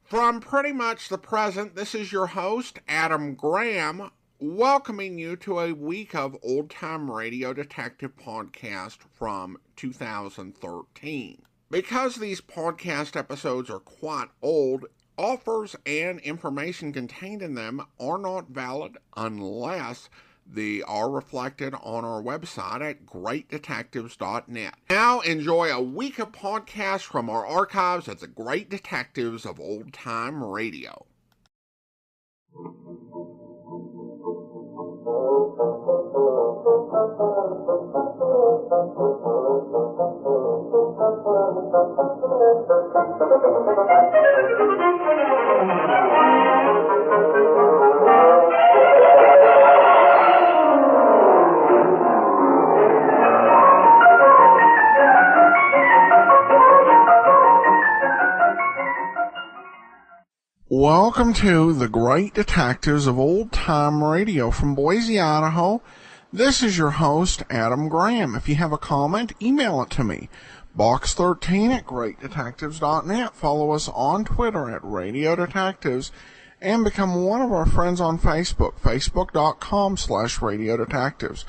From pretty much the present, this is your host, Adam Graham, welcoming you to a week of old-time radio detective podcast from 2013. Because these podcast episodes are quite old, offers and information contained in them are not valid unless they are reflected on our website at greatdetectives.net. Now enjoy a week of podcasts from our archives at the Great Detectives of Old Time Radio. Welcome to the Great Detectives of Old Time Radio from Boise, Idaho. This is your host, Adam Graham. If you have a comment, email it to me. Box13 at greatdetectives.net. Follow us on Twitter at Radio Detectives and become one of our friends on Facebook, facebook.com/Radio Detectives.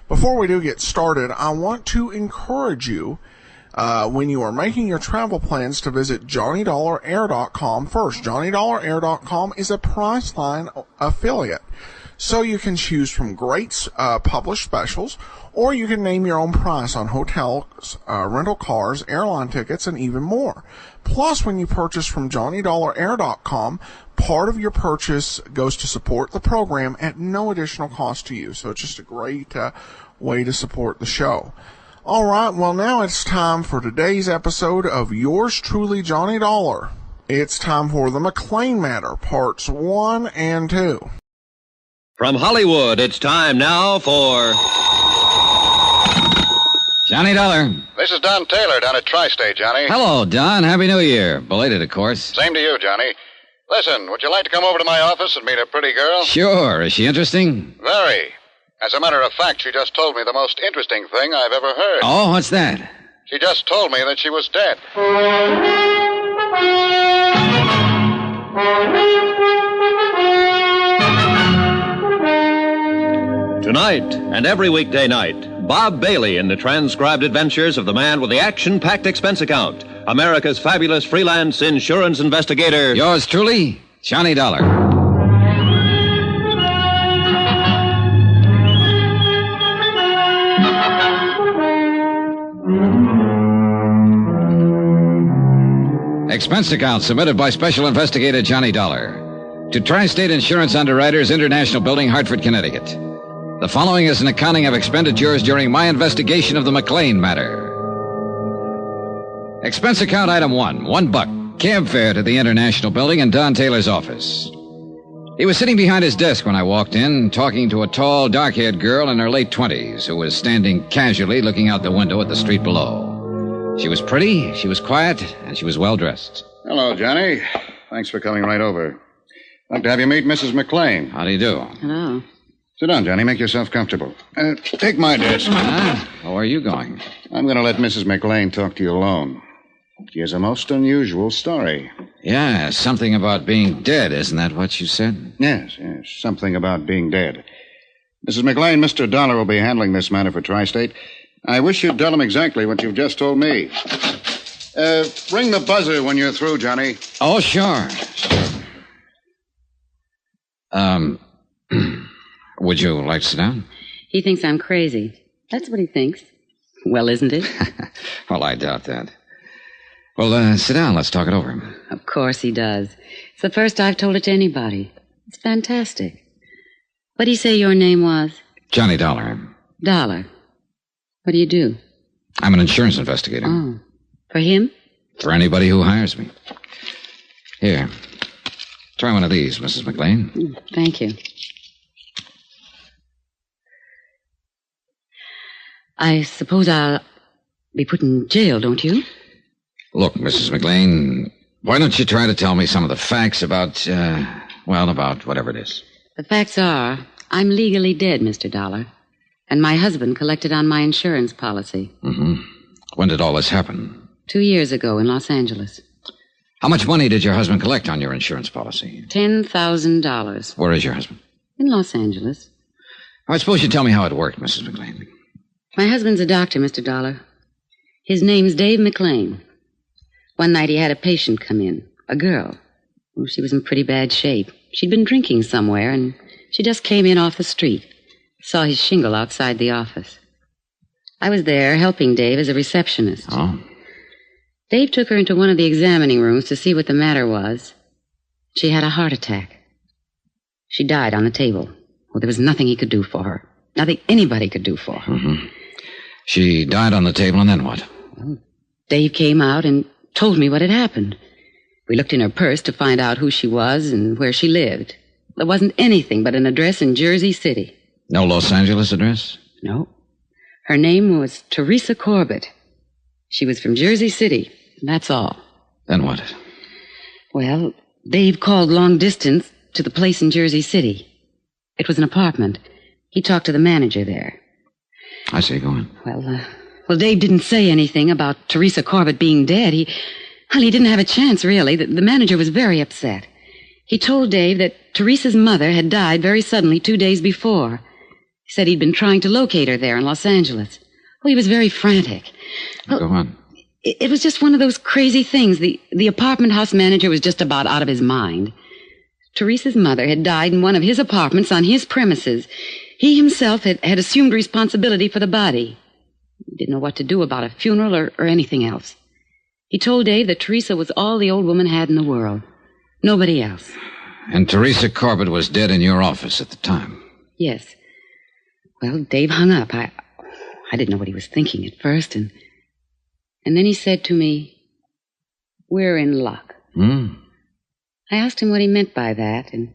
Before we do get started, I want to encourage you when you are making your travel plans to visit JohnnyDollarAir.com first. JohnnyDollarAir.com is a Priceline affiliate, so you can choose from great published specials, or you can name your own price on hotels, rental cars, airline tickets, and even more. Plus, when you purchase from JohnnyDollarAir.com, part of your purchase goes to support the program at no additional cost to you. So it's just a great way to support the show. All right, well, now it's time for today's episode of yours truly, Johnny Dollar. It's time for the McClain Matter, parts 1 and 2. From Hollywood, it's time now for Johnny Dollar. This is Don Taylor down at Tri-State, Johnny. Hello, Don. Happy New Year. Belated, of course. Same to you, Johnny. Listen, would you like to come over to my office and meet a pretty girl? Sure. Is she interesting? Very. As a matter of fact, she just told me the most interesting thing I've ever heard. Oh, what's that? She just told me that she was dead. Tonight and every weekday night, Bob Bailey in the transcribed adventures of the man with the action-packed expense account, America's fabulous freelance insurance investigator. Yours truly, Johnny Dollar. Expense account submitted by Special Investigator Johnny Dollar to Tri-State Insurance Underwriters, International Building, Hartford, Connecticut. The following is an accounting of expenditures during my investigation of the McClain matter. Expense account item 1, $1, cab fare to the International Building in Don Taylor's office. He was sitting behind his desk when I walked in, talking to a tall, dark-haired girl in her late 20s who was standing casually looking out the window at the street below. She was pretty, she was quiet, and she was well-dressed. Hello, Johnny. Thanks for coming right over. I'd like to have you meet Mrs. McClain. How do you do? Hello. Sit down, Johnny. Make yourself comfortable. Take my desk. Where are you going? I'm going to let Mrs. McClain talk to you alone. She has a most unusual story. Yeah, something about being dead, isn't that what you said? Yes, something about being dead. Mrs. McClain, Mr. Dollar will be handling this matter for Tri-State. I wish you'd tell him exactly what you've just told me. Ring the buzzer when you're through, Johnny. Oh, sure. Would you like to sit down? He thinks I'm crazy. That's what he thinks. Well, isn't it? Well, I doubt that. Well, sit down. Let's talk it over. Of course he does. It's the first I've told it to anybody. It's fantastic. What did he say your name was? Johnny Dollar. Dollar. What do you do? I'm an insurance investigator. Oh. For him? For anybody who hires me. Here. Try one of these, Mrs. McClain. Thank you. I suppose I'll be put in jail, don't you? Look, Mrs. McClain, why don't you try to tell me some of the facts about, about whatever it is. The facts are, I'm legally dead, Mr. Dollar. And my husband collected on my insurance policy. Mm-hmm. When did all this happen? 2 years ago in Los Angeles. How much money did your husband collect on your insurance policy? $10,000. Where is your husband? In Los Angeles. I suppose you tell me how it worked, Mrs. McClain. My husband's a doctor, Mr. Dollar. His name's Dave McClain. One night he had a patient come in, a girl. Oh, she was in pretty bad shape. She'd been drinking somewhere, and she just came in off the street. Saw his shingle outside the office. I was there helping Dave as a receptionist. Oh. Dave took her into one of the examining rooms to see what the matter was. She had a heart attack. She died on the table. Well, there was nothing he could do for her. Nothing anybody could do for her. Mm-hmm. She died on the table, and then what? Well, Dave came out and told me what had happened. We looked in her purse to find out who she was and where she lived. There wasn't anything but an address in Jersey City. No Los Angeles address? No. Her name was Teresa Corbett. She was from Jersey City. That's all. Then what? Well, Dave called long distance to the place in Jersey City. It was an apartment. He talked to the manager there. I see. Go on. Well, Dave didn't say anything about Teresa Corbett being dead. He didn't have a chance, really. The manager was very upset. He told Dave that Teresa's mother had died very suddenly 2 days before. He said he'd been trying to locate her there in Los Angeles. Well, he was very frantic. Go on. It was just one of those crazy things. The apartment house manager was just about out of his mind. Teresa's mother had died in one of his apartments on his premises. He himself had assumed responsibility for the body. He didn't know what to do about a funeral or anything else. He told Dave that Teresa was all the old woman had in the world. Nobody else. And Teresa Corbett was dead in your office at the time? Yes. Well, Dave hung up. I didn't know what he was thinking at first, and then he said to me, "We're in luck." I asked him what he meant by that, and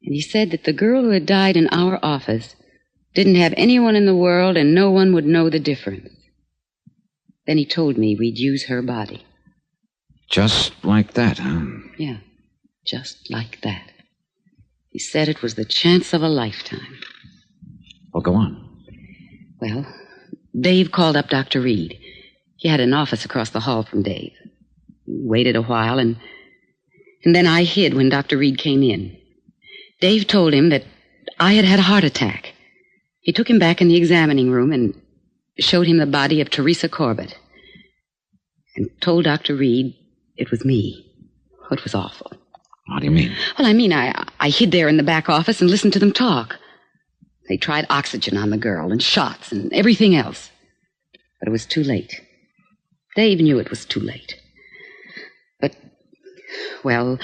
he said that the girl who had died in our office didn't have anyone in the world and no one would know the difference. Then he told me we'd use her body. Just like that, huh? Yeah, just like that. He said it was the chance of a lifetime. Well, go on. Well, Dave called up Dr. Reed. He had an office across the hall from Dave. We waited a while, and then I hid when Dr. Reed came in. Dave told him that I had had a heart attack. He took him back in the examining room and showed him the body of Teresa Corbett. And told Dr. Reed it was me. It was awful. What do you mean? Well, I mean, I hid there in the back office and listened to them talk. They tried oxygen on the girl and shots and everything else. But it was too late. Dave knew it was too late. But, well,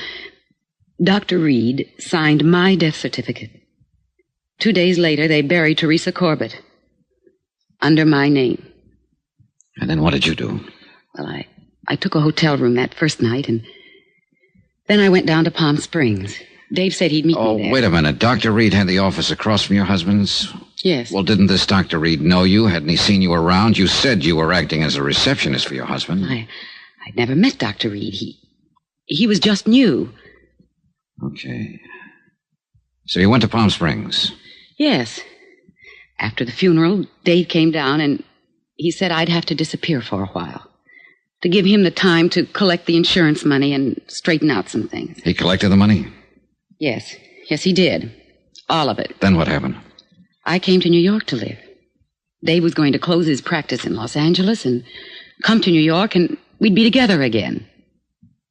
Dr. Reed signed my death certificate. 2 days later, they buried Teresa Corbett. Under my name. And then what did you do? Well, I took a hotel room that first night, and then I went down to Palm Springs. Dave said he'd meet me there. Oh, wait a minute. Dr. Reed had the office across from your husband's? Yes. Well, didn't this Dr. Reed know you? Hadn't he seen you around? You said you were acting as a receptionist for your husband. I'd never met Dr. Reed. He was just new. Okay. So you went to Palm Springs? Yes. After the funeral, Dave came down and he said I'd have to disappear for a while. To give him the time to collect the insurance money and straighten out some things. He collected the money? Yes. Yes, he did. All of it. Then what happened? I came to New York to live. Dave was going to close his practice in Los Angeles and come to New York, and we'd be together again.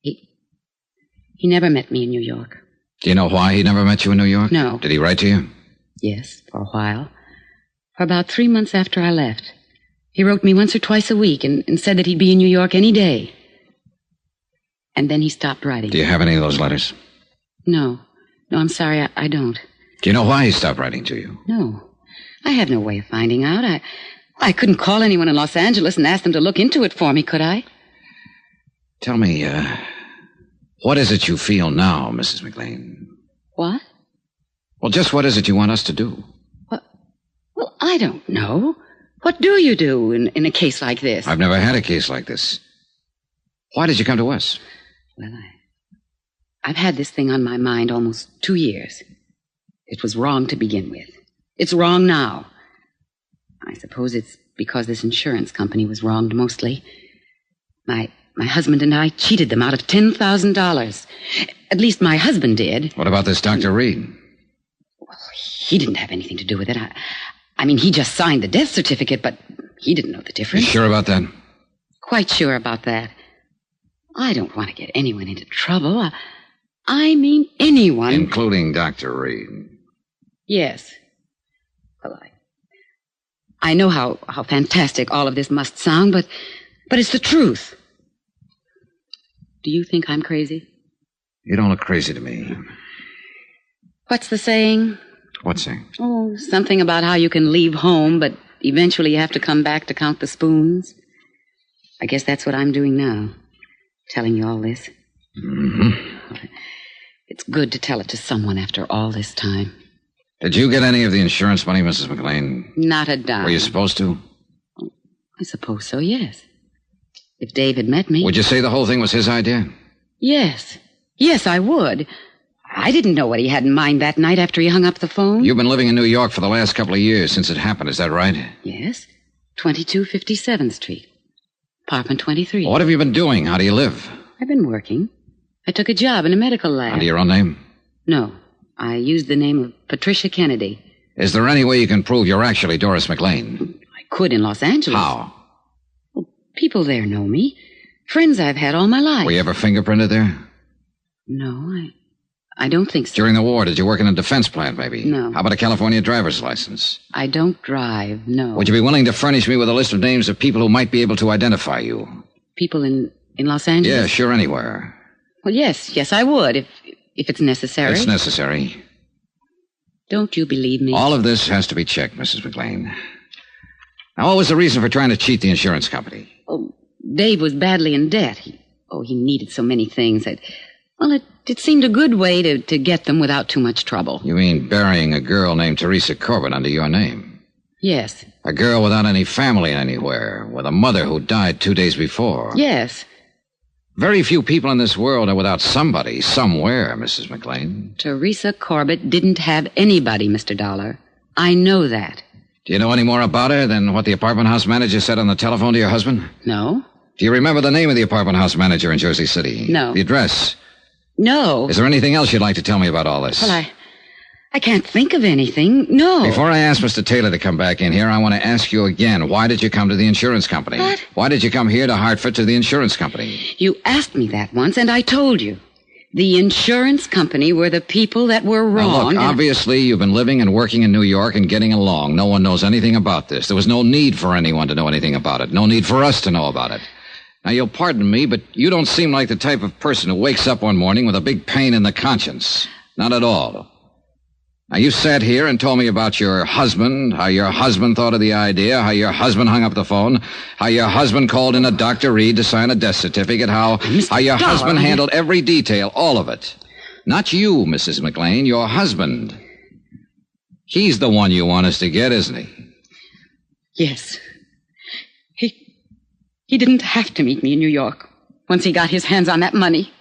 He never met me in New York. Do you know why he never met you in New York? No. Did he write to you? Yes, for a while. For about 3 months after I left. He wrote me once or twice a week and said that he'd be in New York any day. And then he stopped writing. Do you have any of those letters? No. No, I'm sorry, I don't. Do you know why he stopped writing to you? No. I have no way of finding out. I couldn't call anyone in Los Angeles and ask them to look into it for me, could I? Tell me, what is it you feel now, Mrs. McClain? What? Well, just what is it you want us to do? Well, I don't know. What do you do in a case like this? I've never had a case like this. Why did you come to us? Well, I've had this thing on my mind almost 2 years. It was wrong to begin with. It's wrong now. I suppose it's because this insurance company was wronged mostly. My My husband and I cheated them out of $10,000. At least my husband did. What about this Dr. Reed? Well, he didn't have anything to do with it. I mean, he just signed the death certificate, but he didn't know the difference. You sure about that? Quite sure about that. I don't want to get anyone into trouble. I mean anyone. Including Dr. Reed. Yes. Well, I know how fantastic all of this must sound, but it's the truth. Do you think I'm crazy? You don't look crazy to me. What's the saying? What saying? Oh, something about how you can leave home, but eventually you have to come back to count the spoons. I guess that's what I'm doing now, telling you all this. Mm-hmm. It's good to tell it to someone after all this time. Did you get any of the insurance money, Mrs. McClain? Not a dime. Were you supposed to? I suppose so, yes. If Dave had met me... Would you say the whole thing was his idea? Yes. Yes, I would. I didn't know what he had in mind that night after he hung up the phone. You've been living in New York for the last couple of years since it happened, is that right? Yes. 2257th Street. Apartment 23. Well, what have you been doing? How do you live? I've been working. I took a job in a medical lab. Under your own name? No. I used the name of Patricia Kennedy. Is there any way you can prove you're actually Doris McClain? I could in Los Angeles. How? Well, people there know me. Friends I've had all my life. Were you ever fingerprinted there? No, I don't think so. During the war, did you work in a defense plant, maybe? No. How about a California driver's license? I don't drive, no. Would you be willing to furnish me with a list of names of people who might be able to identify you? People in Los Angeles? Yeah, sure, anywhere. Well, yes, I would, if it's necessary. It's necessary. Don't you believe me? All of this has to be checked, Mrs. McClain. Now, what was the reason for trying to cheat the insurance company? Oh, Dave was badly in debt. He needed so many things that... Well, it seemed a good way to get them without too much trouble. You mean burying a girl named Teresa Corbin under your name? Yes. A girl without any family anywhere, with a mother who died 2 days before. Yes. Very few people in this world are without somebody, somewhere, Mrs. McClain. Teresa Corbett didn't have anybody, Mr. Dollar. I know that. Do you know any more about her than what the apartment house manager said on the telephone to your husband? No. Do you remember the name of the apartment house manager in Jersey City? No. The address? No. Is there anything else you'd like to tell me about all this? Well, I can't think of anything. No. Before I ask Mr. Taylor to come back in here, I want to ask you again, why did you come to the insurance company? What? Why did you come here to Hartford to the insurance company? You asked me that once, and I told you. The insurance company were the people that were wrong. Now, look, obviously you've been living and working in New York and getting along. No one knows anything about this. There was no need for anyone to know anything about it. No need for us to know about it. Now, you'll pardon me, but you don't seem like the type of person who wakes up one morning with a big pain in the conscience. Not at all. Now, you sat here and told me about your husband, how your husband thought of the idea, how your husband hung up the phone, how your husband called in a Dr. Reed to sign a death certificate, how your husband handled every detail, all of it. Not you, Mrs. McClain, your husband. He's the one you want us to get, isn't he? Yes. He didn't have to meet me in New York once he got his hands on that money.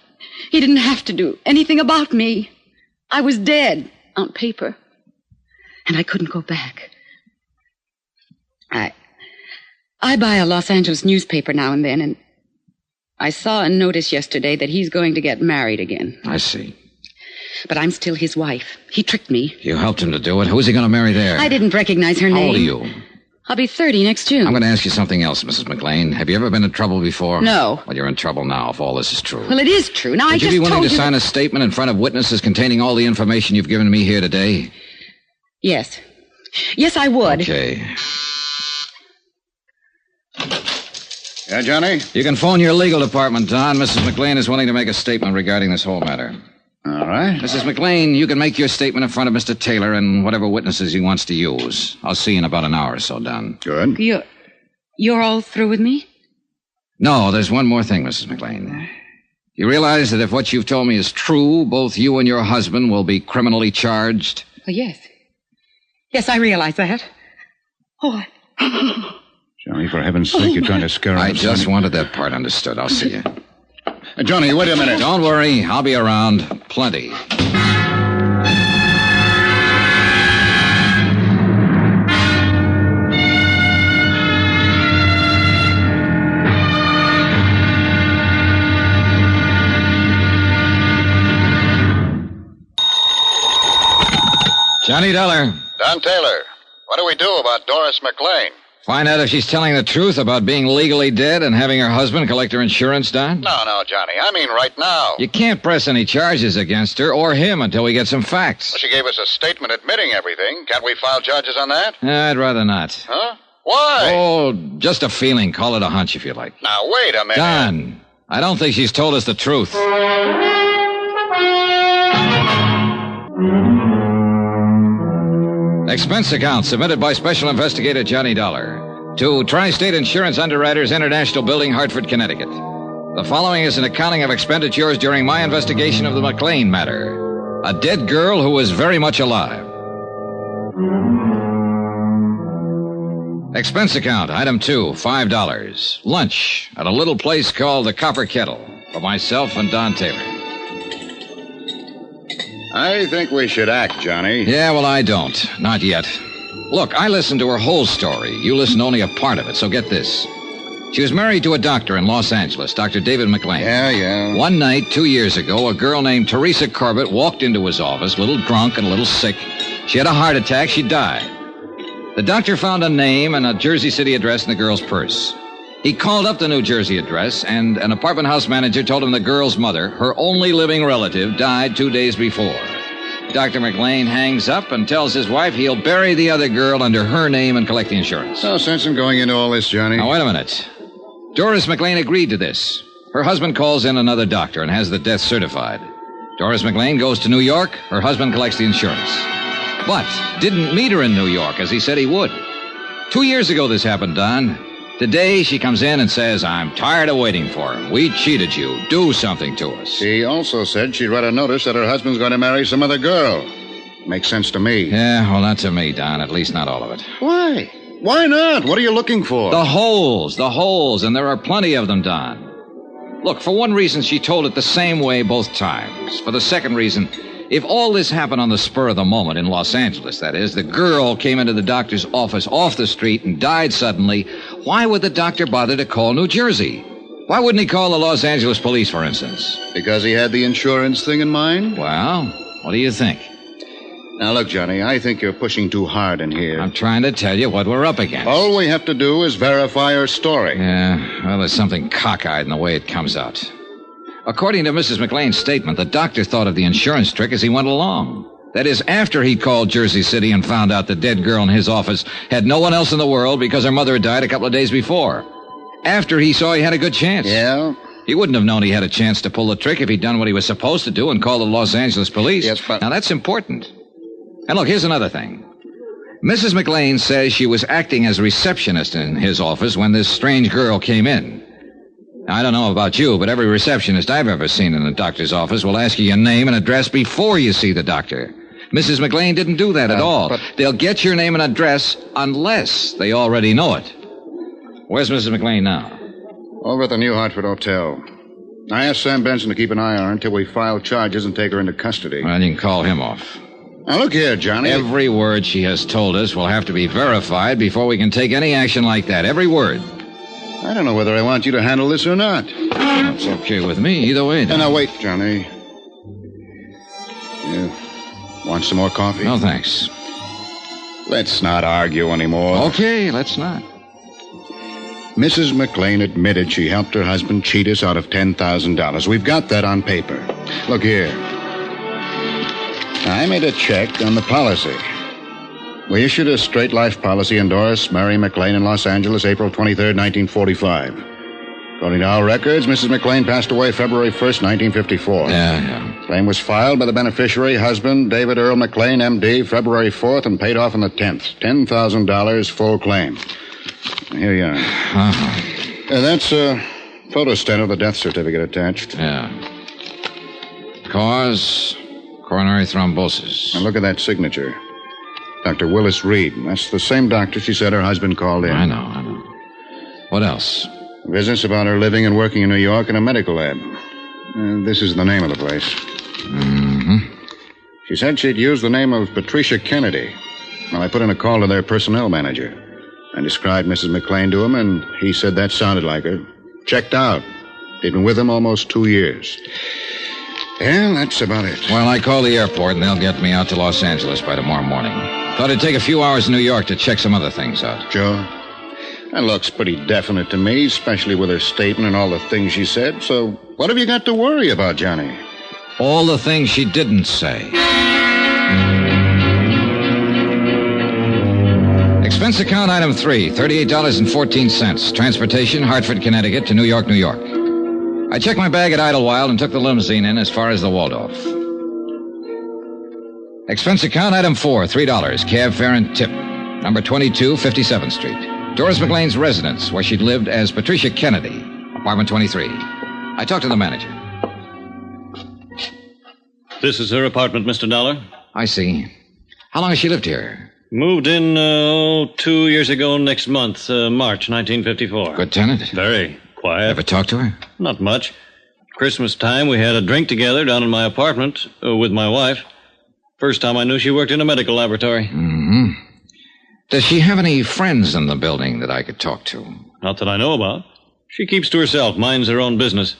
He didn't have to do anything about me. I was dead on paper, and I couldn't go back. I buy a Los Angeles newspaper now and then, and I saw a notice yesterday that he's going to get married again. I see. But I'm still his wife. He tricked me. You helped him to do it. Who's he going to marry there? I didn't recognize her name. How old are you? I'll be 30 next June. I'm going to ask you something else, Mrs. McClain. Have you ever been in trouble before? No. Well, you're in trouble now, if all this is true. Well, it is true. Now, Would you be willing to sign a statement in front of witnesses containing all the information you've given me here today? Yes. Yes, I would. Okay. Yeah, Johnny? You can phone your legal department, Don. Mrs. McClain is willing to make a statement regarding this whole matter. All right. Mrs. McClain, you can make your statement in front of Mr. Taylor and whatever witnesses he wants to use. I'll see you in about an hour or so, Don. Good. You're all through with me? No, there's one more thing, Mrs. McClain. You realize that if what you've told me is true, both you and your husband will be criminally charged? Well, yes. Yes, I realize that. Oh, Johnny, for heaven's sake, you're trying to scare us. I just wanted that part understood. I'll see you. Johnny, wait a minute. Don't worry. I'll be around. Plenty. Johnny Dollar. Don Taylor, what do we do about Doris McClain? Find out if she's telling the truth about being legally dead and having her husband collect her insurance, Don? No, Johnny. I mean right now. You can't press any charges against her or him until we get some facts. Well, she gave us a statement admitting everything. Can't we file charges on that? I'd rather not. Huh? Why? Oh, just a feeling. Call it a hunch if you like. Now, wait a minute. Don, I don't think she's told us the truth. Expense account submitted by Special Investigator Johnny Dollar to Tri-State Insurance Underwriters International Building, Hartford, Connecticut. The following is an accounting of expenditures during my investigation of the McClain matter. A dead girl who was very much alive. Expense account, item 2, $5. Lunch at a little place called the Copper Kettle for myself and Don Taylor. I think we should act, Johnny. Yeah, well, I don't. Not yet. Look, I listened to her whole story. You listened only a part of it, so get this. She was married to a doctor in Los Angeles, Dr. David McClain. Yeah. One night, 2 years ago, a girl named Teresa Corbett walked into his office, a little drunk and a little sick. She had a heart attack. She died. The doctor found a name and a Jersey City address in the girl's purse. He called up the New Jersey address, and an apartment house manager told him the girl's mother, her only living relative, died 2 days before. Dr. McClain hangs up and tells his wife he'll bury the other girl under her name and collect the insurance. No sense in going into all this, Johnny. Now, wait a minute. Doris McClain agreed to this. Her husband calls in another doctor and has the death certified. Doris McClain goes to New York. Her husband collects the insurance. But didn't meet her in New York, as he said he would. 2 years ago this happened, Don. Today she comes in and says, I'm tired of waiting for him. We cheated you. Do something to us. She also said she'd read a notice that her husband's going to marry some other girl. Makes sense to me. Yeah, well, not to me, Don. At least not all of it. Why? Why not? What are you looking for? The holes, and there are plenty of them, Don. Look, for one reason, she told it the same way both times. For the second reason, if all this happened on the spur of the moment in Los Angeles, that is, the girl came into the doctor's office off the street and died suddenly, why would the doctor bother to call New Jersey? Why wouldn't he call the Los Angeles police, for instance? Because he had the insurance thing in mind? Well, what do you think? Now, look, Johnny, I think you're pushing too hard in here. I'm trying to tell you what we're up against. All we have to do is verify her story. Yeah, well, there's something cockeyed in the way it comes out. According to Mrs. McClain's statement, the doctor thought of the insurance trick as he went along. That is, after he called Jersey City and found out the dead girl in his office had no one else in the world because her mother had died a couple of days before. After he saw he had a good chance. Yeah? He wouldn't have known he had a chance to pull the trick if he'd done what he was supposed to do and called the Los Angeles police. Yes, but... Now, that's important. And look, here's another thing. Mrs. McClain says she was acting as a receptionist in his office when this strange girl came in. I don't know about you, but every receptionist I've ever seen in a doctor's office will ask you your name and address before you see the doctor. Mrs. McClain didn't do that at all. But... They'll get your name and address unless they already know it. Where's Mrs. McClain now? Over at the New Hartford Hotel. I asked Sam Benson to keep an eye on her until we file charges and take her into custody. Well, you can call him off. Now, look here, Johnny. Every word she has told us will have to be verified before we can take any action like that. Every word. I don't know whether I want you to handle this or not. It's okay with me, either way. Now, wait, Johnny. You want some more coffee? No, thanks. Let's not argue anymore. Okay, let's not. Mrs. McClain admitted she helped her husband cheat us out of $10,000. We've got that on paper. Look here. I made a check on the policy. We issued a straight life policy endorsed Mary McClain in Los Angeles, April 23rd, 1945. According to our records, Mrs. McClain passed away February 1st, 1954. Yeah. Claim was filed by the beneficiary, husband, David Earl McClain, M.D., February 4th, and paid off on the 10th. $10,000, full claim. Here you are. Uh-huh. That's a photostat of the death certificate attached. Yeah. Cause, coronary thrombosis. Now look at that signature. Dr. Willis Reed. That's the same doctor she said her husband called in. I know. What else? Business about her living and working in New York in a medical lab. This is the name of the place. Mm-hmm. She said she'd used the name of Patricia Kennedy. Well, I put in a call to their personnel manager. I described Mrs. McClain to him, and he said that sounded like her. Checked out. She'd been with him almost 2 years. Yeah, that's about it. Well, I called the airport, and they'll get me out to Los Angeles by tomorrow morning. Thought it'd take a few hours in New York to check some other things out. Sure. That looks pretty definite to me, especially with her statement and all the things she said. So what have you got to worry about, Johnny? All the things she didn't say. Expense account item 3, $38.14. Transportation, Hartford, Connecticut to New York, New York. I checked my bag at Idlewild and took the limousine in as far as the Waldorf. Expense account item 4, $3, cab fare and tip. Number 22, 57th Street. Doris McClain's residence, where she'd lived as Patricia Kennedy, apartment 23. I talked to the manager. This is her apartment, Mr. Dollar. I see. How long has she lived here? Moved in, 2 years ago next month, March 1954. Good tenant? Very quiet. Ever talked to her? Not much. Christmas time, we had a drink together down in my apartment with my wife. First time I knew she worked in a medical laboratory. Mm-hmm. Does she have any friends in the building that I could talk to? Not that I know about. She keeps to herself, minds her own business.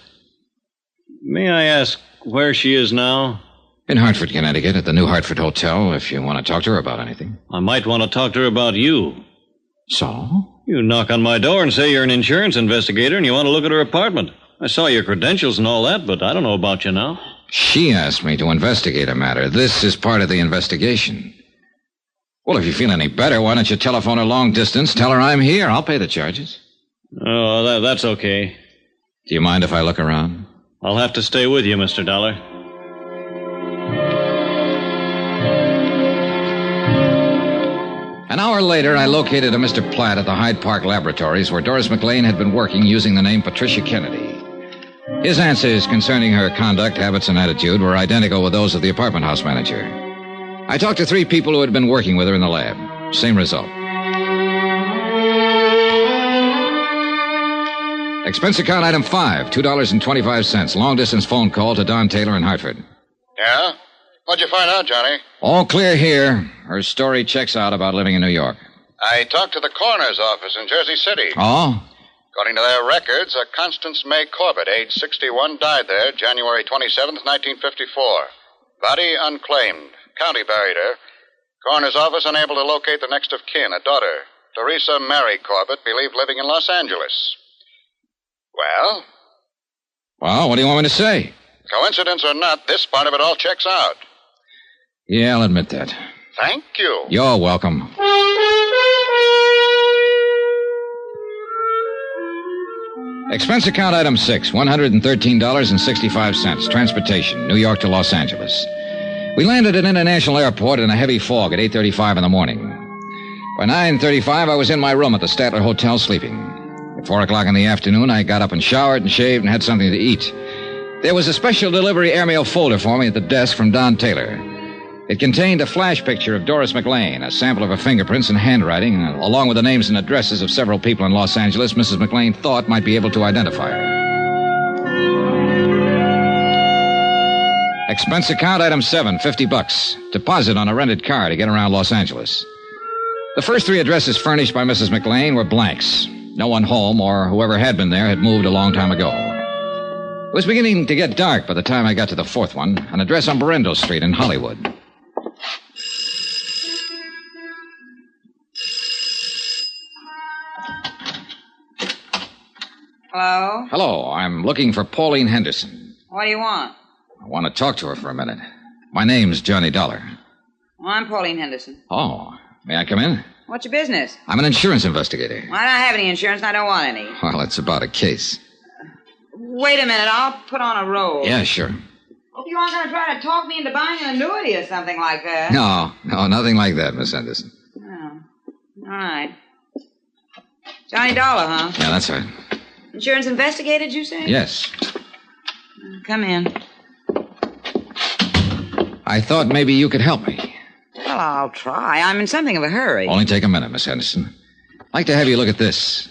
May I ask where she is now? In Hartford, Connecticut, at the New Hartford Hotel, if you want to talk to her about anything. I might want to talk to her about you. So? You knock on my door and say you're an insurance investigator and you want to look at her apartment. I saw your credentials and all that, but I don't know about you now. She asked me to investigate a matter. This is part of the investigation. Well, if you feel any better, why don't you telephone her long distance, tell her I'm here. I'll pay the charges. Oh, that's okay. Do you mind if I look around? I'll have to stay with you, Mr. Dollar. An hour later, I located a Mr. Platt at the Hyde Park Laboratories where Doris McClain had been working using the name Patricia Kennedy. His answers concerning her conduct, habits, and attitude were identical with those of the apartment house manager. I talked to 3 people who had been working with her in the lab. Same result. Expense account item 5, $2.25. Long-distance phone call to Don Taylor in Hartford. Yeah? What'd you find out, Johnny? All clear here. Her story checks out about living in New York. I talked to the coroner's office in Jersey City. Oh? According to their records, a Constance May Corbett, age 61, died there January 27th, 1954. Body unclaimed. County buried her. Coroner's office unable to locate the next of kin, a daughter, Teresa Mary Corbett, believed living in Los Angeles. Well? Well, what do you want me to say? Coincidence or not, this part of it all checks out. Yeah, I'll admit that. Thank you. You're welcome. Expense account item 6, $113.65. Transportation, New York to Los Angeles. We landed at International Airport in a heavy fog at 8:35 in the morning. By 9:35, I was in my room at the Statler Hotel sleeping. At 4 o'clock in the afternoon, I got up and showered and shaved and had something to eat. There was a special delivery airmail folder for me at the desk from Don Taylor. It contained a flash picture of Doris McClain, a sample of her fingerprints and handwriting, along with the names and addresses of several people in Los Angeles Mrs. McClain thought might be able to identify her. Expense account item 7, $50. Deposit on a rented car to get around Los Angeles. The first 3 addresses furnished by Mrs. McClain were blanks. No one home or whoever had been there had moved a long time ago. It was beginning to get dark by the time I got to the 4th one, an address on Berendo Street in Hollywood. Hello? Hello, I'm looking for Pauline Henderson. What do you want? I want to talk to her for a minute. My name's Johnny Dollar. Well, I'm Pauline Henderson. Oh, may I come in? What's your business? I'm an insurance investigator. Well, I don't have any insurance and I don't want any. Well, it's about a case. Wait a minute, I'll put on a roll. Yeah, sure. Hope you aren't going to try to talk me into buying an annuity or something like that. No, nothing like that, Miss Henderson. Oh, all right. Johnny Dollar, huh? Yeah, that's right. Insurance investigator, did you say? Yes. Come in. I thought maybe you could help me. Well, I'll try. I'm in something of a hurry. Only take a minute, Miss Henderson. I'd like to have you look at this.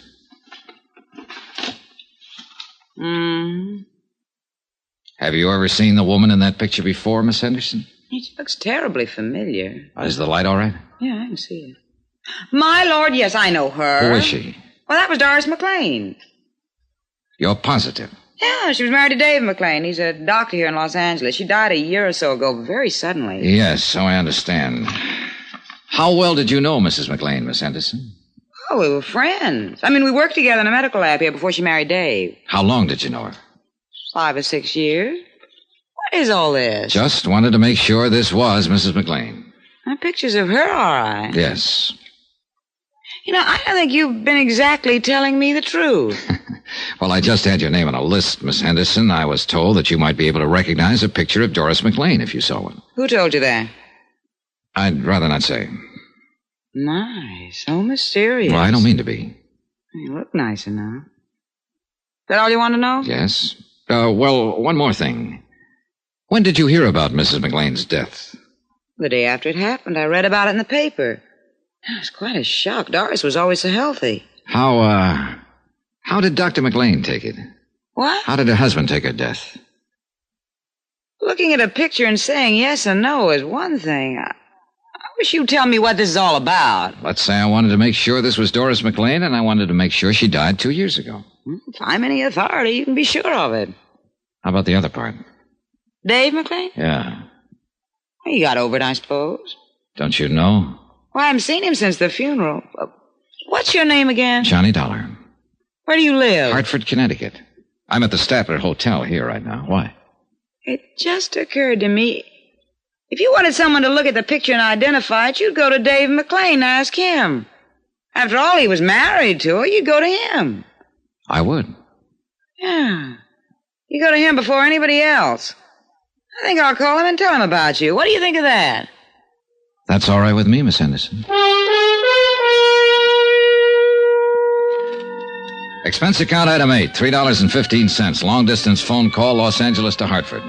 Have you ever seen the woman in that picture before, Miss Henderson? She looks terribly familiar. Is the light all right? Yeah, I can see it. My lord, yes, I know her. Who is she? Well, that was Doris McClain. You're positive? Yeah, she was married to Dave McClain. He's a doctor here in Los Angeles. She died a year or so ago, very suddenly. Yes, so I understand. How well did you know Mrs. McClain, Miss Henderson? Oh, we were friends. I mean, we worked together in a medical lab here before she married Dave. How long did you know her? 5 or 6 years. What is all this? Just wanted to make sure this was Mrs. McClain. Pictures of her, all right. Yes. You know, I don't think you've been exactly telling me the truth. Well, I just had your name on a list, Miss Henderson. I was told that you might be able to recognize a picture of Doris McClain if you saw one. Who told you that? I'd rather not say. My, so mysterious. Well, I don't mean to be. You look nice enough. Is that all you want to know? Yes. Well, one more thing. When did you hear about Mrs. McClain's death? The day after it happened. I read about it in the paper. It was quite a shock. Doris was always so healthy. How did Dr. McClain take it? What? How did her husband take her death? Looking at a picture and saying yes and no is one thing. I wish you'd tell me what this is all about. Let's say I wanted to make sure this was Doris McClain, and I wanted to make sure she died 2 years ago. If I'm any authority, you can be sure of it. How about the other part? Dave McClain? Yeah. Well, he got over it, I suppose. Don't you know? Well, I haven't seen him since the funeral. What's your name again? Johnny Dollar. Where do you live? Hartford, Connecticut. I'm at the Statler Hotel here right now. Why? It just occurred to me, if you wanted someone to look at the picture and identify it, you'd go to Dave McClain and ask him. After all, he was married to her. You'd go to him. I would. Yeah. You go to him before anybody else. I think I'll call him and tell him about you. What do you think of that? That's all right with me, Miss Henderson. Expense account item 8, $3.15. Long distance phone call, Los Angeles to Hartford.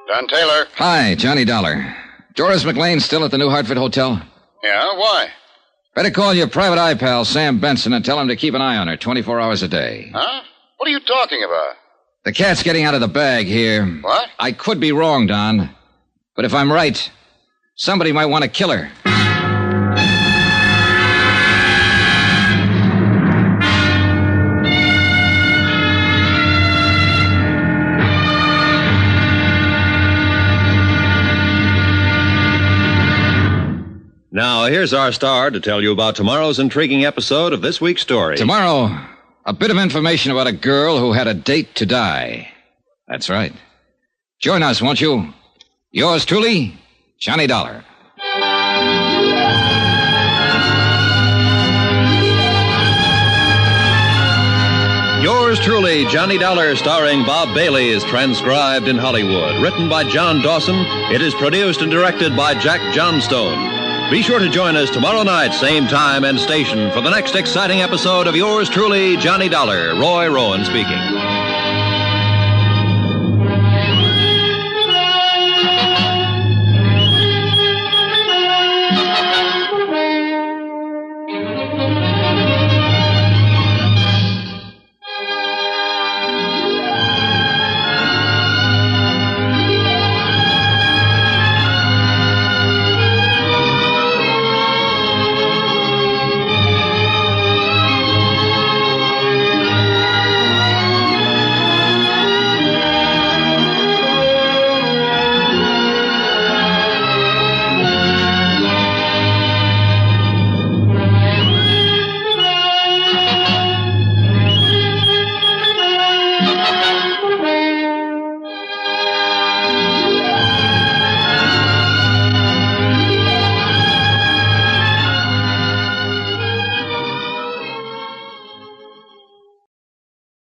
Don Taylor. Hi, Johnny Dollar. Doris McClain still at the New Hartford Hotel? Yeah, why? Better call your private eye pal, Sam Benson, and tell him to keep an eye on her 24 hours a day. Huh? What are you talking about? The cat's getting out of the bag here. What? I could be wrong, Don. But if I'm right, somebody might want to kill her. Now, here's our star to tell you about tomorrow's intriguing episode of this week's story. Tomorrow, a bit of information about a girl who had a date to die. That's right. Join us, won't you? Yours truly, Johnny Dollar. Yours truly, Johnny Dollar, starring Bob Bailey, is transcribed in Hollywood. Written by John Dawson, it is produced and directed by Jack Johnstone. Be sure to join us tomorrow night, same time and station, for the next exciting episode of Yours truly, Johnny Dollar. Roy Rowan speaking.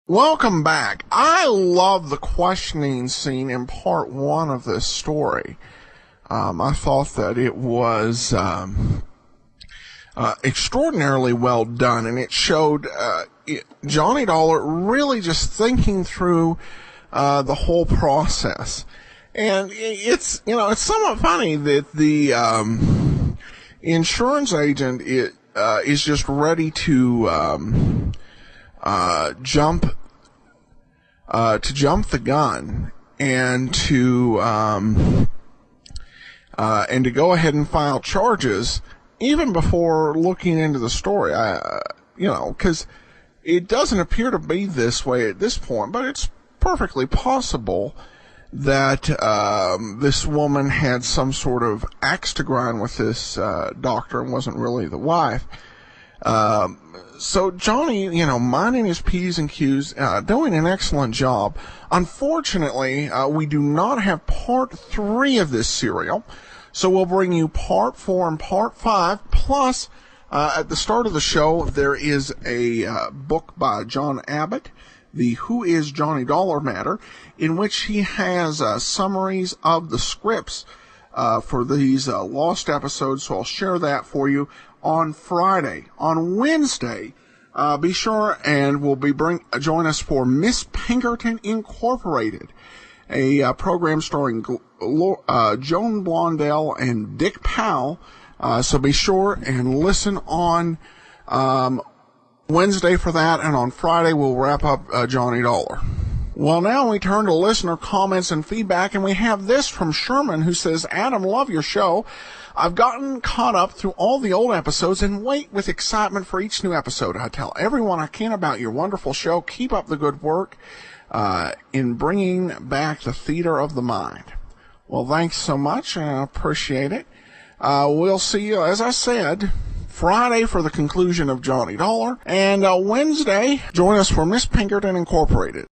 Welcome back. I love the questioning scene in part 1 of this story. I thought that it was extraordinarily well done, and it showed Johnny Dollar really just thinking through the whole process. And it's somewhat funny that the insurance agent is just ready to jump the gun and to go ahead and file charges even before looking into the story. Because It doesn't appear to be this way at this point, but it's perfectly possible that this woman had some sort of axe to grind with this doctor and wasn't really the wife. So Johnny, minding his P's and Q's, doing an excellent job. Unfortunately, we do not have part 3 of this serial, so we'll bring you part 4 and part 5, plus at the start of the show, there is a book by John Abbott, the Who is Johnny Dollar matter, in which he has summaries of the scripts for these lost episodes, so I'll share that for you on Friday. On Wednesday, be sure and we'll be join us for Miss Pinkerton Incorporated, a program starring Joan Blondell and Dick Powell. So be sure and listen on Wednesday for that, and on Friday we'll wrap up Johnny Dollar. Well, now we turn to listener comments and feedback, and we have this from Sherman, who says, Adam, love your show. I've gotten caught up through all the old episodes and wait with excitement for each new episode. I tell everyone I can about your wonderful show. Keep up the good work in bringing back the theater of the mind. Well, thanks so much, and I appreciate it. We'll see you, as I said, Friday for the conclusion of Johnny Dollar, and Wednesday, join us for Miss Pinkerton Incorporated.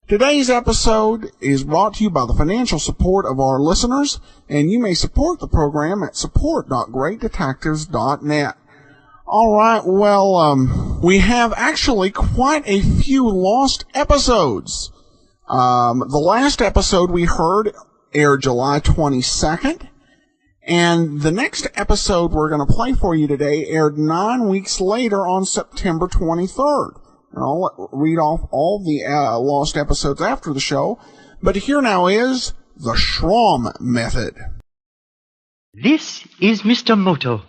Today's episode is brought to you by the financial support of our listeners, and you may support the program at support.greatdetectives.net. All right, well, we have actually quite a few lost episodes. The last episode we heard aired July 22nd, and the next episode we're going to play for you today aired 9 weeks later on September 23rd. And I'll read off all the lost episodes after the show, but here now is the Schraum method. This is Mr. Moto,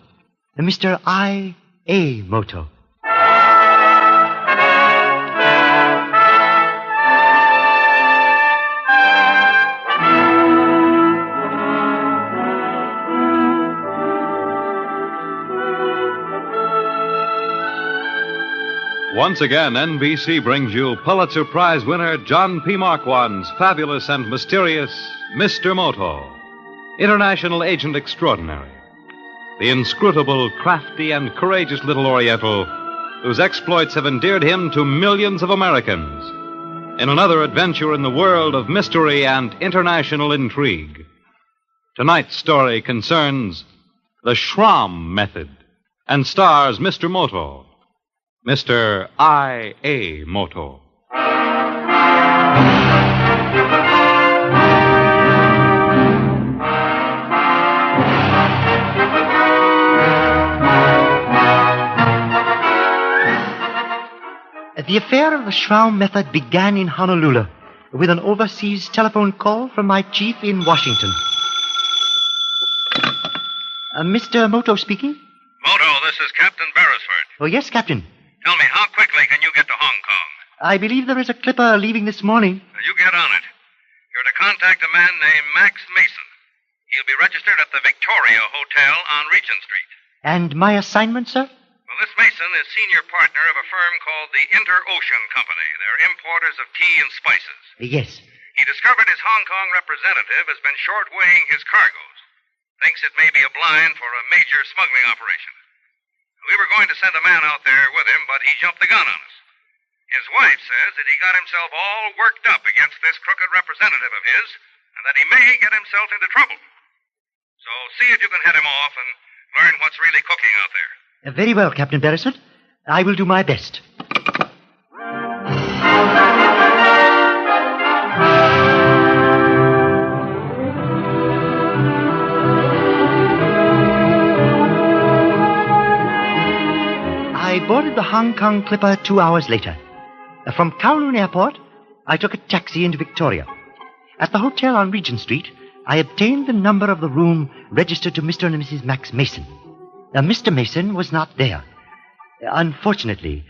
Mr. I.A. Moto. Once again, NBC brings you Pulitzer Prize winner John P. Marquand's fabulous and mysterious Mr. Moto, International Agent Extraordinary, the inscrutable, crafty, and courageous little Oriental whose exploits have endeared him to millions of Americans in another adventure in the world of mystery and international intrigue. Tonight's story concerns the Schraum method and stars Mr. Moto, Mr. I.A. Moto. The affair of the Schraum method began in Honolulu with an overseas telephone call from my chief in Washington. Mr. Moto speaking? Moto, this is Captain Beresford. Oh, yes, Captain. Tell me, how quickly can you get to Hong Kong? I believe there is a clipper leaving this morning. You get on it. You're to contact a man named Max Mason. He'll be registered at the Victoria Hotel on Regent Street. And my assignment, sir? Well, this Mason is senior partner of a firm called the Inter-Ocean Company. They're importers of tea and spices. Yes. He discovered his Hong Kong representative has been short-weighing his cargoes. Thinks it may be a blind for a major smuggling operation. We were going to send a man out there with him, but he jumped the gun on us. His wife says that he got himself all worked up against this crooked representative of his, and that he may get himself into trouble. So see if you can head him off and learn what's really cooking out there. Very well, Captain Beresford. I will do my best. I boarded the Hong Kong clipper 2 hours later. From Kowloon Airport, I took a taxi into Victoria. At the hotel on Regent Street, I obtained the number of the room registered to Mr. and Mrs. Max Mason. Mr. Mason was not there. Unfortunately,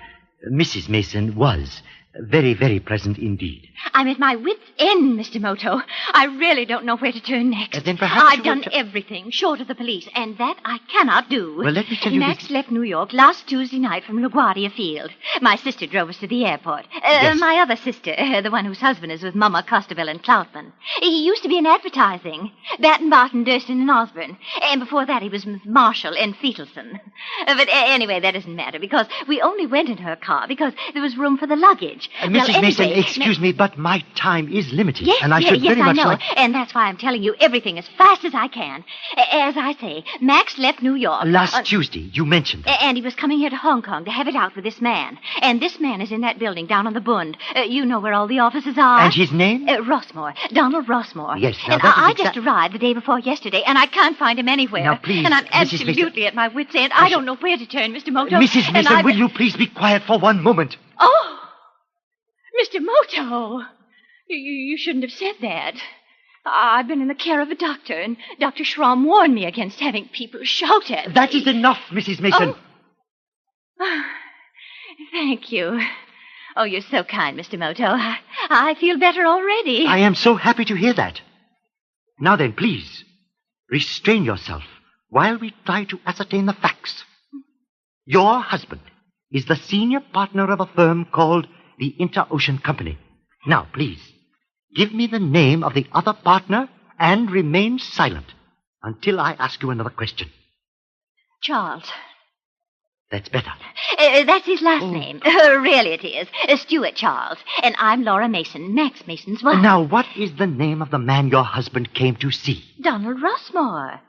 Mrs. Mason was very, very present indeed. I'm at my wit's end, Mr. Moto. I really don't know where to turn next. Then perhaps I've done everything short of the police, and that I cannot do. Well, let me tell you Max left New York last Tuesday night from LaGuardia Field. My sister drove us to the airport. Yes. My other sister, the one whose husband is with Mama Costabile and Cloutman. He used to be in advertising. Batten, Barton, Durston, and Osborne. And before that, he was with Marshall and Fetelson. But anyway, that doesn't matter, because we only went in her car because there was room for the luggage. Mrs. Mason, excuse me, but my time is limited. Yes, and I should very I much know. like... And that's why I'm telling you everything as fast as I can. As I say, Max left New York. Last Tuesday, you mentioned that. And he was coming here to Hong Kong to have it out with this man. And this man is in that building down on the Bund. You know where all the offices are. And his name? Rossmore. Donald Rossmore. Yes, now and that is I just arrived the day before yesterday, and I can't find him anywhere. Now, please, and I'm Mrs. absolutely at my wit's end. I don't know where to turn, Mr. Moto. Mrs. Mason, will you please be quiet for one moment? Oh, Mr. Moto. You shouldn't have said that. I've been in the care of a doctor, and Dr. Schraum warned me against having people shout at me. That is enough, Mrs. Mason. Oh. Thank you. Oh, you're so kind, Mr. Moto. I feel better already. I am so happy to hear that. Now then, please, restrain yourself while we try to ascertain the facts. Your husband is the senior partner of a firm called the Inter-Ocean Company. Now, please, give me the name of the other partner and remain silent until I ask you another question. Charles. That's better. That's his last name. Really it is. Stuart Charles. And I'm Laura Mason, Max Mason's wife. Now, what is the name of the man your husband came to see? Donald Rossmore.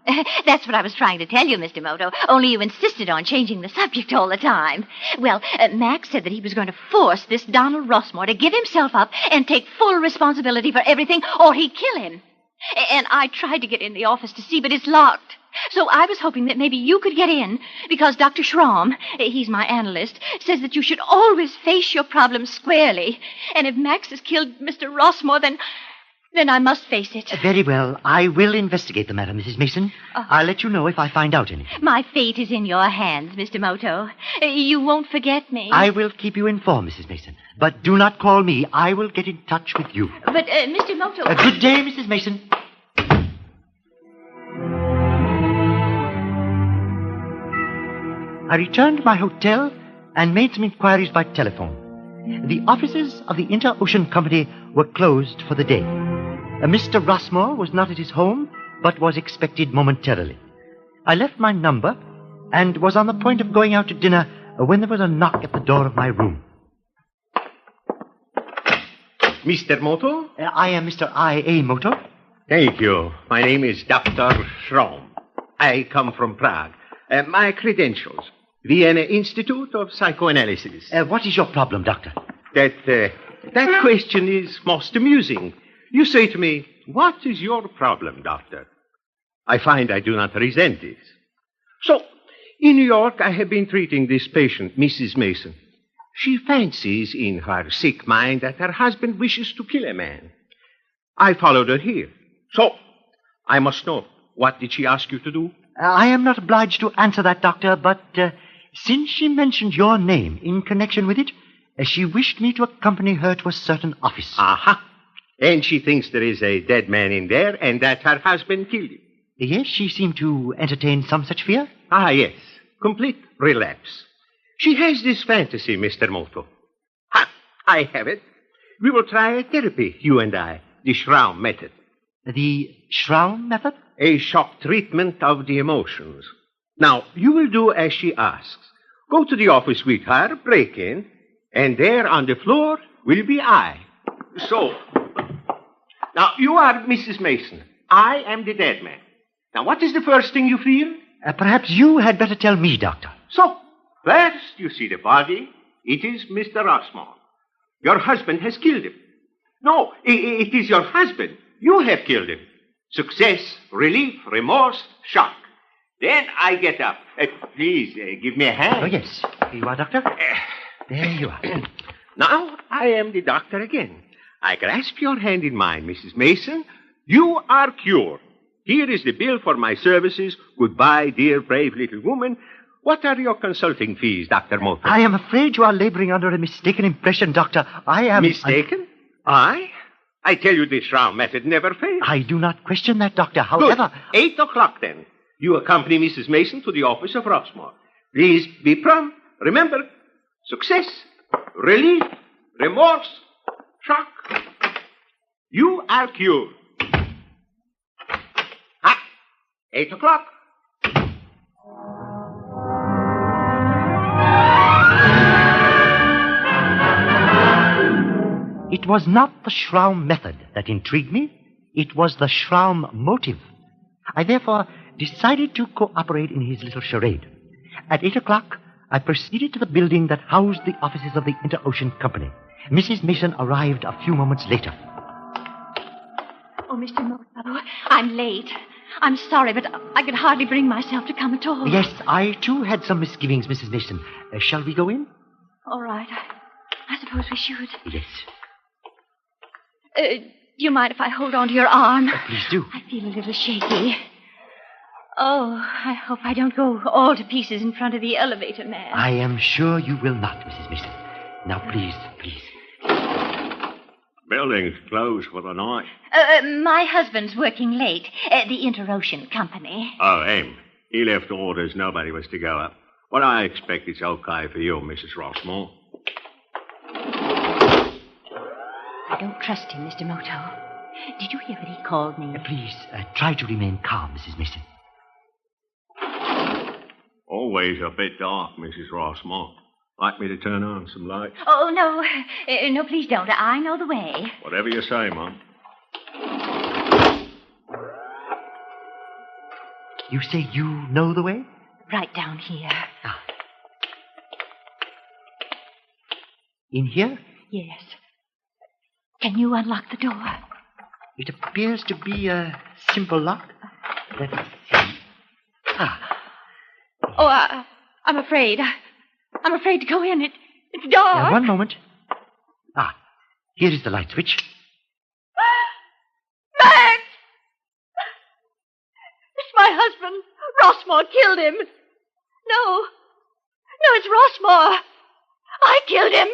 That's what I was trying to tell you, Mr. Moto, only you insisted on changing the subject all the time. Well, Max said that he was going to force this Donald Rossmore to give himself up and take full responsibility for everything, or he'd kill him. And I tried to get in the office to see, but it's locked. So I was hoping that maybe you could get in, because Dr. Schraum, he's my analyst, says that you should always face your problems squarely. And if Max has killed Mr. Rossmore, then I must face it. Very well. I will investigate the matter, Mrs. Mason. I'll let you know if I find out anything. My fate is in your hands, Mr. Moto. You won't forget me. I will keep you informed, Mrs. Mason. But do not call me. I will get in touch with you. But, Mr. Moto... Good day, Mrs. Mason. I returned to my hotel and made some inquiries by telephone. The offices of the Inter-Ocean Company were closed for the day. Mr. Rossmore was not at his home, but was expected momentarily. I left my number and was on the point of going out to dinner when there was a knock at the door of my room. Mr. Moto? I am Mr. I.A. Moto. Thank you. My name is Dr. Schraum. I come from Prague. My credentials. Vienna Institute of Psychoanalysis. What is your problem, Doctor? That question is most amusing. You say to me, what is your problem, Doctor? I find I do not resent it. So, in New York, I have been treating this patient, Mrs. Mason. She fancies in her sick mind that her husband wishes to kill a man. I followed her here. So, I must know, what did she ask you to do? I am not obliged to answer that, Doctor, but since she mentioned your name in connection with it, she wished me to accompany her to a certain office. Aha. And she thinks there is a dead man in there and that her husband killed him. Yes, she seemed to entertain some such fear. Ah, yes. Complete relapse. She has this fantasy, Mr. Moto. Ha! I have it. We will try a therapy, you and I. The Schraum method. The Schraum method? A shock treatment of the emotions. Now, you will do as she asks. Go to the office with her, break in, and there on the floor will be I. So, now you are Mrs. Mason. I am the dead man. Now, what is the first thing you feel? Perhaps you had better tell me, Doctor. So, first you see the body. It is Mr. Rossmore. Your husband has killed him. No, it is your husband. You have killed him. Success, relief, remorse, shock. Then I get up. Please, give me a hand. Oh, yes. Here you are, Doctor. There you are. Now I am the doctor again. I grasp your hand in mine, Mrs. Mason. You are cured. Here is the bill for my services. Goodbye, dear, brave little woman. What are your consulting fees, Dr. Moto? I am afraid you are laboring under a mistaken impression, Doctor. I am... Mistaken? I? I tell you, the Schraum method never fails. I do not question that, Doctor. However... Good. 8 o'clock, then. You accompany Mrs. Mason to the office of Rossmore. Please be prompt. Remember, success, relief, remorse, shock. You are cured. 8 o'clock. It was not the Schraum method that intrigued me. It was the Schraum motive. I therefore decided to cooperate in his little charade. At 8 o'clock, I proceeded to the building that housed the offices of the Inter-Ocean Company. Mrs. Mason arrived a few moments later. Oh, Mr. Moto, I'm late. I'm sorry, but I could hardly bring myself to come at all. Yes, I too had some misgivings, Mrs. Mason. Shall we go in? All right. I suppose we should. Yes. Do you mind if I hold on to your arm? Please do. I feel a little shaky. Oh, I hope I don't go all to pieces in front of the elevator man. I am sure you will not, Mrs. Mason. Now, please. Building's closed for the night. My husband's working late. The Inter-Ocean Company. Oh, him. He left orders nobody was to go up. Well, I expect it's okay for you, Mrs. Rossmore. I don't trust him, Mr. Moto. Did you hear what he called me? Please, try to remain calm, Mrs. Mason. Always a bit dark, Mrs. Rossmore. Like me to turn on some light? Oh, no. No, please don't. I know the way. Whatever you say, Mum. You say you know the way? Right down here. Ah. In here? Yes. Can you unlock the door? It appears to be a simple lock. Let us see. Oh, I'm afraid. I'm afraid to go in. It's dark. Now, one moment. Here is the light switch. Max! It's my husband. Rossmore killed him. No, it's Rossmore. I killed him.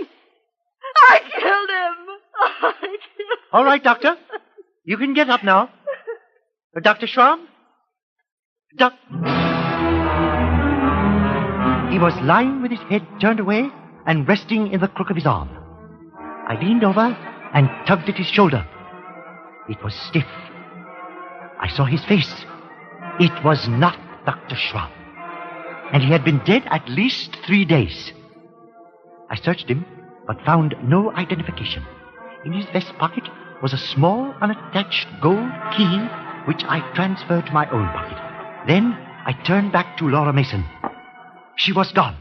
All right, Doctor. You can get up now. Dr. Schraum? He was lying with his head turned away and resting in the crook of his arm. I leaned over and tugged at his shoulder. It was stiff. I saw his face. It was not Dr. Schraum. And he had been dead at least 3 days. I searched him, but found no identification. In his vest pocket was a small, unattached gold key, which I transferred to my own pocket. Then I turned back to Laura Mason. She was gone.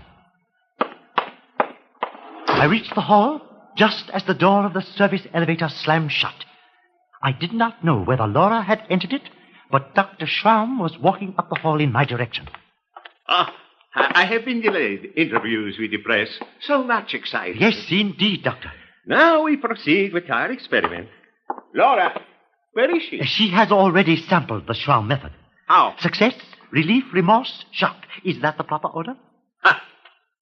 I reached the hall just as the door of the service elevator slammed shut. I did not know whether Laura had entered it, but Dr. Schraum was walking up the hall in my direction. I have been delayed. Interviews with the press. So much excitement. Yes, indeed, Doctor. Now we proceed with our experiment. Laura, where is she? She has already sampled the Schraum method. How? Success, relief, remorse, shock. Is that the proper order?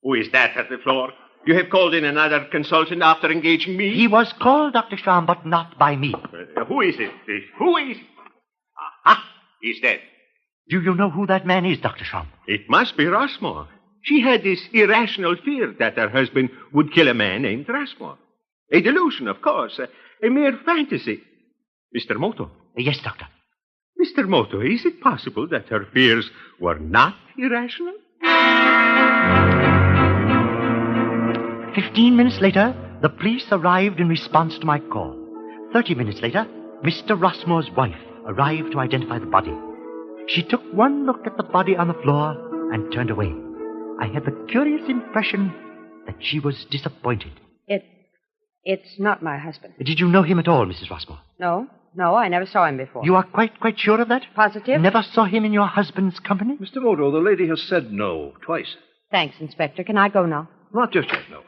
Who is that at the floor? You have called in another consultant after engaging me? He was called, Dr. Schraum, but not by me. Who is it? Who is it? He's dead. Do you know who that man is, Dr. Schraum? It must be Rossmore. She had this irrational fear that her husband would kill a man named Rossmore. A delusion, of course. A mere fantasy. Mr. Moto. Yes, Doctor. Mr. Moto, is it possible that her fears were not irrational? 15 minutes later, the police arrived in response to my call. 30 minutes later, Mr. Rossmore's wife arrived to identify the body. She took one look at the body on the floor and turned away. I had the curious impression that she was disappointed. It's not my husband. Did you know him at all, Mrs. Rossmore? No, I never saw him before. You are quite sure of that? Positive? Never saw him in your husband's company? Mr. Moto, the lady has said no twice. Thanks, Inspector. Can I go now? Not just yet, no.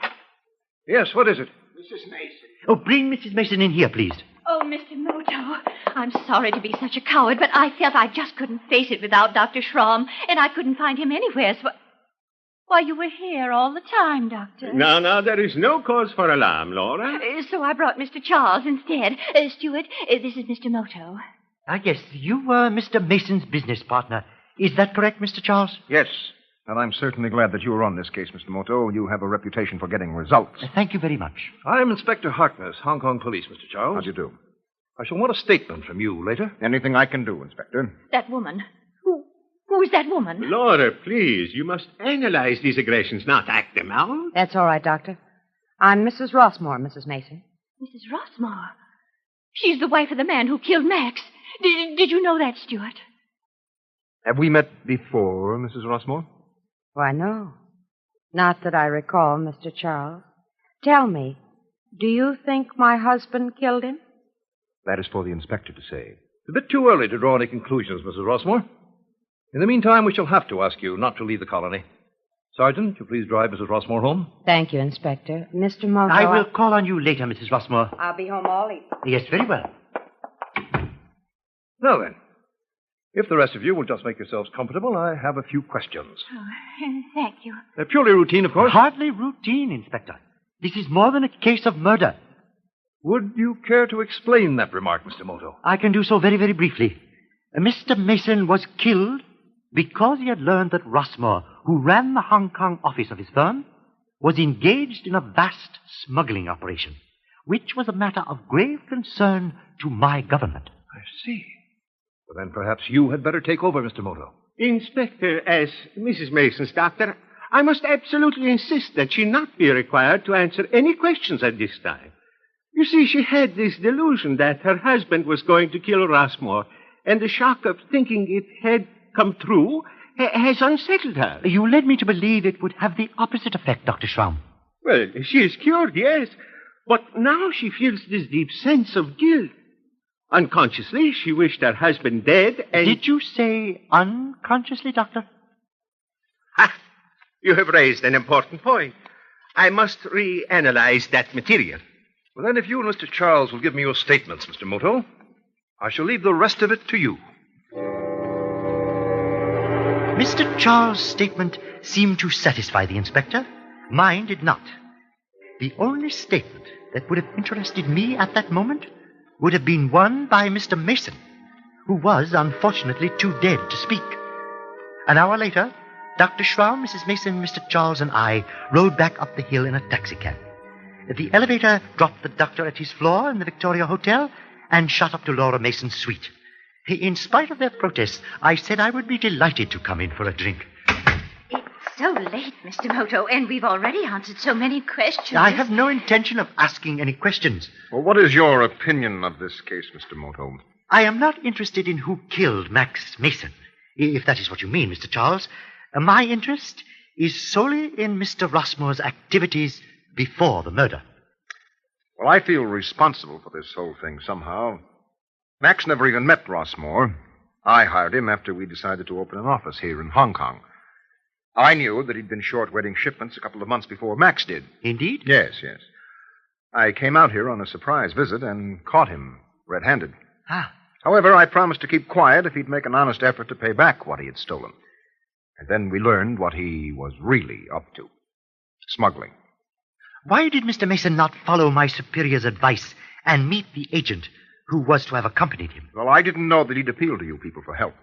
Yes, what is it? Mrs. Mason. Oh, bring Mrs. Mason in here, please. Oh, Mr. Moto, I'm sorry to be such a coward, but I felt I just couldn't face it without Dr. Schraum, and I couldn't find him anywhere, so... Why, you were here all the time, Doctor. No, there is no cause for alarm, Laura. So I brought Mr. Charles instead. Stuart, this is Mr. Moto. Ah, yes, you were Mr. Mason's business partner. Is that correct, Mr. Charles? Yes. And I'm certainly glad that you were on this case, Mr. Moto. You have a reputation for getting results. Thank you very much. I'm Inspector Harkness, Hong Kong Police, Mr. Charles. How do you do? I shall want a statement from you later. Anything I can do, Inspector. That woman. Who is that woman? Laura, please, you must analyze these aggressions, not act them out. That's all right, Doctor. I'm Mrs. Rossmore, Mrs. Mason. Mrs. Rossmore? She's the wife of the man who killed Max. Did you know that, Stuart? Have we met before, Mrs. Rossmore? Why, no. Not that I recall, Mr. Charles. Tell me, do you think my husband killed him? That is for the inspector to say. It's a bit too early to draw any conclusions, Mrs. Rossmore. In the meantime, we shall have to ask you not to leave the colony. Sergeant, you please drive Mrs. Rossmore home. Thank you, Inspector. Mr. Moto... I will call on you later, Mrs. Rossmore. I'll be home all evening. Yes, very well. Now then, if the rest of you will just make yourselves comfortable, I have a few questions. Oh, thank you. They're purely routine, of course. Hardly routine, Inspector. This is more than a case of murder. Would you care to explain that remark, Mr. Moto? I can do so very, very briefly. Mr. Mason was killed because he had learned that Rossmore, who ran the Hong Kong office of his firm, was engaged in a vast smuggling operation, which was a matter of grave concern to my government. I see. Well, then perhaps you had better take over, Mr. Moto. Inspector, as Mrs. Mason's doctor, I must absolutely insist that she not be required to answer any questions at this time. You see, she had this delusion that her husband was going to kill Rossmore, and the shock of thinking it had come true has unsettled her. You led me to believe it would have the opposite effect, Dr. Schraum. Well, she is cured, yes, but now she feels this deep sense of guilt. Unconsciously, she wished her husband dead, and... Did you say unconsciously, Doctor? Ha! You have raised an important point. I must reanalyze that material. Well, then, if you and Mr. Charles will give me your statements, Mr. Moto, I shall leave the rest of it to you. Mr. Charles' statement seemed to satisfy the inspector. Mine did not. The only statement that would have interested me at that moment would have been one by Mr. Mason, who was, unfortunately, too dead to speak. An hour later, Dr. Schraum, Mrs. Mason, Mr. Charles, and I rode back up the hill in a taxicab. The elevator dropped the doctor at his floor in the Victoria Hotel and shot up to Laura Mason's suite. In spite of their protests, I said I would be delighted to come in for a drink. It's so late, Mr. Moto, and we've already answered so many questions. I have no intention of asking any questions. Well, what is your opinion of this case, Mr. Moto? I am not interested in who killed Max Mason, if that is what you mean, Mr. Charles. My interest is solely in Mr. Rossmore's activities before the murder. Well, I feel responsible for this whole thing somehow. Max never even met Rossmore. I hired him after we decided to open an office here in Hong Kong. I knew that he'd been short wedding shipments a couple of months before Max did. Indeed? Yes. I came out here on a surprise visit and caught him red-handed. Ah. However, I promised to keep quiet if he'd make an honest effort to pay back what he had stolen. And then we learned what he was really up to. Smuggling. Why did Mr. Mason not follow my superior's advice and meet the agent who was to have accompanied him? Well, I didn't know that he'd appeal to you people for help.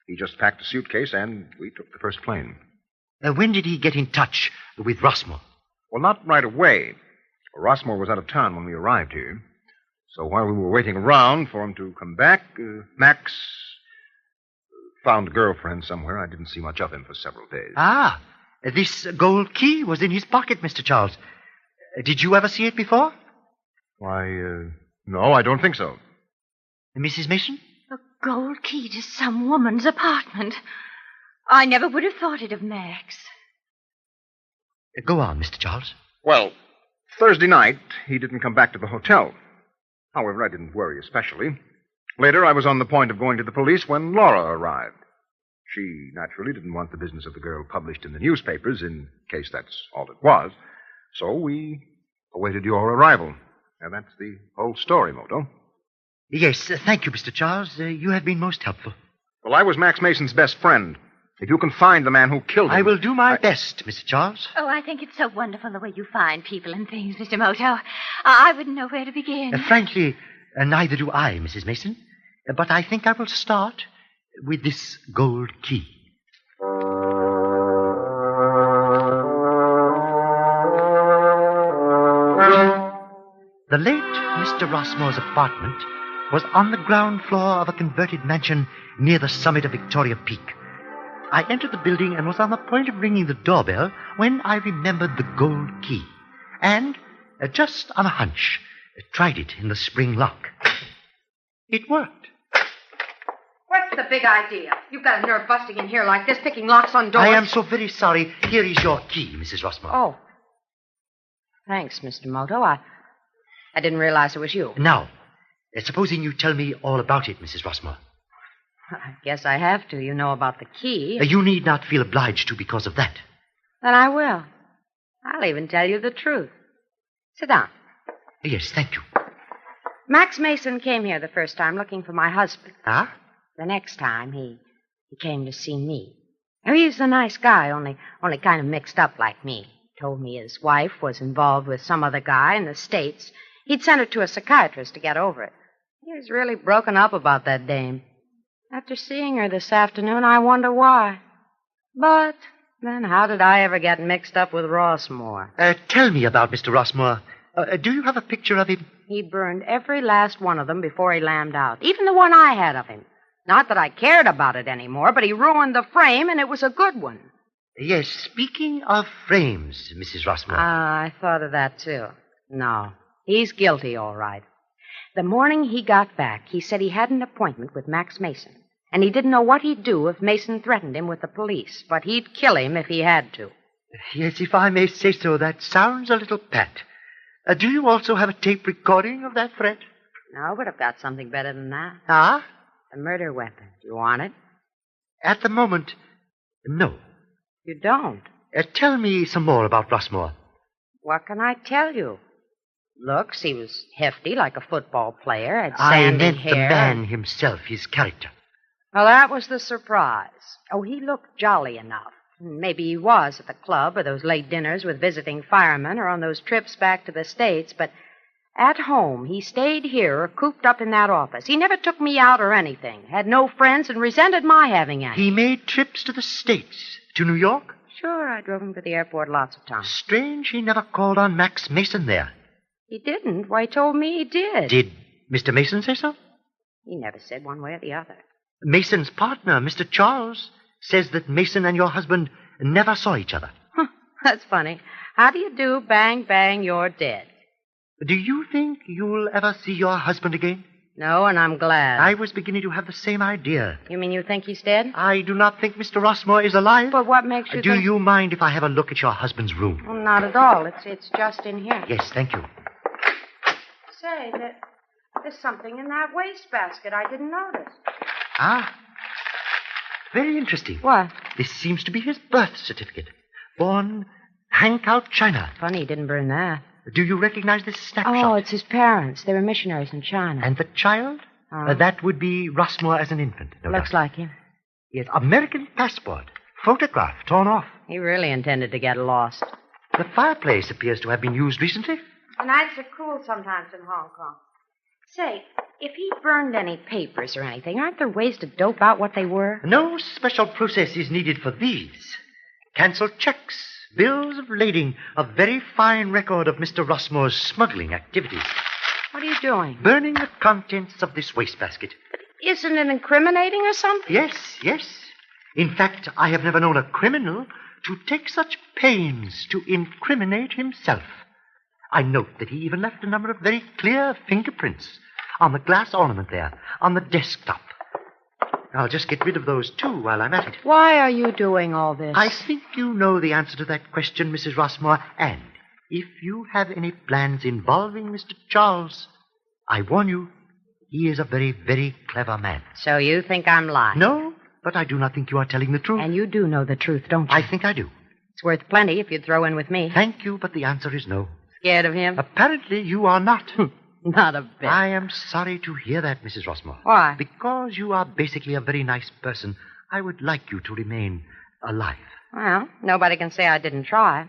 He just packed a suitcase and we took the first plane. When did he get in touch with Rossmore? Well, not right away. Rossmore was out of town when we arrived here. So while we were waiting around for him to come back, Max found a girlfriend somewhere. I didn't see much of him for several days. Ah, this gold key was in his pocket, Mr. Charles. Did you ever see it before? Why, no, I don't think so. Mrs. Mason? A gold key to some woman's apartment. I never would have thought it of Max. Go on, Mr. Charles. Well, Thursday night, he didn't come back to the hotel. However, I didn't worry especially. Later, I was on the point of going to the police when Laura arrived. She naturally didn't want the business of the girl published in the newspapers, in case that's all it was. So we awaited your arrival. And that's the whole story, Moto. Yes, thank you, Mr. Charles. You have been most helpful. Well, I was Max Mason's best friend. If you can find the man who killed him... I will do my best, Mr. Charles. Oh, I think it's so wonderful the way you find people and things, Mr. Moto. I wouldn't know where to begin. Frankly, neither do I, Mrs. Mason. But I think I will start with this gold key. The late Mr. Rossmore's apartment was on the ground floor of a converted mansion near the summit of Victoria Peak. I entered the building and was on the point of ringing the doorbell when I remembered the gold key. And, just on a hunch, tried it in the spring lock. It worked. What's the big idea? You've got a nerve busting in here like this, picking locks on doors. I am so very sorry. Here is your key, Mrs. Rossmore. Oh. Thanks, Mr. Moto. I didn't realize it was you. Now, supposing you tell me all about it, Mrs. Rossmore. I guess I have to. You know about the key. You need not feel obliged to because of that. Then I will. I'll even tell you the truth. Sit down. Yes, thank you. Max Mason came here the first time looking for my husband. Huh? The next time, he came to see me. Now, he's a nice guy, only kind of mixed up like me. Told me his wife was involved with some other guy in the States. He'd sent her to a psychiatrist to get over it. He was really broken up about that dame. After seeing her this afternoon, I wonder why. But then how did I ever get mixed up with Rossmore? Tell me about Mr. Rossmore. Do you have a picture of him? He burned every last one of them before he lambed out, even the one I had of him. Not that I cared about it anymore, but he ruined the frame, and it was a good one. Yes, speaking of frames, Mrs. Rossmore. I thought of that, too. No, he's guilty, all right. The morning he got back, he said he had an appointment with Max Mason, and he didn't know what he'd do if Mason threatened him with the police, but he'd kill him if he had to. Yes, if I may say so, that sounds a little pat. Do you also have a tape recording of that threat? No, but I've got something better than that. Ah? A murder weapon. Do you want it? At the moment, no. You don't? Tell me some more about Rossmore. What can I tell you? Looks, he was hefty like a football player, had I sandy meant hair. the man himself, his character. Well, that was the surprise. Oh, he looked jolly enough. Maybe he was at the club or those late dinners with visiting firemen or on those trips back to the States, but at home he stayed here, cooped up in that office. He never took me out or anything, had no friends, and resented my having any. He made trips to the States, to New York? Sure, I drove him to the airport lots of times. Strange he never called on Max Mason there. He didn't. Why, he told me he did. Did Mr. Mason say so? He never said one way or the other. Mason's partner, Mr. Charles, says that Mason and your husband never saw each other. Huh, that's funny. How do you do? Bang, bang, you're dead. Do you think you'll ever see your husband again? No, and I'm glad. I was beginning to have the same idea. You mean you think he's dead? I do not think Mr. Rossmore is alive. But what makes you Do think... you mind if I have a look at your husband's room? Well, not at all. It's just in here. Yes, thank you. Say, there's something in that wastebasket I didn't notice. Ah. Very interesting. What? This seems to be his birth certificate. Born Hankout, China. Funny he didn't burn that. Do you recognize this snapshot? Oh, it's his parents. They were missionaries in China. And the child? That would be Rossmore as an infant, no Looks doubt. like him. Yes, American passport. Photograph torn off. He really intended to get lost. The fireplace appears to have been used recently. The nights are cool sometimes in Hong Kong. Say, if he burned any papers or anything, aren't there ways to dope out what they were? No special process is needed for these. Cancelled checks, bills of lading, a very fine record of Mr. Rossmore's smuggling activities. What are you doing? Burning the contents of this wastebasket. Isn't it incriminating or something? Yes. In fact, I have never known a criminal to take such pains to incriminate himself. I note that he even left a number of very clear fingerprints on the glass ornament there, on the desktop. I'll just get rid of those, too, while I'm at it. Why are you doing all this? I think you know the answer to that question, Mrs. Rossmore, and if you have any plans involving Mr. Charles, I warn you, he is a very, very clever man. So you think I'm lying? No, but I do not think you are telling the truth. And you do know the truth, don't you? I think I do. It's worth plenty if you'd throw in with me. Thank you, but the answer is no. Scared of him? Apparently you are not. Not a bit. I am sorry to hear that, Mrs. Rossmore. Why? Because you are basically a very nice person I would like you to remain alive. Well, nobody can say I didn't try.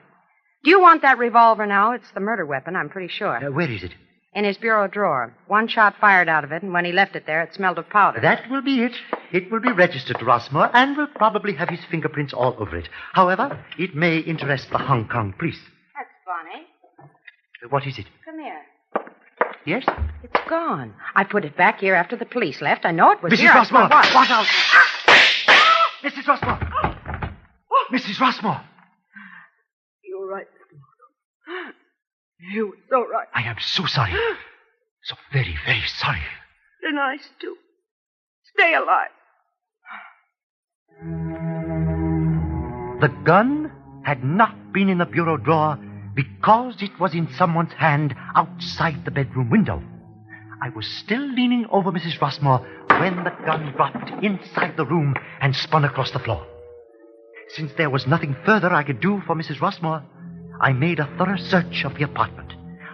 Do you want that revolver now? It's the murder weapon, I'm pretty sure. Where is it? In his bureau drawer. One shot fired out of it, and when he left it there, it smelled of powder. That will be it. It will be registered to Rossmore and will probably have his fingerprints all over it. However, it may interest the Hong Kong police. That's funny. What is it? Come here. Yes? It's gone. I put it back here after the police left. I know it was Mrs. here. Rossmore! What? Watch out! Mrs. Rossmore! Mrs. Rossmore! You were right, Mr. Moto. You were so right. I am so sorry. So very, very sorry. They're nice, too. Stay alive. The gun had not been in the bureau drawer because it was in someone's hand outside the bedroom window. I was still leaning over Mrs. Rossmore when the gun dropped inside the room and spun across the floor. Since there was nothing further I could do for Mrs. Rossmore, I made a thorough search of the apartment.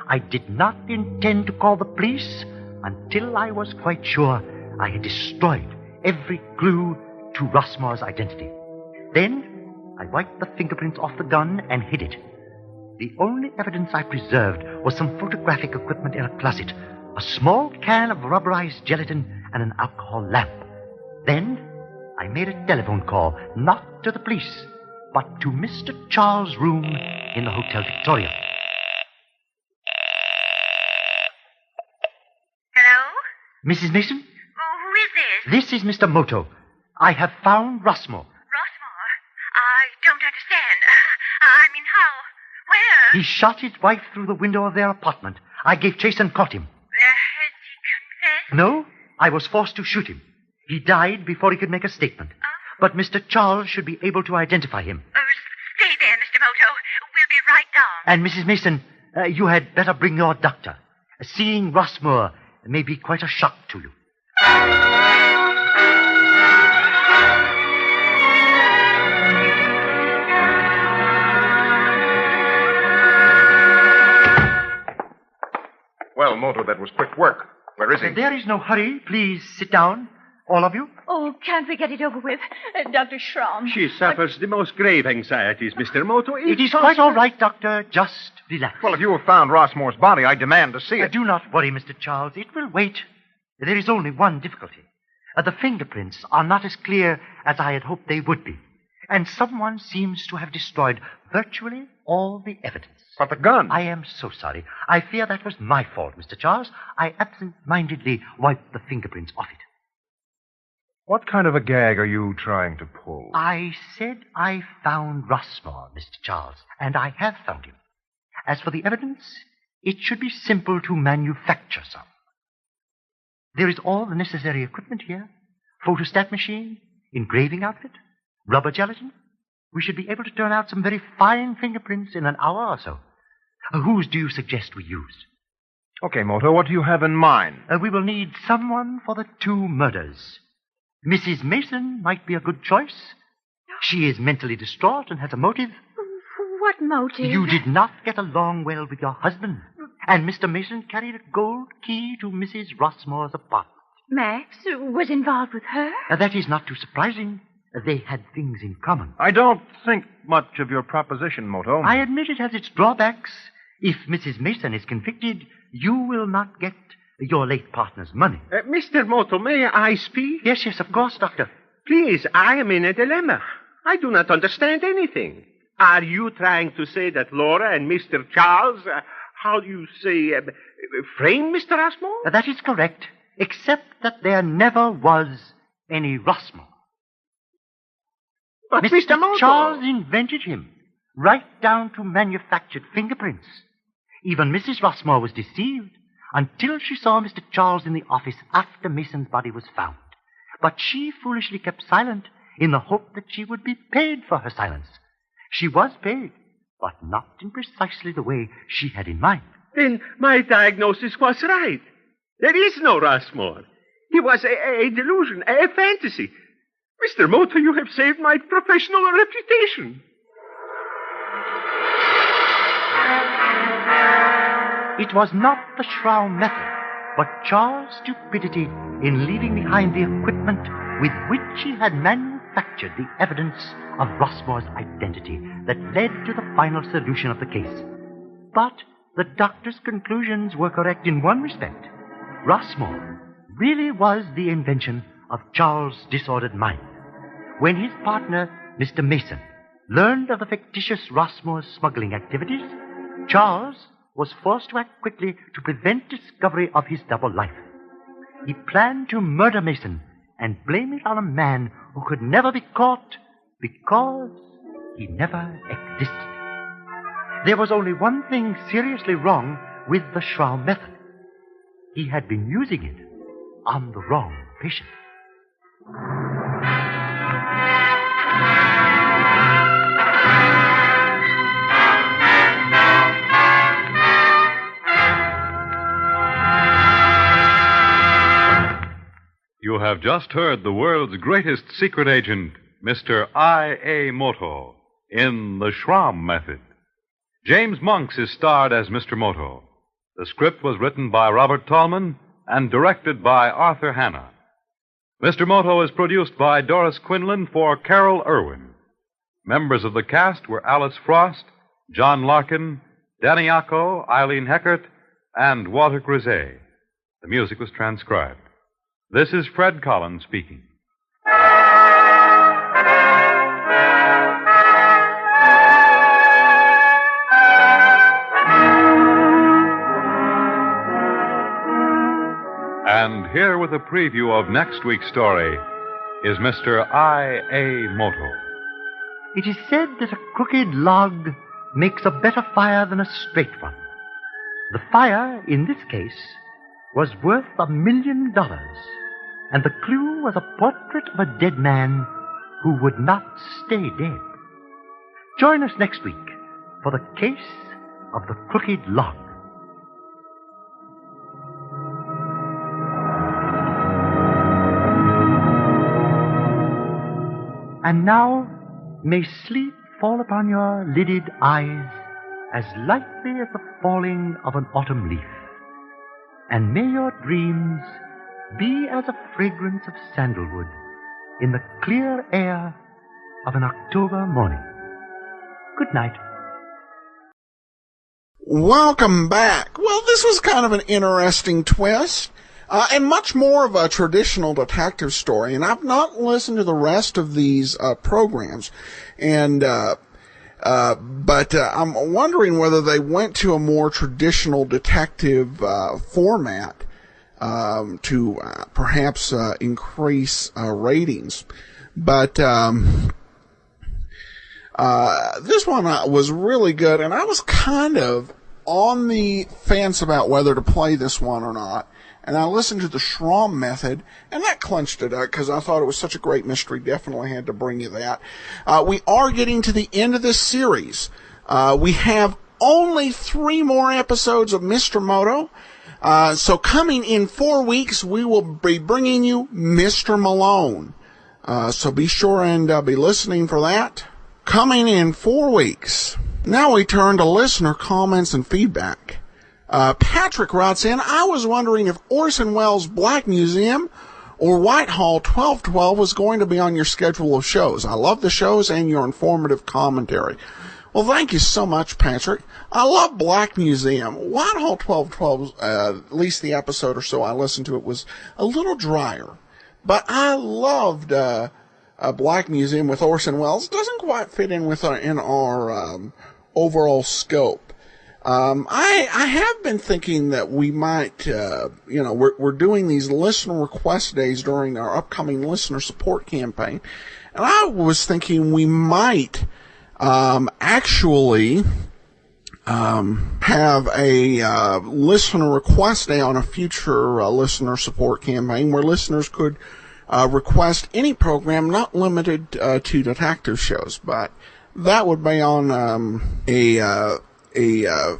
I did not intend to call the police until I was quite sure I had destroyed every clue to Rossmore's identity. Then I wiped the fingerprints off the gun and hid it. The only evidence I preserved was some photographic equipment in a closet, a small can of rubberized gelatin, and an alcohol lamp. Then I made a telephone call, not to the police, but to Mr. Charles' room in the Hotel Victoria. Hello? Mrs. Mason? Oh, who is this? This is Mr. Moto. I have found Rossmore. Rossmore? I don't understand. I mean, how? Where? He shot his wife through the window of their apartment. I gave chase and caught him. Has he confessed? No, I was forced to shoot him. He died before he could make a statement. But Mr. Charles should be able to identify him. Stay there, Mr. Moto. We'll be right down. And Mrs. Mason, you had better bring your doctor. Seeing Rossmore may be quite a shock to you. Well, Moto, that was quick work. Where is he? There is no hurry. Please sit down, all of you. Oh, can't we get it over with? Dr. Schraum. She suffers the most grave anxieties, Mr. Moto. It is quite all right, Doctor. Just relax. Well, if you have found Rossmore's body, I demand to see it. Do not worry, Mr. Charles. It will wait. There is only one difficulty. The fingerprints are not as clear as I had hoped they would be. And someone seems to have destroyed virtually all the evidence. But the gun. I am so sorry. I fear that was my fault, Mr. Charles. I absent-mindedly wiped the fingerprints off it. What kind of a gag are you trying to pull? I said I found Rossmore, Mr. Charles, and I have found him. As for the evidence, it should be simple to manufacture some. There is all the necessary equipment here. Photostat machine, engraving outfit, rubber gelatin. We should be able to turn out some very fine fingerprints in an hour or so. Whose do you suggest we use? Okay, Moto, what do you have in mind? We will need someone for the 2 murders. Mrs. Mason might be a good choice. She is mentally distraught and has a motive. What motive? You did not get along well with your husband. And Mr. Mason carried a gold key to Mrs. Rossmore's apartment. Max was involved with her? That is not too surprising. They had things in common. I don't think much of your proposition, Moto. I admit it has its drawbacks. If Mrs. Mason is convicted, you will not get your late partner's money. Mr. Moto, may I speak? Yes, of course, Doctor. Please, I am in a dilemma. I do not understand anything. Are you trying to say that Laura and Mr. Charles, how do you say, framed Mr. Rossmore? That is correct, except that there never was any Rossmore. But Mr. Moto... Charles invented him, right down to manufactured fingerprints. Even Mrs. Rossmore was deceived until she saw Mr. Charles in the office after Mason's body was found. But she foolishly kept silent in the hope that she would be paid for her silence. She was paid, but not in precisely the way she had in mind. Then my diagnosis was right. There is no Rossmore. He was a delusion, a fantasy. Mr. Moto, you have saved my professional reputation. It was not the Schraum method, but Charles' stupidity in leaving behind the equipment with which he had manufactured manufactured the evidence of Rossmore's identity that led to the final solution of the case. But the doctor's conclusions were correct in one respect. Rossmore really was the invention of Charles' disordered mind. When his partner, Mr. Mason, learned of the fictitious Rossmore's smuggling activities, Charles was forced to act quickly to prevent discovery of his double life. He planned to murder Mason and blame it on a man who could never be caught because he never existed. There was only one thing seriously wrong with the Schraum method. He had been using it on the wrong patient. You have just heard the world's greatest secret agent, Mr. I.A. Moto, in The Schraum Method. James Monks is starred as Mr. Moto. The script was written by Robert Tallman and directed by Arthur Hanna. Mr. Moto is produced by Doris Quinlan for Carol Irwin. Members of the cast were Alice Frost, John Larkin, Danny Acco, Eileen Heckert, and Walter Cruzet. The music was transcribed. This is Fred Collins speaking. And here with a preview of next week's story is Mr. I.A. Moto. It is said that a crooked log makes a better fire than a straight one. The fire, in this case, was worth $1 million, and the clue was a portrait of a dead man who would not stay dead. Join us next week for the case of the crooked log. And now, may sleep fall upon your lidded eyes as lightly as the falling of an autumn leaf. And may your dreams be as a fragrance of sandalwood in the clear air of an October morning. Good night. Welcome back. Well, this was kind of an interesting twist. And much more of a traditional detective story. And I've not listened to the rest of these programs. And but I'm wondering whether they went to a more traditional detective format to perhaps increase ratings. But this one was really good, and I was kind of on the fence about whether to play this one or not. And I listened to the Schraum Method, and that clinched it up because I thought it was such a great mystery. Definitely had to bring you that. We are getting to the end of this series. We have only 3 more episodes of Mr. Moto. So coming in 4 weeks, we will be bringing you Mr. Malone. So be sure and be listening for that. Coming in 4 weeks. Now we turn to listener comments and feedback. Patrick writes in, I was wondering if Orson Welles' Black Museum or Whitehall 1212 was going to be on your schedule of shows. I love the shows and your informative commentary. Well, thank you so much, Patrick. I love Black Museum. Whitehall 1212, at least the episode or so I listened to it, was a little drier. But I loved Black Museum with Orson Welles. It doesn't quite fit in with our overall scope. I have been thinking that we might, we're doing these listener request days during our upcoming listener support campaign. And I was thinking we might, actually, have a, listener request day on a future, listener support campaign where listeners could, request any program not limited, to detective shows, but that would be on, a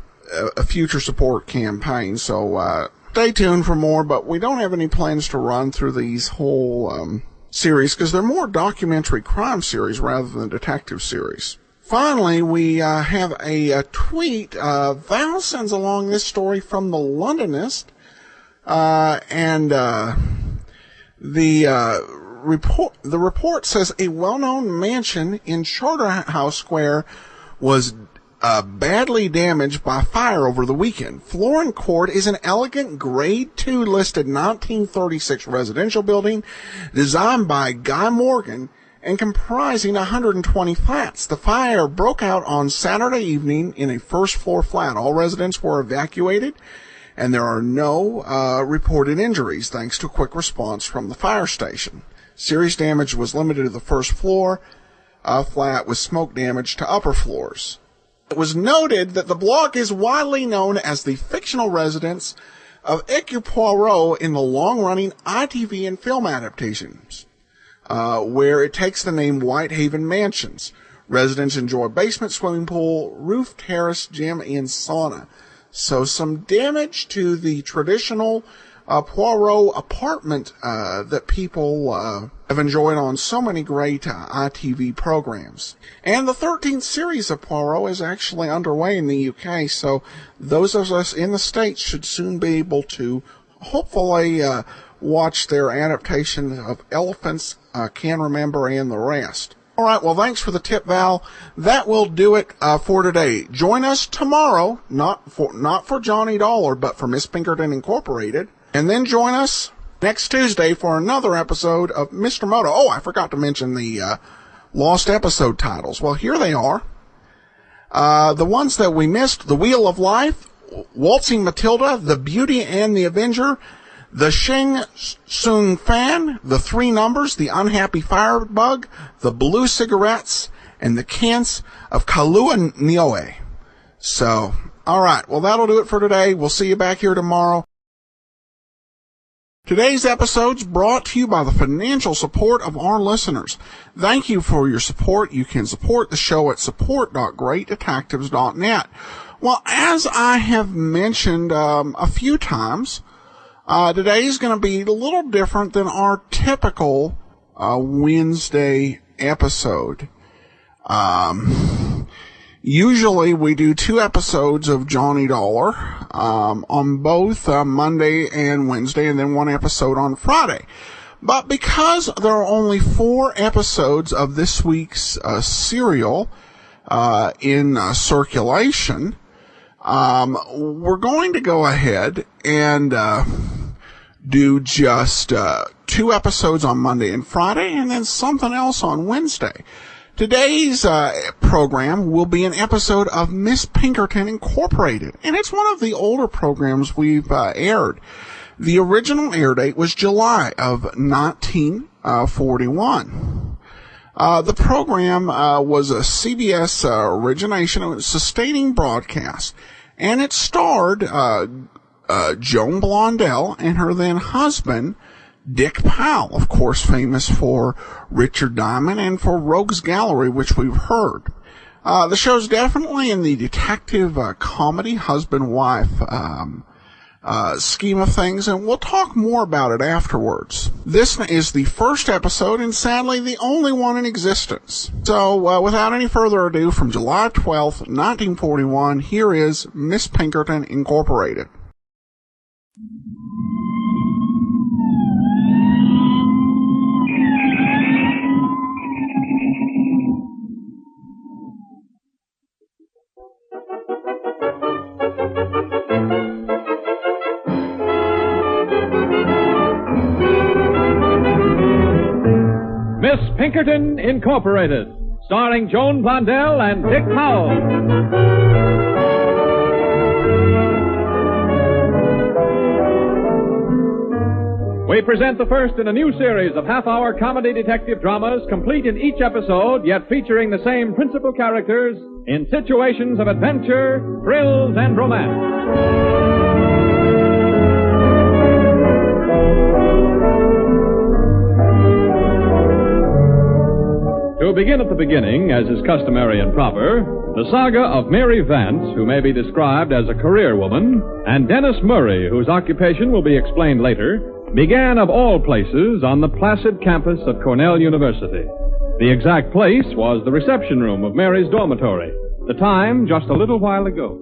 future support campaign. So stay tuned for more, but we don't have any plans to run through these whole series because they're more documentary crime series rather than detective series. Finally, we have a tweet. Val sends along this story from the Londonist, and the report says a well-known mansion in Charterhouse Square was badly damaged by fire over the weekend. Florin Court is an elegant Grade 2 listed 1936 residential building designed by Guy Morgan and comprising 120 flats. The fire broke out on Saturday evening in a first-floor flat. All residents were evacuated, and there are no reported injuries, thanks to a quick response from the fire station. Serious damage was limited to the first floor flat, with smoke damage to upper floors. It was noted that the block is widely known as the fictional residence of Hercule Poirot in the long-running ITV and film adaptations, where it takes the name Whitehaven Mansions. Residents enjoy basement swimming pool, roof terrace, gym, and sauna. So some damage to the traditional Poirot apartment that people have enjoyed on so many great ITV programs. And the 13th series of Poirot is actually underway in the UK, so those of us in the States should soon be able to hopefully watch their adaptation of Elephants, Can Remember, and the rest. All right, well, thanks for the tip, Val. That will do it for today. Join us tomorrow, not for Johnny Dollar, but for Miss Pinkerton Incorporated. And then join us next Tuesday for another episode of Mr. Moto. Oh, I forgot to mention the lost episode titles. Well, here they are. The ones that we missed: The Wheel of Life, Waltzing Matilda, The Beauty and the Avenger, The Shing Tsung Fan, The Three Numbers, The Unhappy Firebug, The Blue Cigarettes, and The Cants of Kalua Nioe. So, alright, well, that'll do it for today. We'll see you back here tomorrow. Today's episode's brought to you by the financial support of our listeners. Thank you for your support. You can support the show at support.greatdetectives.net. Well, as I have mentioned a few times, today is going to be a little different than our typical Wednesday episode. Usually we do 2 episodes of Johnny Dollar on both Monday and Wednesday, and then 1 episode on Friday. But because there are only 4 episodes of this week's serial in circulation, we're going to go ahead and do just 2 episodes on Monday and Friday, and then something else on Wednesday. Today's program will be an episode of Miss Pinkerton Incorporated, and it's one of the older programs we've aired. The original air date was July of 1941. The program was a CBS origination. It was a sustaining broadcast, and it starred Joan Blondell and her then husband, Dick Powell, of course famous for Richard Diamond and for Rogues Gallery, which we've heard. The show's definitely in the detective comedy husband-wife scheme of things, and we'll talk more about it afterwards. This is the first episode, and sadly the only one in existence. So, without any further ado, from July 12th, 1941, here is Miss Pinkerton Incorporated. Miss Pinkerton Incorporated, starring Joan Blondell and Dick Powell. We present the first in a new series of half-hour comedy detective dramas, complete in each episode, yet featuring the same principal characters in situations of adventure, thrills, and romance. To begin at the beginning, as is customary and proper, the saga of Mary Vance, who may be described as a career woman, and Dennis Murray, whose occupation will be explained later, began of all places on the placid campus of Cornell University. The exact place was the reception room of Mary's dormitory, the time just a little while ago.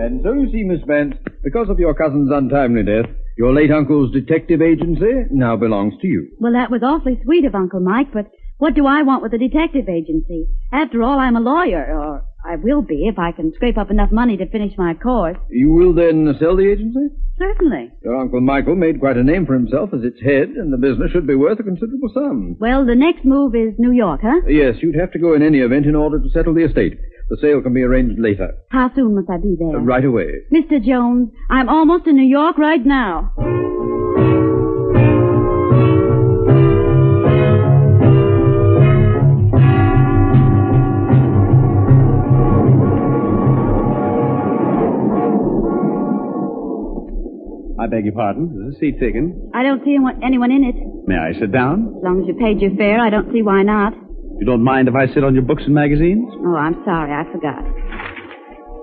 And so you see, Miss Vance, because of your cousin's untimely death, Your late uncle's detective agency now belongs to you. Well, that was awfully sweet of Uncle Mike, but what do I want with a detective agency? After all, I'm a lawyer, or I will be if I can scrape up enough money to finish my course. You will then sell the agency? Certainly. Your Uncle Michael made quite a name for himself as its head, and the business should be worth a considerable sum. Well, the next move is New York, huh? Yes, you'd have to go in any event in order to settle the estate. The sale can be arranged later. How soon must I be there? Right away. Mr. Jones, I'm almost in New York right now. I beg your pardon. Is the seat taken? I don't see anyone in it. May I sit down? As long as you paid your fare, I don't see why not. You don't mind if I sit on your books and magazines? Oh, I'm sorry. I forgot.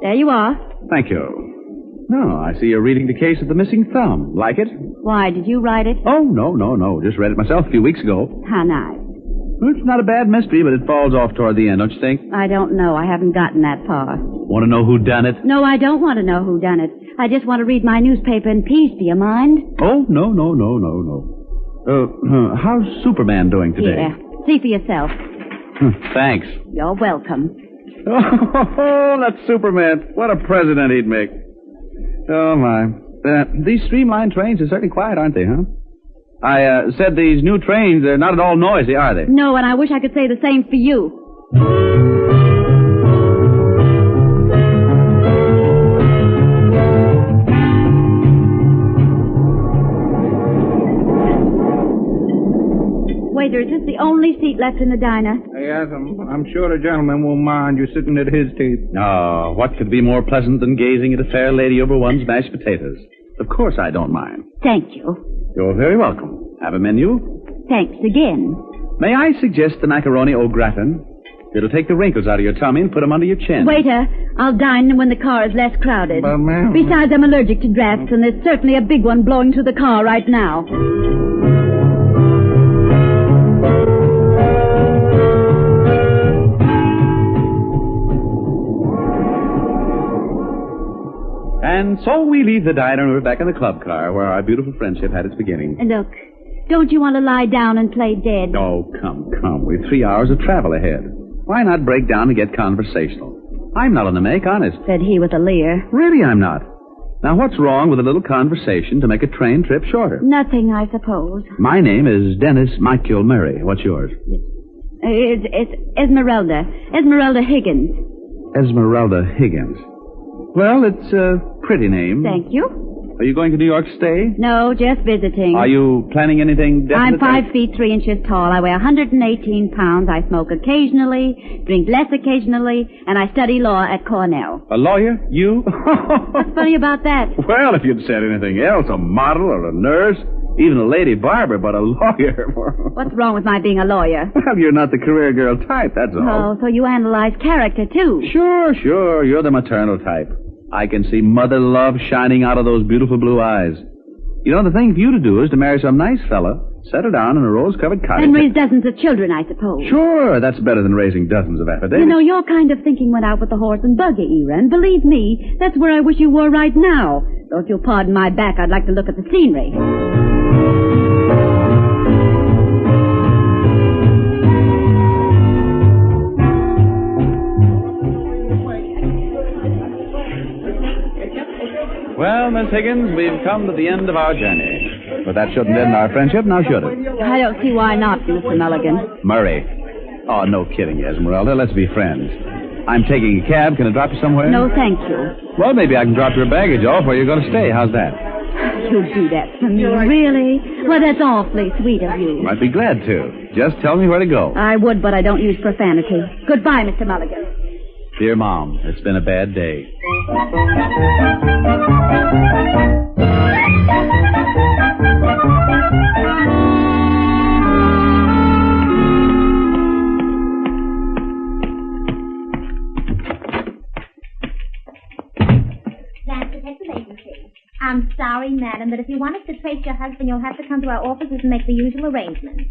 There you are. Thank you. No, I see you're reading the case of the missing thumb. Like it? Why, did you write it? Oh, no. Just read it myself a few weeks ago. How nice. Well, it's not a bad mystery, but it falls off toward the end, don't you think? I don't know. I haven't gotten that far. Want to know who done it? No, I don't want to know who done it. I just want to read my newspaper in peace. Do you mind? Oh, no. How's Superman doing today? Yeah. See for yourself. Thanks. You're welcome. Oh, that's Superman. What a president he'd make. Oh, my. These streamlined trains are certainly quiet, aren't they, huh? I said these new trains are not at all noisy, are they? No, and I wish I could say the same for you. Waiter, is this the only seat left in the diner? Yes, I'm sure the gentleman won't mind you sitting at his table. Oh, what could be more pleasant than gazing at a fair lady over one's mashed potatoes? Of course I don't mind. Thank you. You're very welcome. Have a menu? Thanks again. May I suggest the macaroni au gratin? It'll take the wrinkles out of your tummy and put them under your chin. Waiter, I'll dine when the car is less crowded. But, ma'am... Besides, I'm allergic to drafts, and there's certainly a big one blowing through the car right now. And so we leave the diner and we're back in the club car where our beautiful friendship had its beginning. Look, don't you want to lie down and play dead? Oh, come. We've 3 hours of travel ahead. Why not break down and get conversational? I'm not on the make, honest. Said he with a leer. Really, I'm not. Now, what's wrong with a little conversation to make a train trip shorter? Nothing, I suppose. My name is Dennis Michael Murray. What's yours? It's Esmeralda. Esmeralda Higgins. Esmeralda Higgins. Well, it's a pretty name. Thank you. Are you going to New York to stay? No, just visiting. Are you planning anything definite? I'm 5 feet 3 inches tall. I weigh 118 pounds. I smoke occasionally, drink less occasionally, and I study law at Cornell. A lawyer? You? What's funny about that? Well, if you'd said anything else, a model or a nurse, even a lady barber, but a lawyer. What's wrong with my being a lawyer? Well, you're not the career girl type, that's all. Oh, so you analyze character, too. Sure. You're the maternal type. I can see mother love shining out of those beautiful blue eyes. You know, the thing for you to do is to marry some nice fella, settle down in a rose-covered cottage. And raise dozens of children, I suppose. Sure, that's better than raising dozens of affidavits. You know, your kind of thinking went out with the horse and buggy era, and believe me, that's where I wish you were right now. Though if you'll pardon my back, I'd like to look at the scenery. Well, Miss Higgins, we've come to the end of our journey. But that shouldn't end our friendship, now should it? I don't see why not, Mr. Mulligan. Murray. Oh, no kidding, Esmeralda. Let's be friends. I'm taking a cab. Can I drop you somewhere? No, thank you. Well, maybe I can drop your baggage off where you're going to stay. How's that? You'd do that for me, really? Well, that's awfully sweet of you. I'd be glad to. Just tell me where to go. I would, but I don't use profanity. Goodbye, Mr. Mulligan. Dear Mom, it's been a bad day. That's Detective Agency. I'm sorry, madam, but if you want us to trace your husband, you'll have to come to our offices and make the usual arrangements.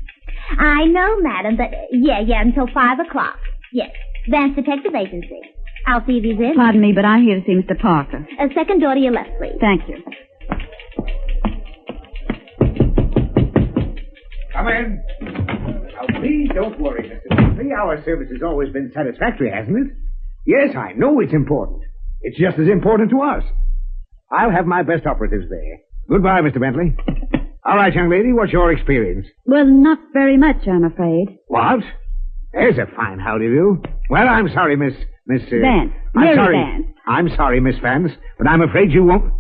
I know, madam, but yeah, until 5 o'clock. Yes. Vance Detective Agency. I'll see if he's in. Pardon me, but I'm here to see Mr. Parker. Second door to your left, please. Thank you. don't worry, Mr. Bentley. Our service has always been satisfactory, hasn't it? Yes, I know it's important. It's just as important to us. I'll have my best operatives there. Goodbye, Mr. Bentley. All right, young lady, what's your experience? Well, not very much, I'm afraid. What? There's a fine howdy-do. Well, I'm sorry, Miss... Vance. I'm Mary sorry. Vance. I'm sorry, Miss Vance, but I'm afraid you won't...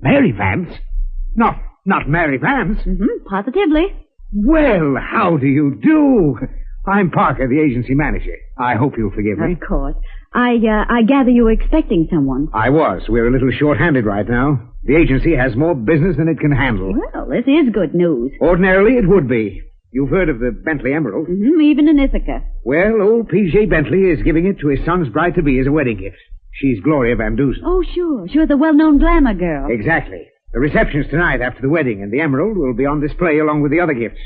Mary Vance? Not Mary Vance? Mm-hmm, positively. Well, how do you do? I'm Parker, the agency manager. I hope you'll forgive me. Of course. I gather you were expecting someone. I was. We're a little short-handed right now. The agency has more business than it can handle. Well, this is good news. Ordinarily, it would be. You've heard of the Bentley Emerald? Mm-hmm, even in Ithaca. Well, old P.J. Bentley is giving it to his son's bride-to-be as a wedding gift. She's Gloria Van Dusen. Oh, sure. Sure, the well-known glamour girl. Exactly. The reception's tonight after the wedding, and the emerald will be on display along with the other gifts.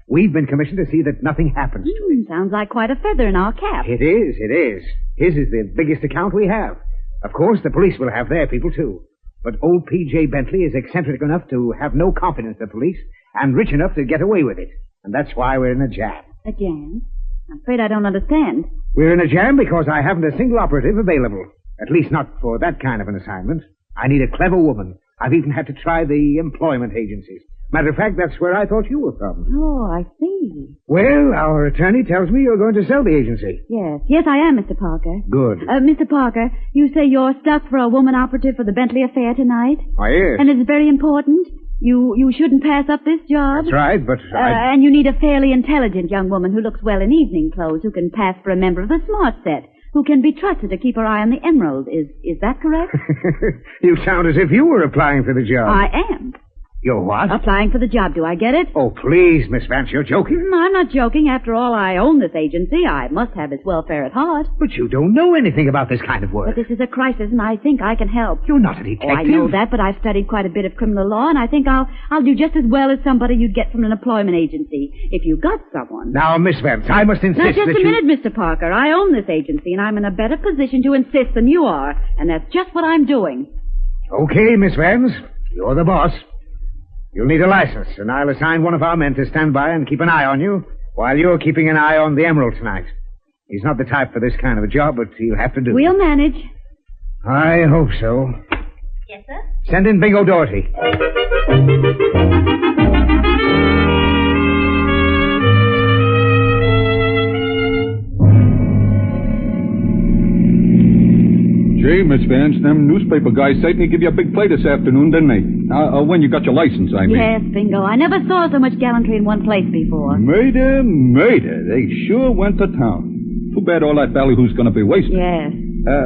We've been commissioned to see that nothing happens to it. Sounds like quite a feather in our cap. It is. His is the biggest account we have. Of course, the police will have their people, too. But old P.J. Bentley is eccentric enough to have no confidence in the police and rich enough to get away with it. And that's why we're in a jam. A jam? I'm afraid I don't understand. We're in a jam because I haven't a single operative available. At least not for that kind of an assignment. I need a clever woman. I've even had to try the employment agencies. Matter of fact, that's where I thought you were from. Oh, I see. Well, our attorney tells me you're going to sell the agency. Yes, I am, Mr. Parker. Good. Mr. Parker, you say you're stuck for a woman operative for the Bentley affair tonight? Oh, yes. And it's very important? You shouldn't pass up this job? That's right, but And you need a fairly intelligent young woman who looks well in evening clothes, who can pass for a member of the smart set, who can be trusted to keep her eye on the emerald. Is that correct? You sound as if you were applying for the job. I am. You're what? Applying for the job. Do I get it? Oh, please, Miss Vance, you're joking. I'm not joking. After all, I own this agency. I must have its welfare at heart. But you don't know anything about this kind of work. But this is a crisis, and I think I can help. You're not a detective. Oh, I know that, but I've studied quite a bit of criminal law, and I think I'll do just as well as somebody you'd get from an employment agency, if you got someone. Now, Miss Vance, I must insist Now, just that a minute, Mr. Parker. I own this agency, and I'm in a better position to insist than you are, and that's just what I'm doing. Okay, Miss Vance. You're the boss. You'll need a license, and I'll assign one of our men to stand by and keep an eye on you while you're keeping an eye on the emerald tonight. He's not the type for this kind of a job, but he'll have to do it. We'll manage. I hope so. Yes, sir? Send in Bingo Doherty. Gee, Miss Vance, them newspaper guys certainly give you a big play this afternoon, didn't they? When you got your license, I mean. Yes, Bingo. I never saw so much gallantry in one place before. Murder. They sure went to town. Too bad all that ballyhoo's going to be wasted. Yes.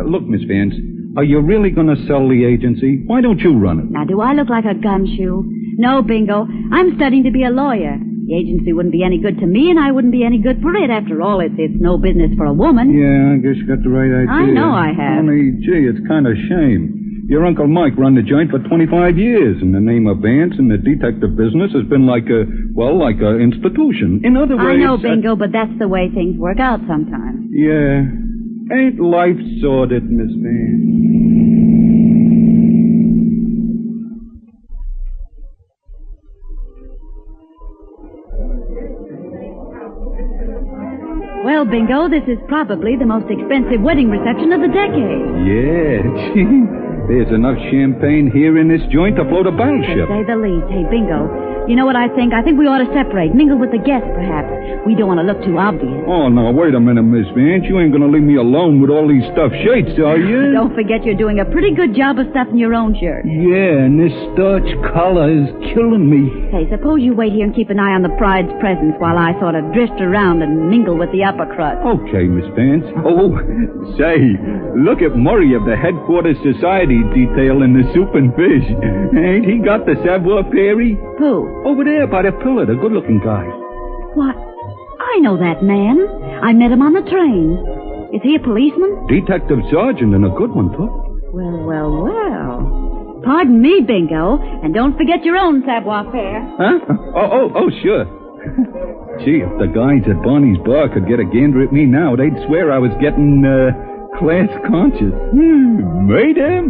Look, Miss Vance, are you really going to sell the agency? Why don't you run it? Now, do I look like a gumshoe? No, Bingo. I'm studying to be a lawyer. The agency wouldn't be any good to me, and I wouldn't be any good for it. After all, it's no business for a woman. Yeah, I guess you got the right idea. I know I have. Only, gee, it's kind of shame. Your Uncle Mike run the joint for 25 years, and the name of Vance in the detective business has been like a institution. In other words... I know, Bingo, but that's the way things work out sometimes. Yeah. Ain't life sordid, Miss Vance? Well, Bingo, this is probably the most expensive wedding reception of the decade. Yeah, gee. There's enough champagne here in this joint to float a battleship. To say the least. Hey, Bingo, you know what I think? I think we ought to separate, mingle with the guests, perhaps. We don't want to look too obvious. Oh, now, wait a minute, Miss Vance. You ain't going to leave me alone with all these stuffed shirts, are you? Don't forget you're doing a pretty good job of stuffing your own shirt. Yeah, and this starch collar is killing me. Hey, suppose you wait here and keep an eye on the bride's presents while I sort of drift around and mingle with the upper crust. Okay, Miss Vance. Oh, say, look at Murray of the Headquarters Society detail in the soup and fish. Ain't he got the savoir-faire? Who? Over there by the pillar, the good-looking guy. What? I know that man. I met him on the train. Is he a policeman? Detective sergeant, and a good one, too. Well. Pardon me, Bingo, and don't forget your own savoir-faire. Huh? Oh, sure. Gee, if the guys at Barney's bar could get a gander at me now, they'd swear I was getting, class conscious. Murder.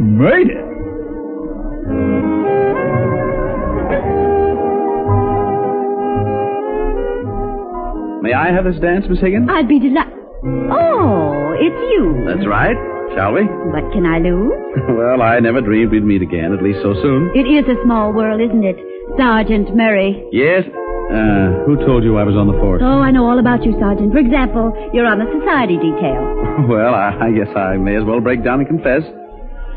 May I have this dance, Miss Higgins? I'd be delighted. Oh, it's you. That's right. Shall we? But can I lose? Well, I never dreamed we'd meet again, at least so soon. It is a small world, isn't it? Sergeant Murray. Yes? Who told you I was on the force? Oh, I know all about you, Sergeant. For example, you're on the society detail. Well, I guess I may as well break down and confess.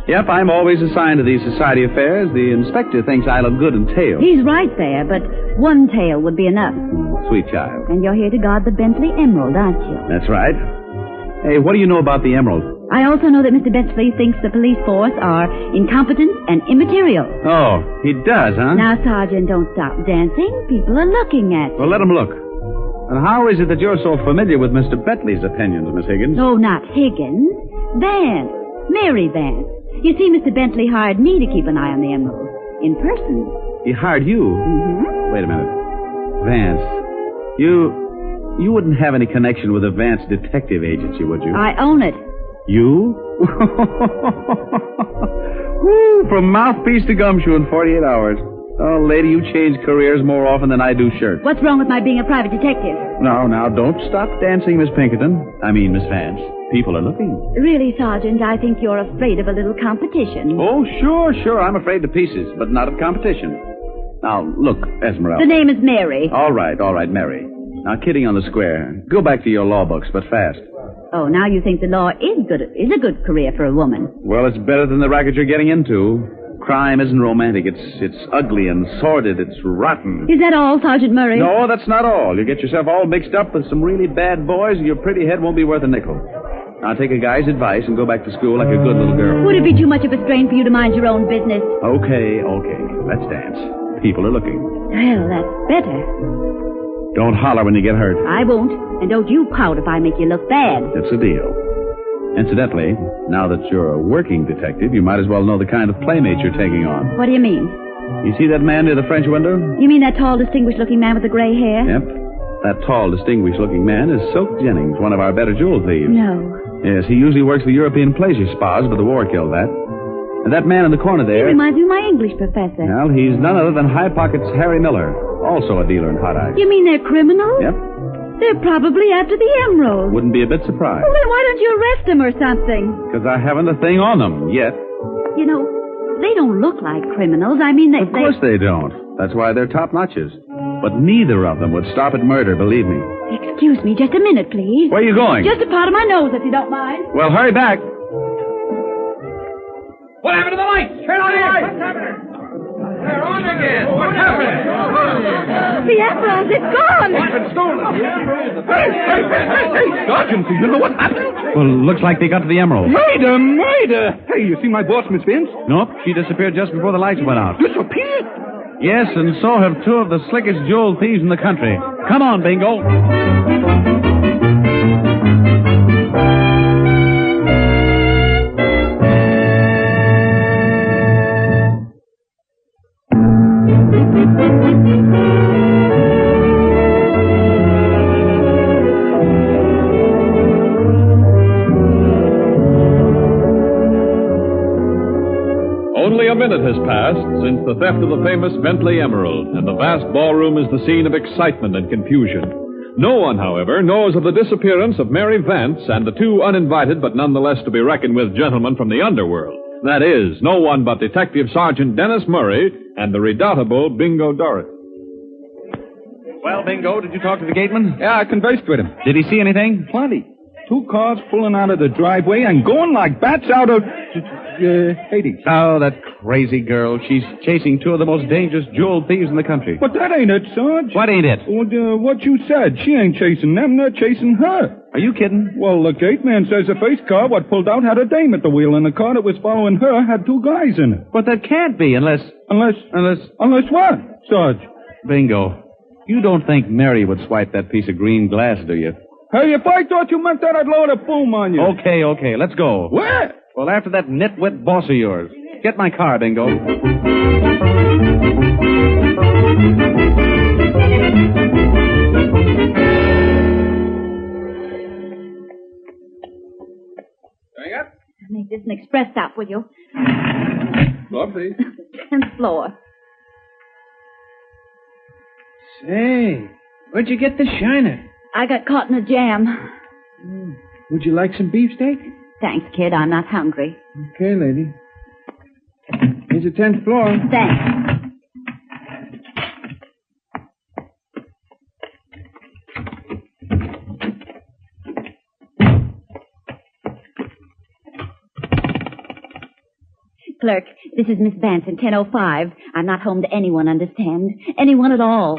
Yep, I'm always assigned to these society affairs. The inspector thinks I look good in tails. He's right there, but one tail would be enough. Sweet child. And you're here to guard the Bentley Emerald, aren't you? That's right. Hey, what do you know about the Emerald? I also know that Mr. Bentley thinks the police force are incompetent and immaterial. Oh, he does, huh? Now, Sergeant, don't stop dancing. People are looking at you. Well, let them look. And how is it that you're so familiar with Mr. Bentley's opinions, Miss Higgins? Oh, not Higgins. Vance. Mary Vance. You see, Mr. Bentley hired me to keep an eye on the Emerald. In person. He hired you? Mm-hmm. Wait a minute. Vance, you wouldn't have any connection with a Vance detective agency, would you? I own it. You? Woo, from mouthpiece to gumshoe in 48 hours. Oh, lady, you change careers more often than I do shirts. What's wrong with my being a private detective? No, now, don't stop dancing, Miss Pinkerton. I mean, Miss Vance. People are looking. Really, Sergeant, I think you're afraid of a little competition. Oh, sure. I'm afraid to pieces, but not of competition. Now, look, Esmeralda. The name is Mary. All right, Mary. Now, kidding on the square. Go back to your law books, but fast. Oh, now you think the law is a good career for a woman. Well, it's better than the racket you're getting into. Crime isn't romantic. It's ugly and sordid. It's rotten. Is that all, Sergeant Murray? No, that's not all. You get yourself all mixed up with some really bad boys, and your pretty head won't be worth a nickel. Now, take a guy's advice and go back to school like a good little girl. Would it be too much of a strain for you to mind your own business? Okay. Let's dance. People are looking. Well, that's better. Don't holler when you get hurt. I won't. And don't you pout if I make you look bad. It's a deal. Incidentally, now that you're a working detective, you might as well know the kind of playmate you're taking on. What do you mean? You see that man near the French window? You mean that tall, distinguished-looking man with the gray hair? Yep. That tall, distinguished-looking man is Silk Jennings, one of our better jewel thieves. No. Yes, he usually works the European pleasure spas, but the war killed that. And that man in the corner there... He reminds me of my English professor. Well, he's none other than High Pocket's Harry Miller, also a dealer in hot ice. You mean they're criminals? Yep. They're probably after the emerald. Wouldn't be a bit surprised. Well, then why don't you arrest them or something? Because I haven't a thing on them yet. You know, they don't look like criminals. I mean, Of course they don't. That's why they're top-notches. But neither of them would stop at murder, believe me. Excuse me, just a minute, please. Where are you going? Just a part of my nose, if you don't mind. Well, hurry back. What happened to the lights? Turn on the lights. What's happening? They're on again. What's happening? The emerald, it's gone. It's been stolen. Hey, Sergeant, do you know what happened? Well, looks like they got to the emerald. Murder! Hey, you see my boss, Miss Vince? Nope, she disappeared just before the lights went out. Disappeared? Yes, and so have two of the slickest jewel thieves in the country. Come on, Bingo. Only a minute has passed since the theft of the famous Bentley Emerald, and the vast ballroom is the scene of excitement and confusion. No one, however, knows of the disappearance of Mary Vance and the two uninvited but nonetheless to be reckoned with gentlemen from the underworld. That is, no one but Detective Sergeant Dennis Murray and the redoubtable Bingo Dorrit. Well, Bingo, did you talk to the gateman? Yeah, I conversed with him. Did he see anything? Plenty. Two cars pulling out of the driveway and going like bats out of Hades. Oh, that crazy girl. She's chasing two of the most dangerous jewel thieves in the country. But that ain't it, Sarge. What ain't it? What you said. She ain't chasing them. They're chasing her. Are you kidding? Well, the gate man says the first car what pulled out had a dame at the wheel, and the car that was following her had two guys in it. But that can't be unless what, Sarge? Bingo. You don't think Mary would swipe that piece of green glass, do you? Hey, if I thought you meant that, I'd load a boom on you. Okay, let's go. Where? Well, after that nitwit boss of yours. Get my car, Bingo. Going up? Make this an express stop, will you? Floor, please. 10th floor. Say, where'd you get the shiner? I got caught in a jam. Would you like some beefsteak? Thanks, kid. I'm not hungry. Okay, lady. Here's the 10th floor. Thanks. Clerk, this is Miss Vance in 1005. I'm not home to anyone, understand? Anyone at all.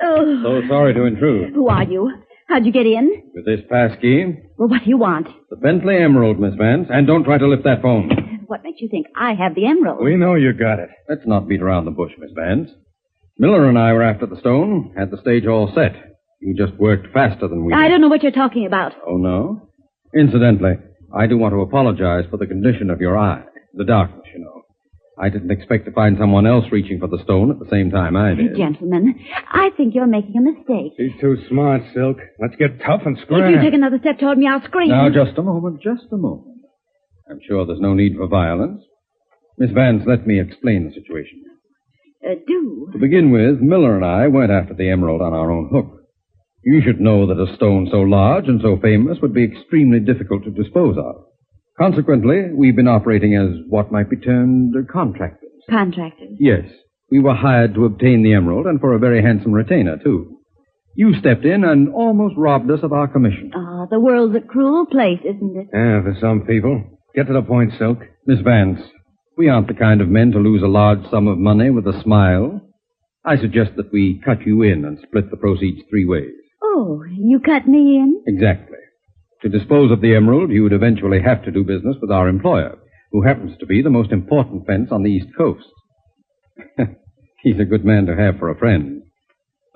Oh. So sorry to intrude. Who are you? How'd you get in? With this pass key, Well, what do you want? the Bentley Emerald, Miss Vance. And don't try to lift that phone. What makes you think I have the emerald? We know you got it. Let's not beat around the bush, Miss Vance. Miller and I were after the stone, had the stage all set. You just worked faster than we did. I don't know what you're talking about. Oh, no? Incidentally, I do want to apologize for the condition of your eye. The darkness, you know. I didn't expect to find someone else reaching for the stone at the same time I did. Gentlemen, I think you're making a mistake. She's too smart, Silk. Let's get tough and If scrap. you take another step toward me, I'll scream. Now, just a moment. I'm sure there's no need for violence. Miss Vance, let me explain the situation. Do. To begin with, Miller and I went after the emerald on our own hook. You should know that a stone so large and so famous would be extremely difficult to dispose of. Consequently, we've been operating as what might be termed contractors. Contractors. Yes, we were hired to obtain the emerald and for a very handsome retainer, too. You stepped in and almost robbed us of our commission. Oh, the world's a cruel place, isn't it? Yeah, for some people. Get to the point, Silk. Miss Vance, we aren't the kind of men to lose a large sum of money with a smile. I suggest that we cut you in and split the proceeds 3 ways. Oh, you cut me in? Exactly. To dispose of the emerald, you would eventually have to do business with our employer, who happens to be the most important fence on the East Coast. He's a good man to have for a friend.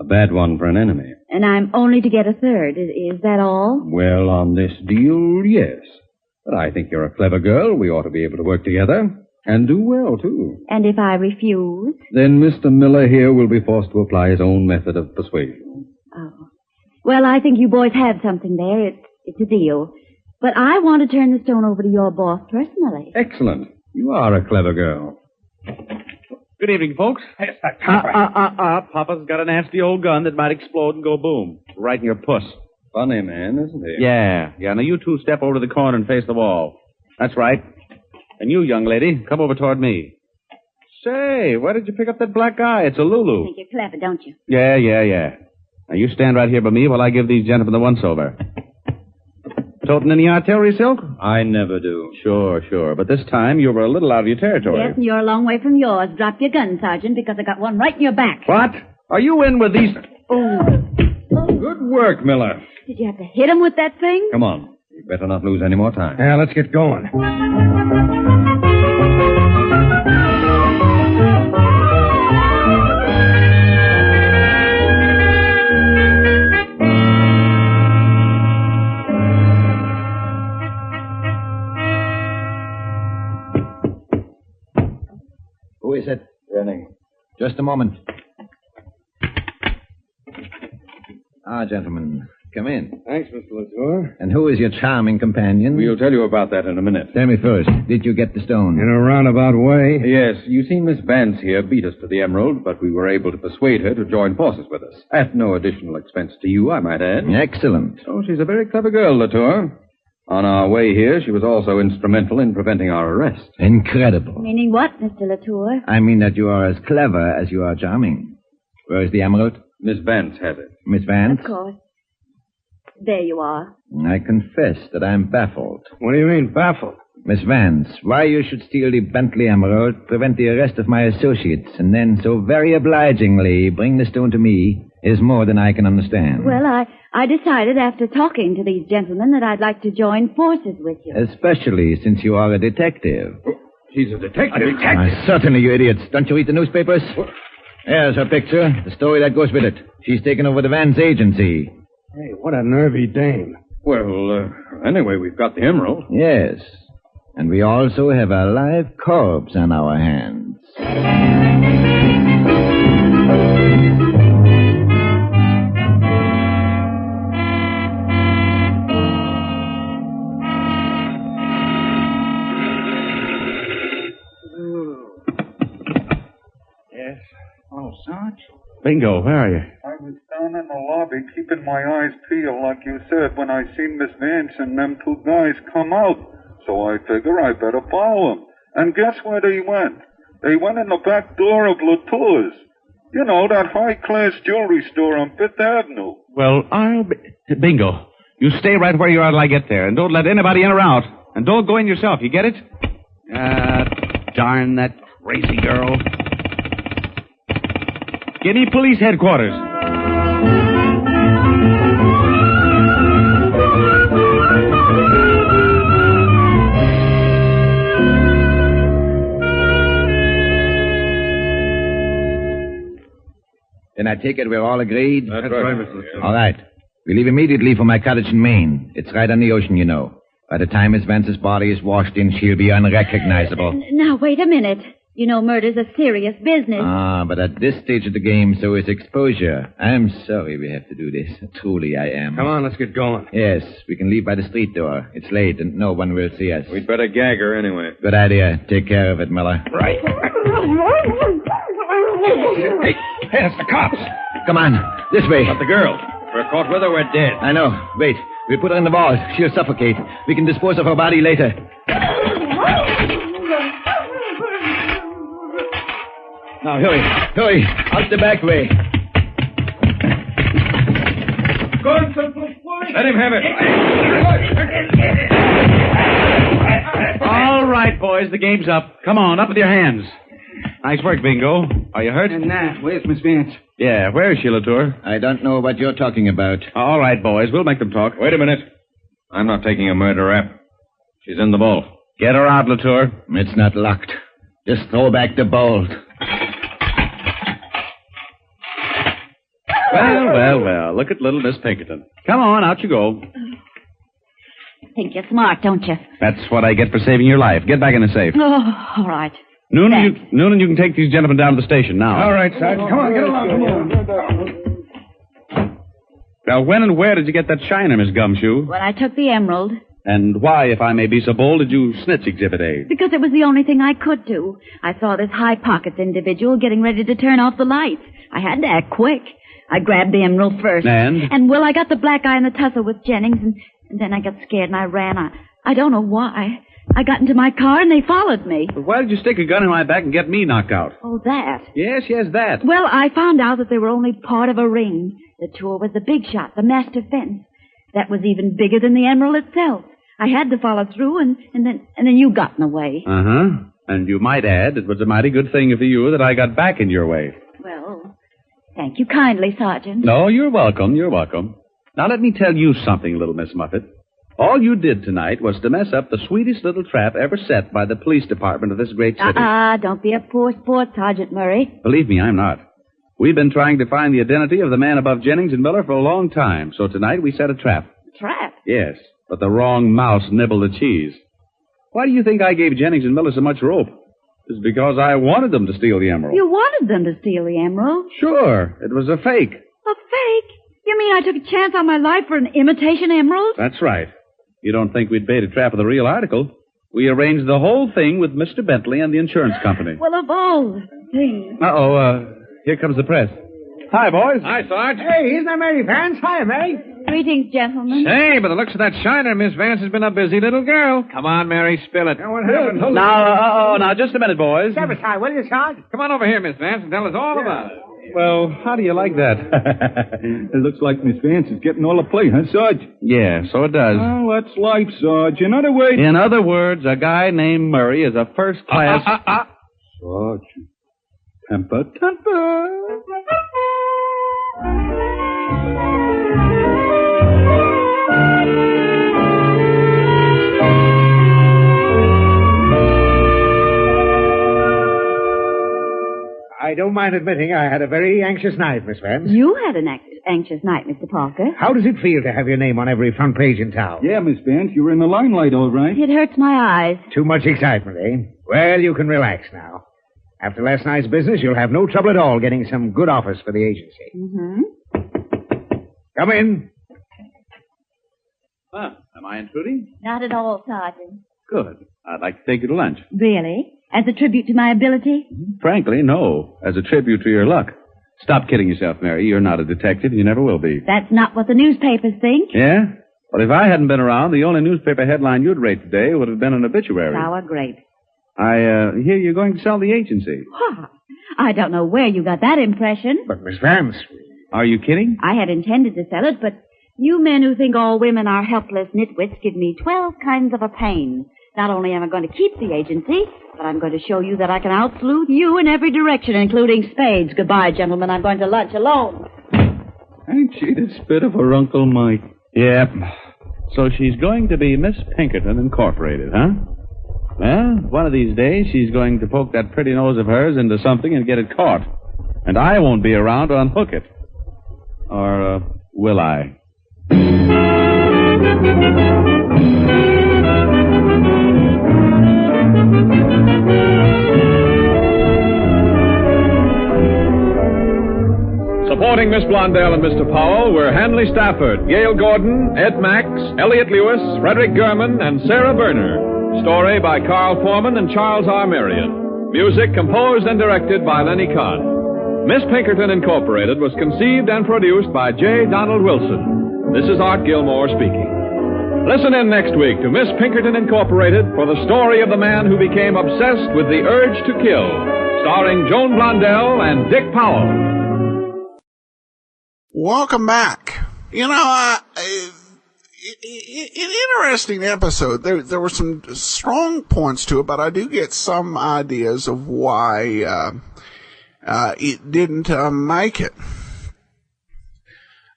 A bad one for an enemy. And I'm only to get a third. Is that all? Well, on this deal, yes. But I think you're a clever girl. We ought to be able to work together. And do well, too. And if I refuse? Then Mr. Miller here will be forced to apply his own method of persuasion. Oh. Well, I think you boys have something there. It's a deal. But I want to turn the stone over to your boss personally. Excellent. You are a clever girl. Good evening, folks. Hey, it's that copper. Papa's got a nasty old gun that might explode and go boom. Right in your puss. Funny man, isn't he? Yeah. Now you two step over to the corner and face the wall. That's right. And you, young lady, come over toward me. Say, where did you pick up that black eye? It's a Lulu. You think you're clever, don't you? Yeah. Now you stand right here by me while I give these gentlemen the once-over. Toting any artillery, Silk? I never do. Sure. But this time you were a little out of your territory. Yes, and you're a long way from yours. Drop your gun, Sergeant, because I got one right in your back. What? Are you in with these... Oh. Good work, Miller. Did you have to hit him with that thing? Come on. You better not lose any more time. Yeah, let's get going. Who is it? Renning. Just a moment. Gentlemen, come in. Thanks, Mr. Latour. And who is your charming companion? We'll tell you about that in a minute. Tell me first, did you get the stone? In a roundabout way? Yes, you see Miss Vance here beat us to the emerald, but we were able to persuade her to join forces with us. At no additional expense to you, I might add. Excellent. So she's a very clever girl, Latour. On our way here, she was also instrumental in preventing our arrest. Incredible. Meaning what, Mr. Latour? I mean that you are as clever as you are charming. Where is the emerald? Miss Vance has it. Miss Vance? Of course. There you are. I confess that I'm baffled. What do you mean, baffled? Miss Vance, why you should steal the Bentley emerald, prevent the arrest of my associates, and then so very obligingly bring the stone to me is more than I can understand. Well, I decided after talking to these gentlemen that I'd like to join forces with you. Especially since you are a detective. She's a detective? Certainly, you idiots. Don't you read the newspapers? There's her picture, the story that goes with it. She's taken over the Vance agency. Hey, what a nervy dame. Well, anyway, we've got the emerald. Yes. And we also have a live corpse on our hands. Yes. Oh, Sarge? Bingo, where are you? I'm with down in the lobby keeping my eyes peeled, like you said, when I seen Miss Vance and them two guys come out. So I figure I better follow them. And guess where they went? They went in the back door of Latour's. You know, that high-class jewelry store on Fifth Avenue. Well, Bingo. You stay right where you are till I get there, and don't let anybody in or out. And don't go in yourself, you get it? Darn that crazy girl. Guinea Police Headquarters. Then I take it we're all agreed? That's right, Mr. All right. We leave immediately for my cottage in Maine. It's right on the ocean, you know. By the time Miss Vance's body is washed in, she'll be unrecognizable. Now, wait a minute. You know, murder's a serious business. But at this stage of the game, so is exposure. I'm sorry we have to do this. Truly, I am. Come on, let's get going. Yes, we can leave by the street door. It's late, and no one will see us. We'd better gag her anyway. Good idea. Take care of it, Miller. Right. Hey, it's the cops. Come on, this way. But the girl. If we're caught with her, we're dead. I know. Wait. We put her in the vault. She'll suffocate. We can dispose of her body later. Now, hurry. Hurry. Out the back way. Let him have it. All right, boys, the game's up. Come on, up with your hands. Nice work, Bingo. Are you hurt? Nah, where's Miss Vance? Yeah, where is she, Latour? I don't know what you're talking about. All right, boys, we'll make them talk. Wait a minute. I'm not taking a murder rap. She's in the vault. Get her out, Latour. It's not locked. Just throw back the bolt. Well. Look at little Miss Pinkerton. Come on, out you go. Think you're smart, don't you? That's what I get for saving your life. Get back in the safe. Oh, all right. Noonan, you can take these gentlemen down to the station now. All right, Sergeant. Come on, get along. Come on. Now, when and where did you get that shiner, Miss Gumshoe? When I took the emerald. And why, if I may be so bold, did you snitch Exhibit A? Because it was the only thing I could do. I saw this high pockets individual getting ready to turn off the lights. I had to act quick. I grabbed the emerald first. And? Well, I got the black eye in the tussle with Jennings, and then I got scared and I ran. I don't know why. I got into my car and they followed me. But why did you stick a gun in my back and get me knocked out? Oh, that. Yes, that. Well, I found out that they were only part of a ring. The tour was the big shot, the master fence. That was even bigger than the emerald itself. I had to follow through, and then you got in the way. Uh-huh. And you might add, it was a mighty good thing for you that I got back in your way. Well, thank you kindly, Sergeant. No, you're welcome. Now, let me tell you something, little Miss Muffet. All you did tonight was to mess up the sweetest little trap ever set by the police department of this great city. Don't be a poor sport, Sergeant Murray. Believe me, I'm not. We've been trying to find the identity of the man above Jennings and Miller for a long time, so tonight we set a trap. Trap? Yes, but the wrong mouse nibbled the cheese. Why do you think I gave Jennings and Miller so much rope? It's because I wanted them to steal the emerald. You wanted them to steal the emerald? Sure, it was a fake. A fake? You mean I took a chance on my life for an imitation emerald? That's right. You don't think we'd bait a trap of the real article? We arranged the whole thing with Mr. Bentley and the insurance company. Well, of all things. Here comes the press. Hi, boys. Hi, Sarge. Hey, isn't that Mary Vance? Hi, Mary. Greetings, gentlemen. Say, by the looks of that shiner, Miss Vance has been a busy little girl. Come on, Mary, spill it. What happened? Now, just a minute, boys. Sabotage, will you, Sarge? Come on over here, Miss Vance, and tell us all about it. Well, how do you like that? It looks like Miss Vance is getting all the play, huh, Sarge? Yeah, so it does. Oh, that's life, Sarge. In other words, a guy named Murray is a first-class... Sarge. Temper. I don't mind admitting I had a very anxious night, Miss Vance. You had an anxious night, Mr. Parker. How does it feel to have your name on every front page in town? Yeah, Miss Vance, you were in the limelight, all right. It hurts my eyes. Too much excitement, eh? Well, you can relax now. After last night's business, you'll have no trouble at all getting some good offers for the agency. Mm-hmm. Come in. Am I intruding? Not at all, Sergeant. Good. I'd like to take you to lunch. Really? As a tribute to my ability? Frankly, no. As a tribute to your luck. Stop kidding yourself, Mary. You're not a detective. You never will be. That's not what the newspapers think. Yeah? Well, if I hadn't been around, the only newspaper headline you'd rate today would have been an obituary. Sour grape. I hear you're going to sell the agency. What? I don't know where you got that impression. But, Miss Vance... Are you kidding? I had intended to sell it, but you men who think all women are helpless nitwits give me 12 kinds of a pain. Not only am I going to keep the agency, but I'm going to show you that I can outsalute you in every direction, including spades. Goodbye, gentlemen. I'm going to lunch alone. Ain't she the spit of her Uncle Mike? Yep. So she's going to be Miss Pinkerton Incorporated, huh? Well, one of these days she's going to poke that pretty nose of hers into something and get it caught. And I won't be around to unhook it. Or, will I? Supporting Miss Blondell and Mr. Powell were Hanley Stafford, Gail Gordon, Ed Max, Elliot Lewis, Frederick Gurman, and Sarah Berner. Story by Carl Foreman and Charles R. Marion. Music composed and directed by Lenny Kahn. Miss Pinkerton Incorporated was conceived and produced by J. Donald Wilson. This is Art Gilmore speaking. Listen in next week to Miss Pinkerton Incorporated for the story of the man who became obsessed with the urge to kill, starring Joan Blondell and Dick Powell. Welcome back. You know, an interesting episode. There were some strong points to it, but I do get some ideas of why it didn't make it.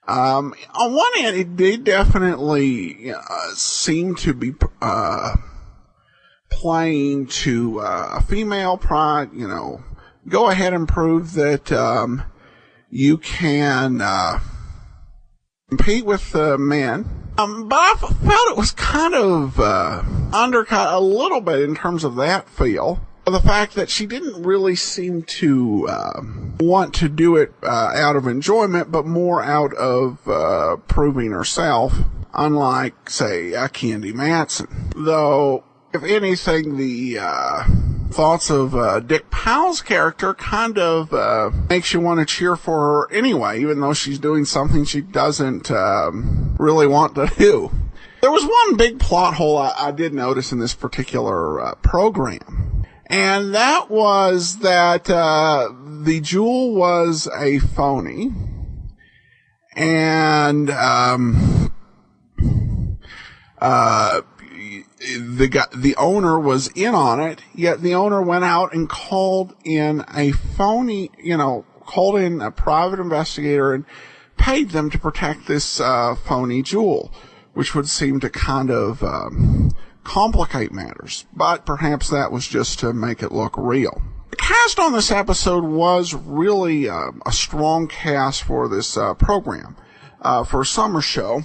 On one hand, it did definitely seem to be playing to a female pride. You know, go ahead and prove that you can compete with men. But I felt it was kind of undercut a little bit in terms of that feel. The fact that she didn't really seem to want to do it out of enjoyment, but more out of proving herself, unlike, say, Candy Matson. Though, if anything, the thoughts of Dick Powell's character kind of makes you want to cheer for her anyway, even though she's doing something she doesn't really want to do. There was one big plot hole I did notice in this particular program. And that was that the jewel was a phony, and the owner was in on it. Yet the owner went out and called in a phony, called in a private investigator and paid them to protect this phony jewel, which would seem to kind of complicate matters, but perhaps that was just to make it look real. The cast on this episode was really a strong cast for this program. For a summer show,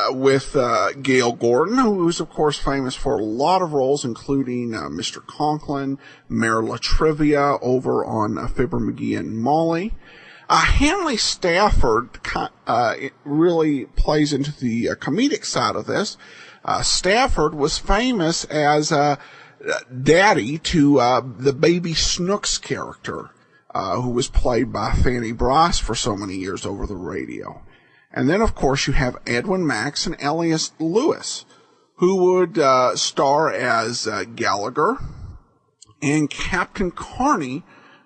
with Gail Gordon, who's of course famous for a lot of roles, including Mr. Conklin, Mayor Latrivia over on Fibber McGee and Molly. Hanley Stafford really plays into the comedic side of this. Stafford was famous as daddy to the Baby Snooks character, who was played by Fanny Brice for so many years over the radio. And then, of course, you have Edwin Max and Elliot Lewis, who would star as Gallagher and Captain Carney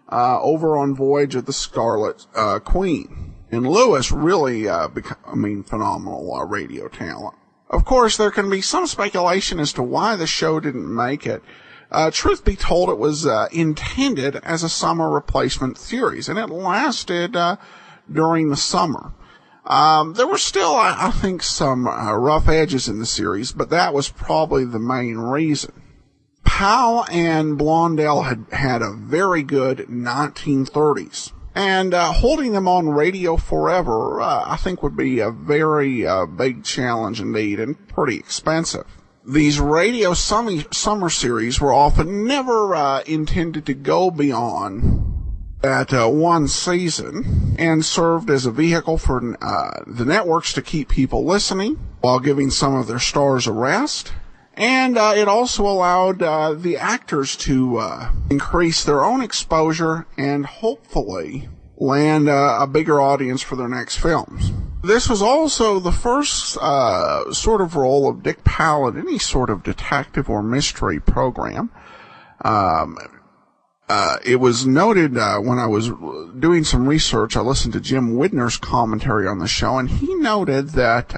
over on Voyage of the Scarlet Queen. And Lewis really, phenomenal radio talent. Of course, there can be some speculation as to why the show didn't make it. Truth be told, it was intended as a summer replacement series, and it lasted during the summer. There were still, I think, some rough edges in the series, but that was probably the main reason. Powell and Blondell had a very good 1930s, and holding them on radio forever, I think, would be a very big challenge indeed, and pretty expensive. These radio summer series were often never intended to go beyond that one season, and served as a vehicle for the networks to keep people listening while giving some of their stars a rest. And it also allowed the actors to increase their own exposure and hopefully land a bigger audience for their next films. This was also the first sort of role of Dick Powell in any sort of detective or mystery program. It was noted when I was doing some research, I listened to Jim Widner's commentary on the show, and he noted that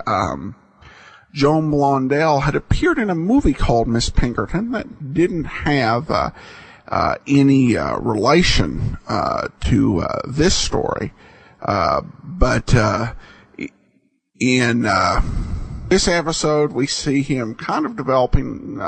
Joan Blondell had appeared in a movie called Miss Pinkerton that didn't have any relation to this story. But in this episode, we see him kind of developing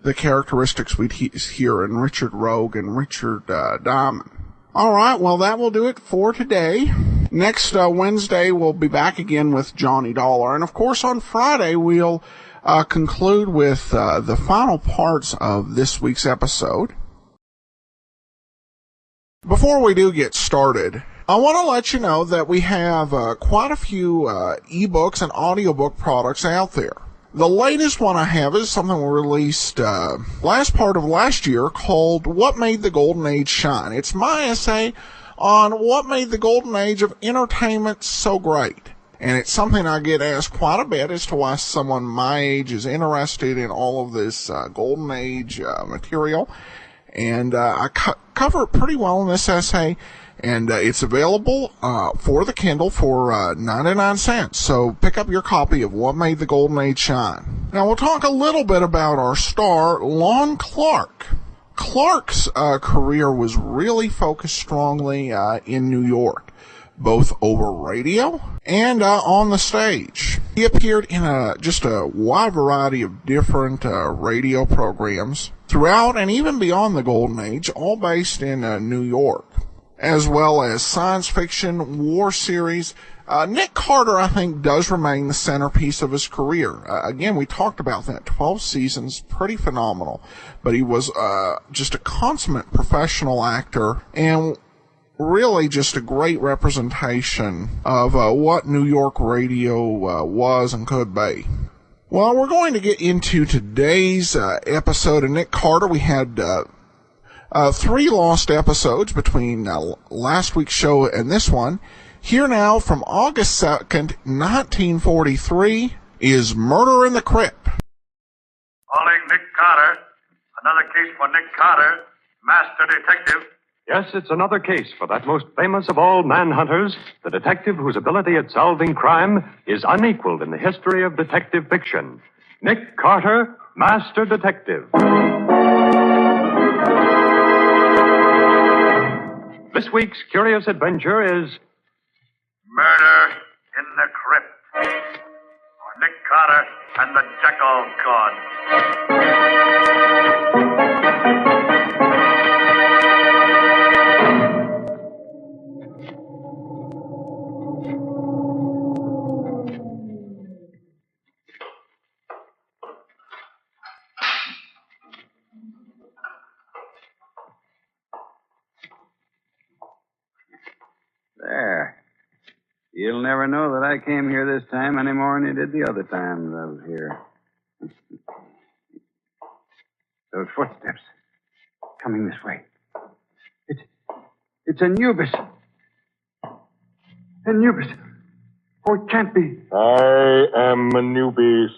the characteristics we'd hear in Richard Rogue and Richard Diamond. All right, well, that will do it for today. Next Wednesday, we'll be back again with Johnny Dollar. And, of course, on Friday, we'll conclude with the final parts of this week's episode. Before we do get started, I want to let you know that we have quite a few ebooks and audiobook products out there. The latest one I have is something we released last part of last year called What Made the Golden Age Shine. It's my essay on what made the golden age of entertainment so great. And it's something I get asked quite a bit as to why someone my age is interested in all of this golden age material. And I cover it pretty well in this essay. And it's available for the Kindle for 99 cents. So pick up your copy of What Made the Golden Age Shine. Now we'll talk a little bit about our star, Lon Clark. Clark's career was really focused strongly in New York, both over radio and on the stage. He appeared in just a wide variety of different radio programs throughout and even beyond the Golden Age, all based in New York, as well as science fiction, war series. Nick Carter, I think, does remain the centerpiece of his career. Again, we talked about that. 12 seasons, pretty phenomenal. But he was just a consummate professional actor and really just a great representation of what New York radio was and could be. Well, we're going to get into today's episode of Nick Carter. We had 3 lost episodes between last week's show and this one. Here now, from August 2nd, 1943, is Murder in the Crypt. Calling Nick Carter. Another case for Nick Carter, master detective. Yes, it's another case for that most famous of all manhunters, the detective whose ability at solving crime is unequaled in the history of detective fiction. Nick Carter, master detective. This week's curious adventure is Murder in the Crypt. For Nick Carter and the Jackal God. There. You'll never know that I came here this time any more than you did the other times I was here. Those footsteps. Coming this way. It's Anubis. Anubis. Oh, it can't be. I am Anubis,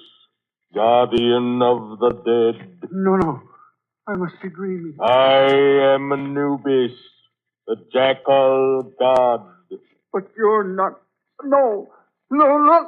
guardian of the dead. No. I must be dreaming. I am Anubis, the Jackal God. But you're not. No, look.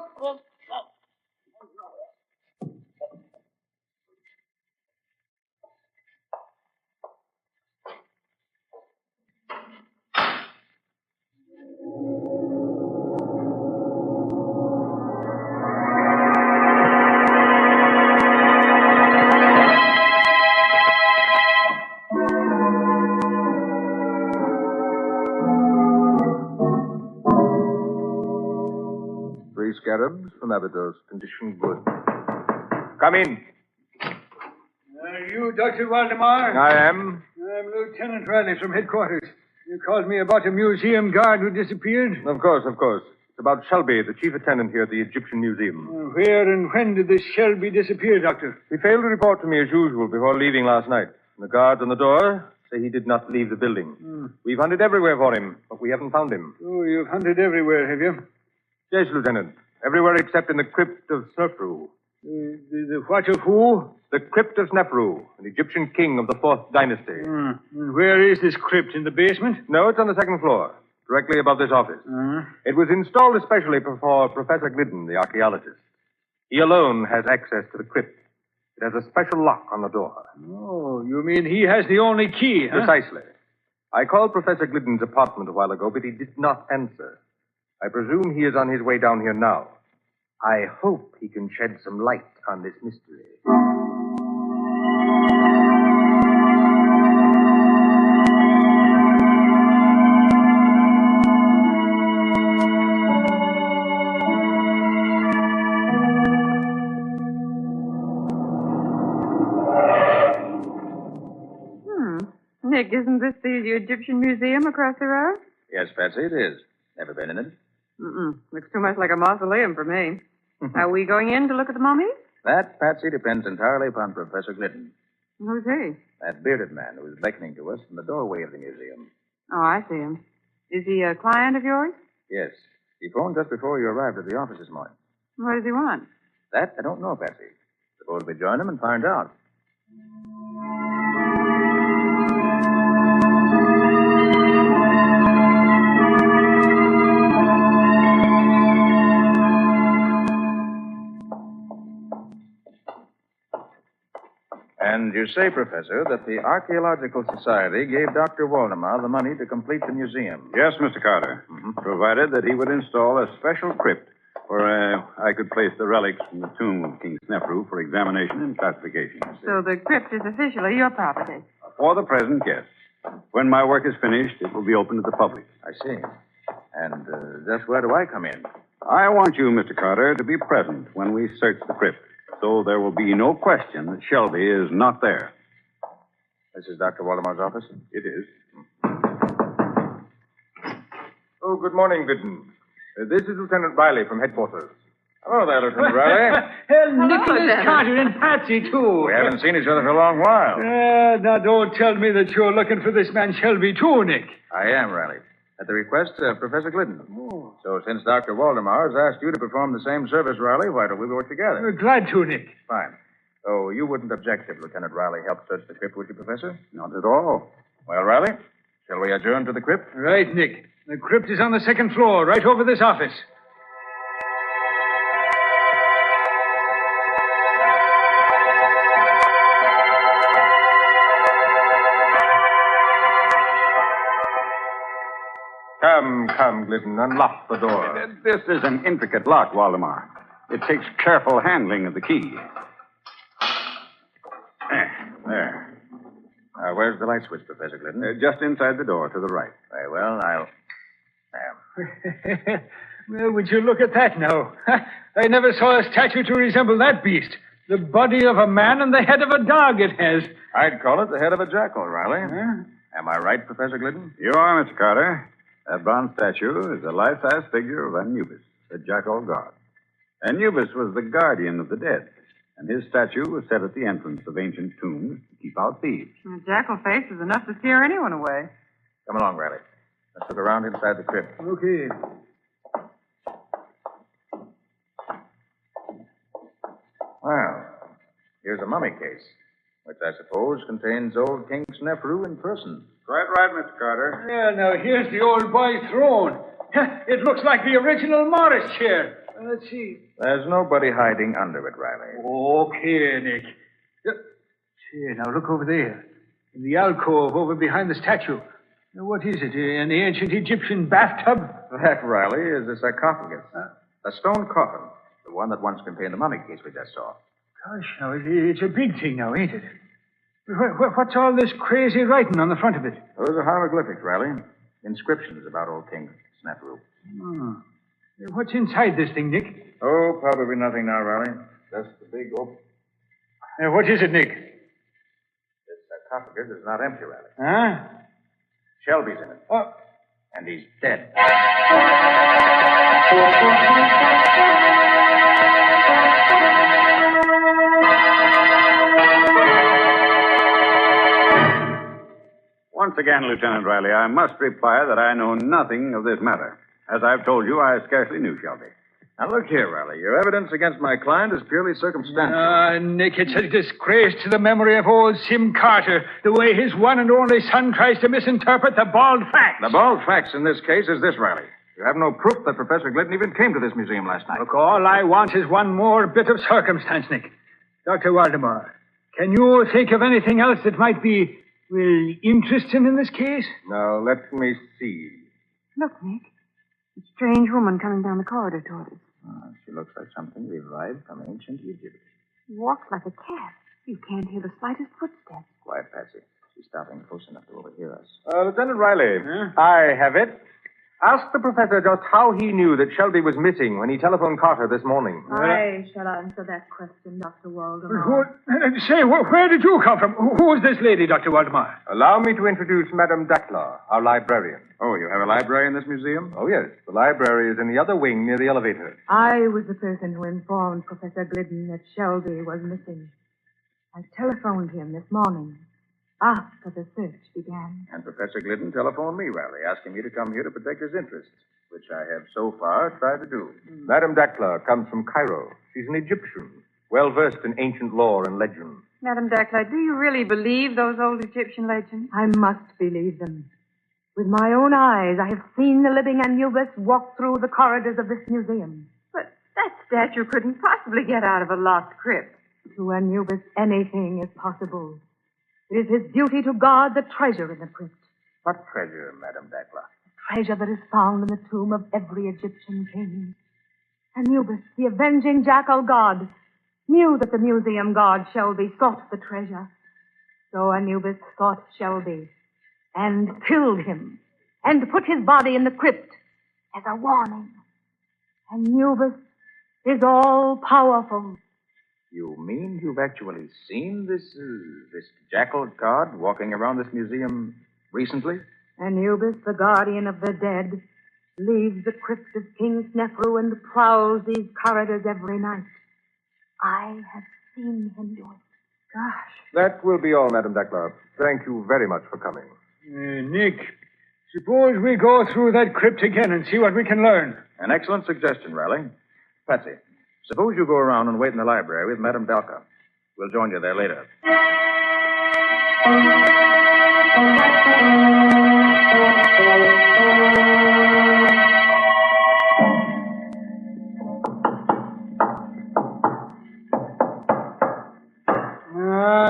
Scarabs from Abydos. Condition good. Come in. Are you Dr. Waldemar? I am. I'm Lieutenant Riley from headquarters. You called me about a museum guard who disappeared? Of course. It's about Shelby, the chief attendant here at the Egyptian Museum. Where and when did this Shelby disappear, Doctor? He failed to report to me as usual before leaving last night. The guards on the door say he did not leave the building. We've hunted everywhere for him, but we haven't found him. Oh, you've hunted everywhere, have you? Yes, Lieutenant. Everywhere except in the crypt of Snefru. The what of who? The crypt of Snefru, an Egyptian king of the 4th dynasty. And where is this crypt? In the basement? No, it's on the 2nd floor, directly above this office. It was installed especially for Professor Glidden, the archaeologist. He alone has access to the crypt. It has a special lock on the door. Oh, you mean he has the only key, huh? Precisely. I called Professor Glidden's apartment a while ago, but he did not answer. I presume he is on his way down here now. I hope he can shed some light on this mystery. Nick, isn't this the Egyptian Museum across the road? Yes, Patsy, it is. Never been in it. Looks too much like a mausoleum for me. Are we going in to look at the mummies? That, Patsy, depends entirely upon Professor Glidden. Who's he? That bearded man who is beckoning to us from the doorway of the museum. Oh, I see him. Is he a client of yours? Yes. He phoned just before you arrived at the office this morning. What does he want? That I don't know, Patsy. Suppose we join him and find out. And you say, Professor, that the Archaeological Society gave Dr. Waldemar the money to complete the museum. Yes, Mr. Carter. Provided that he would install a special crypt where I could place the relics from the tomb of King Snefru for examination and classification. So the crypt is officially your property. For the present, yes. When my work is finished, it will be open to the public. I see. And just where do I come in? I want you, Mr. Carter, to be present when we search the crypt. So there will be no question that Shelby is not there. This is Dr. Waldemar's office? It is. Oh, good morning, Glidden. This is Lieutenant Riley from headquarters. Hello there, Lieutenant Riley. Nicholas Carter and Patsy, too. We haven't seen each other for a long while. Now, don't tell me that you're looking for this man Shelby, too, Nick. I am, Riley. At the request of Professor Glidden. So since Dr. Waldemar has asked you to perform the same service, Riley, why don't we work together? Glad to, Nick. Fine. So you wouldn't object if Lieutenant Riley helped search the crypt, would you, Professor? Not at all. Well, Riley, shall we adjourn to the crypt? Right, Nick. The crypt is on the 2nd floor, right over this office. Come, Glidden, unlock the door. This is an intricate lock, Waldemar. It takes careful handling of the key. There. Where's the light switch, Professor Glidden? Just inside the door to the right. Very well, I'll... There. Well, would you look at that now? I never saw a statue to resemble that beast. The body of a man and the head of a dog it has. I'd call it the head of a jackal, Riley. Am I right, Professor Glidden? You are, Mr. Carter. That bronze statue is a life-size figure of Anubis, the jackal god. Anubis was the guardian of the dead, and his statue was set at the entrance of ancient tombs to keep out thieves. A jackal face is enough to scare anyone away. Come along, Riley. Let's look around inside the crypt. Okay. Well, here's a mummy case, which I suppose contains old King Snefru in person. Quite right, Mr. Carter. Yeah, now here's the old boy's throne. It looks like the original Morris chair. Let's see. There's nobody hiding under it, Riley. Okay, Nick. See, now look over there. In the alcove over behind the statue. Now, what is it? An ancient Egyptian bathtub? That, Riley, is a sarcophagus. A stone coffin. The one that once contained the mummy case we just saw. Gosh, now, it's a big thing now, ain't it? What's all this crazy writing on the front of it? Those are hieroglyphics, Riley. Inscriptions about old King Snefru. What's inside this thing, Nick? Oh, probably nothing now, Riley. Just the big open. What is it, Nick? This sarcophagus is not empty, Riley. Huh? Shelby's in it. And he's dead. Once again, Lieutenant Riley, I must reply that I know nothing of this matter. As I've told you, I scarcely knew Shelby. Now, look here, Riley. Your evidence against my client is purely circumstantial. Nick, it's a disgrace to the memory of old Sim Carter, the way his one and only son tries to misinterpret the bald facts. The bald facts in this case is this, Riley. You have no proof that Professor Glidden even came to this museum last night. Look, all I want is one more bit of circumstance, Nick. Dr. Waldemar, can you think of anything else that might be, interesting in this case? Now, let me see. Look, Nick. A strange woman coming down the corridor toward us. Oh, she looks like something revived from ancient Egypt. She walks like a cat. You can't hear the slightest footstep. Quiet, Patsy. She's stopping close enough to overhear us. Lieutenant Riley, I have it. Ask the professor just how he knew that Shelby was missing when he telephoned Carter this morning. I shall answer that question, Dr. Waldemar. Where did you come from? Who is this lady, Dr. Waldemar? Allow me to introduce Madame Dackler, our librarian. Oh, you have a library in this museum? Oh, yes. The library is in the other wing near the elevator. I was the person who informed Professor Glidden that Shelby was missing. I telephoned him this morning, after the search began. And Professor Glidden telephoned me, Riley, asking me to come here to protect his interests, which I have so far tried to do. Madame Dackler comes from Cairo. She's an Egyptian, well-versed in ancient lore and legend. Madame Dackler, do you really believe those old Egyptian legends? I must believe them. With my own eyes, I have seen the living Anubis walk through the corridors of this museum. But that statue couldn't possibly get out of a lost crypt. To Anubis, anything is possible. It is his duty to guard the treasure in the crypt. What treasure, Madame Dackler? The treasure that is found in the tomb of every Egyptian king. Anubis, the avenging jackal god, knew that the museum god Shelby sought the treasure. So Anubis sought Shelby and killed him and put his body in the crypt as a warning. Anubis is all-powerful. You mean you've actually seen this jackal god walking around this museum recently? Anubis, the guardian of the dead, leaves the crypt of King Snefru and prowls these corridors every night. I have seen him do it. Gosh. That will be all, Madame Dackler. Thank you very much for coming. Nick, suppose we go through that crypt again and see what we can learn. An excellent suggestion, Riley. Patsy, suppose you go around and wait in the library with Madame Dackler. We'll join you there later.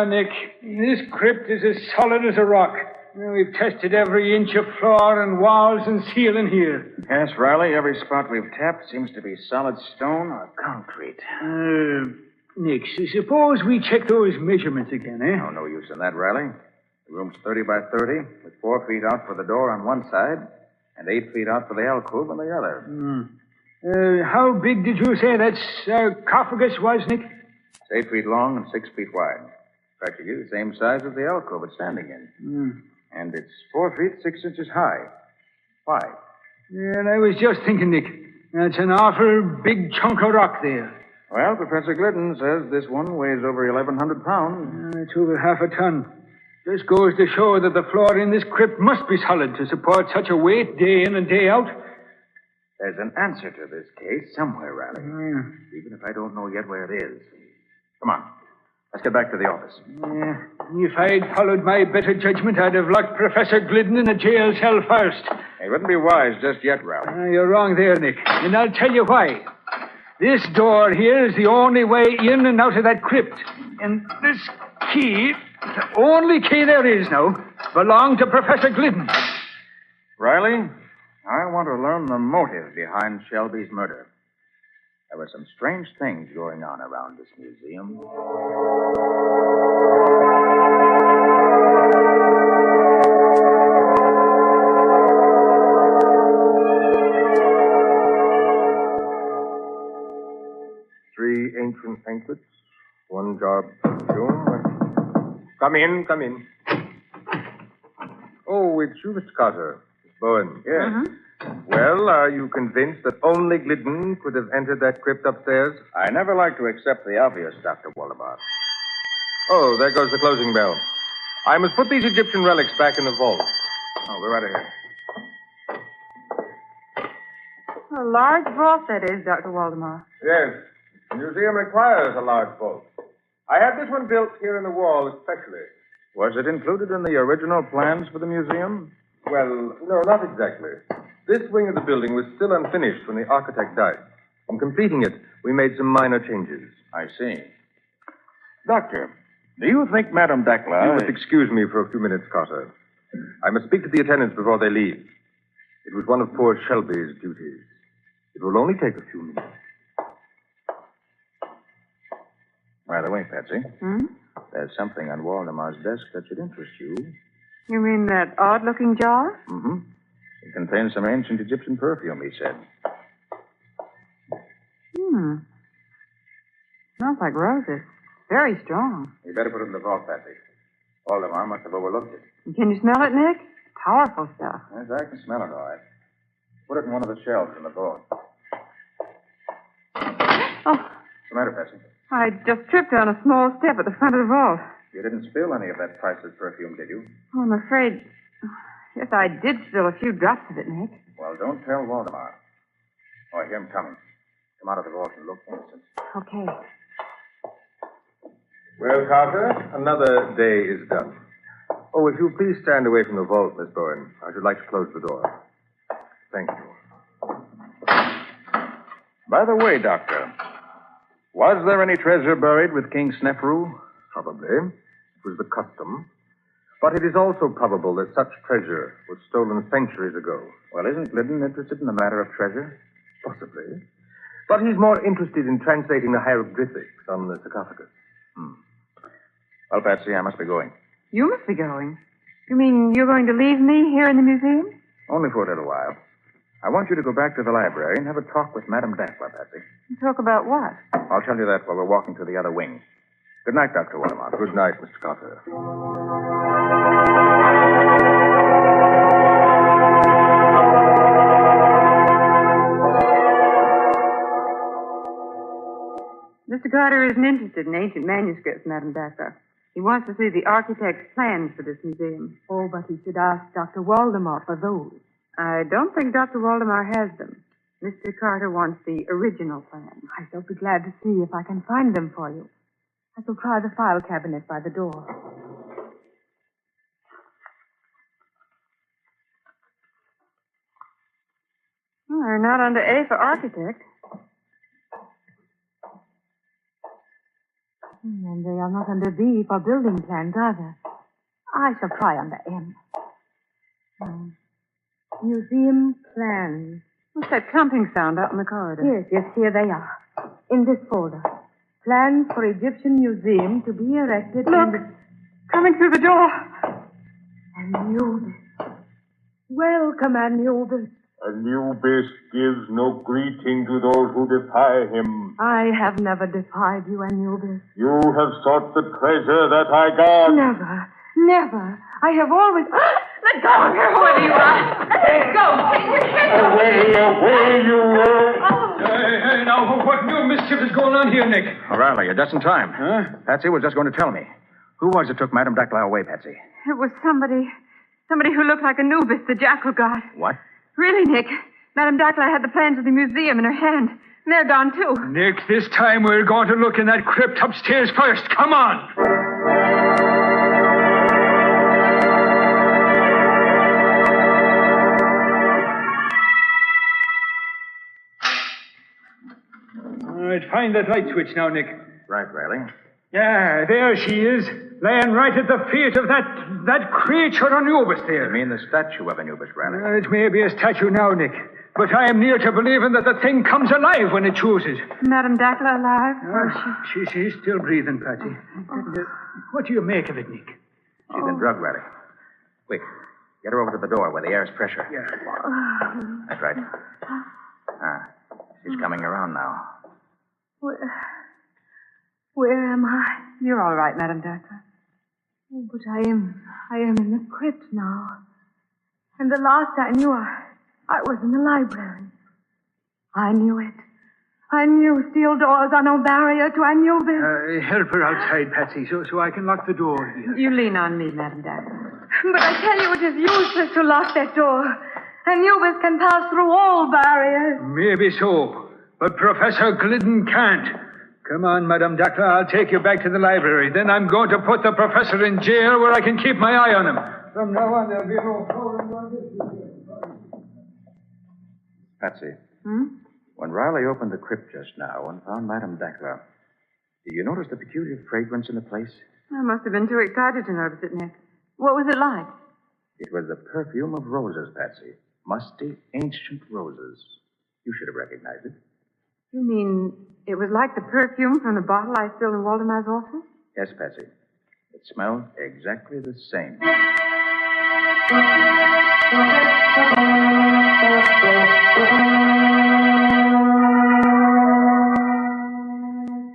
Nick, this crypt is as solid as a rock. We've tested every inch of floor and walls and ceiling here. Yes, Riley, every spot we've tapped seems to be solid stone or concrete. Nick, suppose we check those measurements again, eh? Oh, no use in that, Riley. The room's 30 by 30, with 4 feet out for the door on one side and 8 feet out for the alcove on the other. How big did you say that sarcophagus was, Nick? It's 8 feet long and 6 feet wide. Practically the same size as the alcove it's standing in. And it's 4 feet 6 inches high. Why? And I was just thinking, Nick, that's an awful big chunk of rock there. Well, Professor Glidden says this one weighs over 1,100 pounds. It's over half a ton. This goes to show that the floor in this crypt must be solid to support such a weight day in and day out. There's an answer to this case somewhere, Riley. Even if I don't know yet where it is. Come on. Let's get back to the office. If I'd followed my better judgment, I'd have locked Professor Glidden in a jail cell first. It wouldn't be wise just yet, Riley. You're wrong there, Nick. And I'll tell you why. This door here is the only way in and out of that crypt. And this key, the only key there is now, belonged to Professor Glidden. Riley, I want to learn the motive behind Shelby's murder. There were some strange things going on around this museum. Three ancient anklets, one jar of perfume. Come in. Oh, it's you, Mr. Carter. It's Bowen. Yes. Well, are you convinced that only Glidden could have entered that crypt upstairs? I never like to accept the obvious, Dr. Waldemar. Oh, there goes the closing bell. I must put these Egyptian relics back in the vault. Oh, we're out of here. A large vault, that is, Dr. Waldemar. Yes. The museum requires a large vault. I had this one built here in the wall especially. Was it included in the original plans for the museum? Well, no, not exactly. This wing of the building was still unfinished when the architect died. In completing it, we made some minor changes. I see. Doctor, do you think Madame Dakla... You must excuse me for a few minutes, Carter. I must speak to the attendants before they leave. It was one of poor Shelby's duties. It will only take a few minutes. By the way, Patsy, Hmm? there's something on Waldemar's desk that should interest you. You mean that odd-looking jar? Mm-hmm. It contains some ancient Egyptian perfume, he said. Smells like roses. Very strong. You better put it in the vault, Patsy. Waldemar must have overlooked it. Can you smell it, Nick? Powerful stuff. Yes, I can smell it all right. Put it in one of the shelves in the vault. Oh, What's the matter, Patsy? I just tripped on a small step at the front of the vault. You didn't spill any of that priceless perfume, did you? Oh, I'm afraid... Yes, I did spill a few drops of it, Nick. Well, don't tell Waldemar. Oh, I hear him coming. Come out of the vault and look innocent. Okay. Well, Carter, another day is done. Oh, if you'll please stand away from the vault, Miss Bowen. I should like to close the door. Thank you. By the way, Doctor, was there any treasure buried with King Snefru? Probably. It was the custom. But it is also probable that such treasure was stolen centuries ago. Well, isn't Glidden interested in the matter of treasure? Possibly. But he's more interested in translating the hieroglyphics on the sarcophagus. Well, Patsy, I must be going. You must be going. You mean you're going to leave me here in the museum? Only for a little while. I want you to go back to the library and have a talk with Madame Dakla, Patsy. Talk about what? I'll tell you that while we're walking to the other wing. Good night, Dr. Waldemar. Good night, Mr. Carter. Mr. Carter isn't interested in ancient manuscripts, Madame Dakla. He wants to see the architect's plans for this museum. Oh, but he should ask Dr. Waldemar for those. I don't think Dr. Waldemar has them. Mr. Carter wants the original plans. I shall be glad to see if I can find them for you. I shall try the file cabinet by the door. Well, they're not under A for architect. And they are not under B for building plans either. I shall try under M. Museum plans. What's that clumping sound out in the corridor? Yes, here they are. In this folder. Plans for Egyptian Museum to be erected Look! Coming through the door. Anubis. Welcome, Anubis. Anubis gives no greeting to those who defy him. I have never defied you, Anubis. You have sought the treasure that I guard. Never. Never. I have always... Let go of her, whoever you are. Let go. Away, you... Hey, now, what new mischief is going on here, Nick? O'Reilly, you're just in time. Huh? Patsy was just going to tell me. Who was it took Madame Dakla away, Patsy? It was somebody who looked like Anubis, the jackal god. What? Really, Nick. Madame Dakla had the plans of the museum in her hand. And they're gone, too. Nick, this time we're going to look in that crypt upstairs first. Come on. All right, find that light switch now, Nick. Right, Riley. Yeah, there she is, laying right at the feet of that creature Anubis there. You mean the statue of Anubis, Riley? It may be a statue now, Nick, but I am near to believing that the thing comes alive when it chooses. Madame Dakla alive? She's still breathing, Patsy. What do you make of it, Nick? She's been drugged, Riley. Quick, get her over to the door where the air is pressure. Yeah. That's right. She's coming around now. Where am I? You're all right, Madame Dakla. Oh, but I am in the crypt now. And the last I knew, I was in the library. I knew it. I knew steel doors are no barrier to Anubis. Help her outside, Patsy, so I can lock the door here. You lean on me, Madam Dagger. But I tell you, it is useless to lock that door. Anubis can pass through all barriers. Maybe so, but Professor Glidden can't. Come on, Madame Dacre, I'll take you back to the library. Then I'm going to put the professor in jail where I can keep my eye on him. From now on, there'll be no forum on this. Patsy, Hmm? when Riley opened the crypt just now and found Madame Dacre, did you notice the peculiar fragrance in the place? I must have been too excited to notice it, Nick. What was it like? It was the perfume of roses, Patsy. Musty, ancient roses. You should have recognized it. You mean it was like the perfume from the bottle I filled in Waldemar's office? Yes, Patsy. It smelled exactly the same.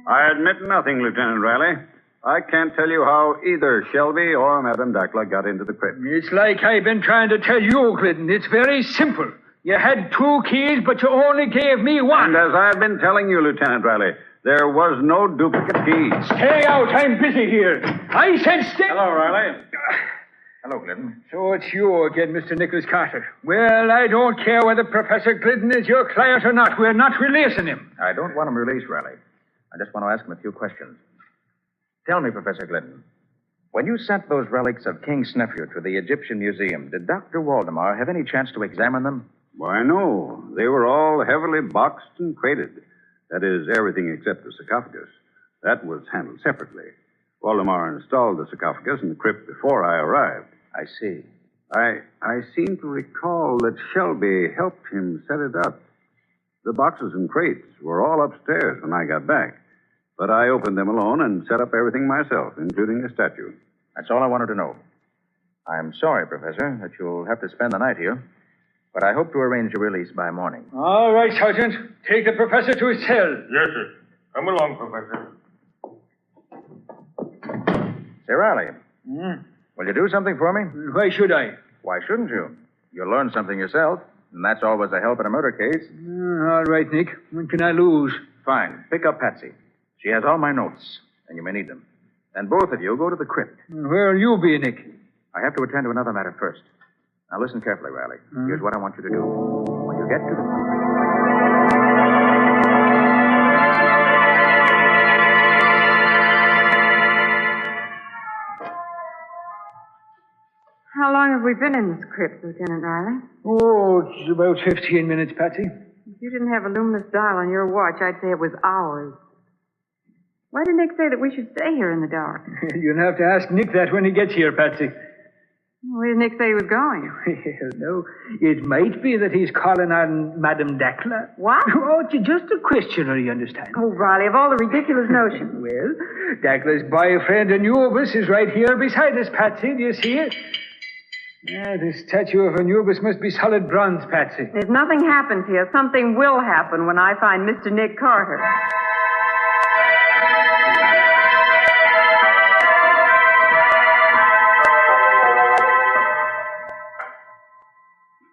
I admit nothing, Lieutenant Riley. I can't tell you how either Shelby or Madame Dacre got into the crypt. It's like I've been trying to tell you, Glidden. It's very simple. You had 2 keys, but you only gave me 1. And as I've been telling you, Lieutenant Riley, there was no duplicate key. Stay out. I'm busy here. I said stay. Hello, Riley. Hello, Glidden. So it's you again, Mr. Nicholas Carter. Well, I don't care whether Professor Glidden is your client or not. We're not releasing him. I don't want him released, Riley. I just want to ask him a few questions. Tell me, Professor Glidden, when you sent those relics of King Snefru to the Egyptian Museum, did Dr. Waldemar have any chance to examine them? Why, no. They were all heavily boxed and crated. That is, everything except the sarcophagus. That was handled separately. Waldemar installed the sarcophagus in the crypt before I arrived. I see. I seem to recall that Shelby helped him set it up. The boxes and crates were all upstairs when I got back. But I opened them alone and set up everything myself, including the statue. That's all I wanted to know. I'm sorry, Professor, that you'll have to spend the night here. But I hope to arrange your release by morning. All right, Sergeant. Take the professor to his cell. Yes, sir. Come along, Professor. Say, Riley, will you do something for me? Why should I? Why shouldn't you? You'll learn something yourself, and that's always a help in a murder case. All right, Nick. What can I lose? Fine. Pick up Patsy. She has all my notes, and you may need them. Then both of you go to the crypt. Where'll you be, Nick? I have to attend to another matter first. Now listen carefully, Riley. Here's what I want you to do. When you get to the... How long have we been in this crypt, Lieutenant Riley? Oh, it's about 15 minutes, Patsy. If you didn't have a luminous dial on your watch, I'd say it was hours. Why did Nick say that we should stay here in the dark? You'll have to ask Nick that when he gets here, Patsy. Where did Nick say he was going? Well, no, it might be that he's calling on Madame Dacre. What? Oh, it's just a questioner, you understand. Oh, Riley, of all the ridiculous notions. Well, Dacre's boyfriend Anubis is right here beside us, Patsy. Do you see it? Yeah, this statue of Anubis must be solid bronze, Patsy. If nothing happens here, something will happen when I find Mr. Nick Carter.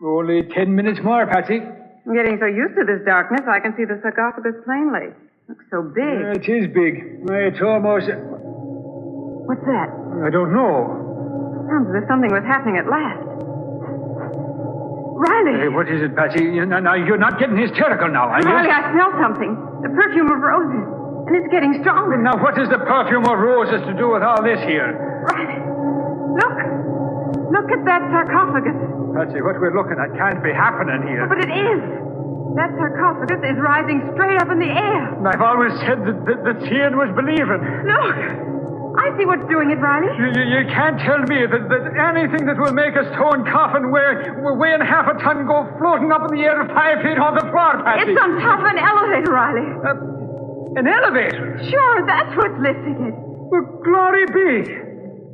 Only 10 minutes more, Patsy. I'm getting so used to this darkness, I can see the sarcophagus plainly. Looks so big. It is big. It's almost... What's that? I don't know. Sounds as if something was happening at last. Riley! Hey, what is it, Patsy? Now, you're not getting hysterical now, are you? Riley, I smell something. The perfume of roses. And it's getting stronger. Now, what does the perfume of roses to do with all this here? Riley, look. Look at that sarcophagus. Patsy, what we're looking at can't be happening here. Oh, but it is. That sarcophagus is rising straight up in the air. I've always said that seeing was believing. Look. I see what's doing it, Riley. You can't tell me that anything that will make a stone coffin weighing half a ton go floating up in the air 5 feet off the floor, Patsy. It's on top of an elevator, Riley. An elevator? Sure, that's what's lifting it. Well, glory be.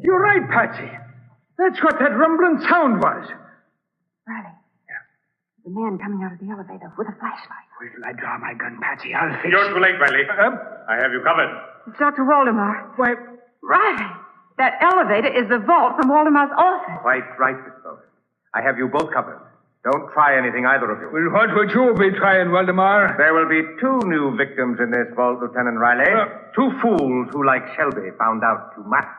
You're right, Patsy. That's what that rumbling sound was. Riley. Yeah. The man coming out of the elevator with a flashlight. Wait till I draw my gun, Patsy. I'll fix it. You're too late, Riley. I have you covered. It's Dr. Waldemar. Why... Riley, that elevator is the vault from Waldemar's office. Quite right, Miss Bowen. I have you both covered. Don't try anything, either of you. Well, what would you be trying, Waldemar? There will be 2 new victims in this vault, Lieutenant Riley. 2 fools who, like Shelby, found out too much.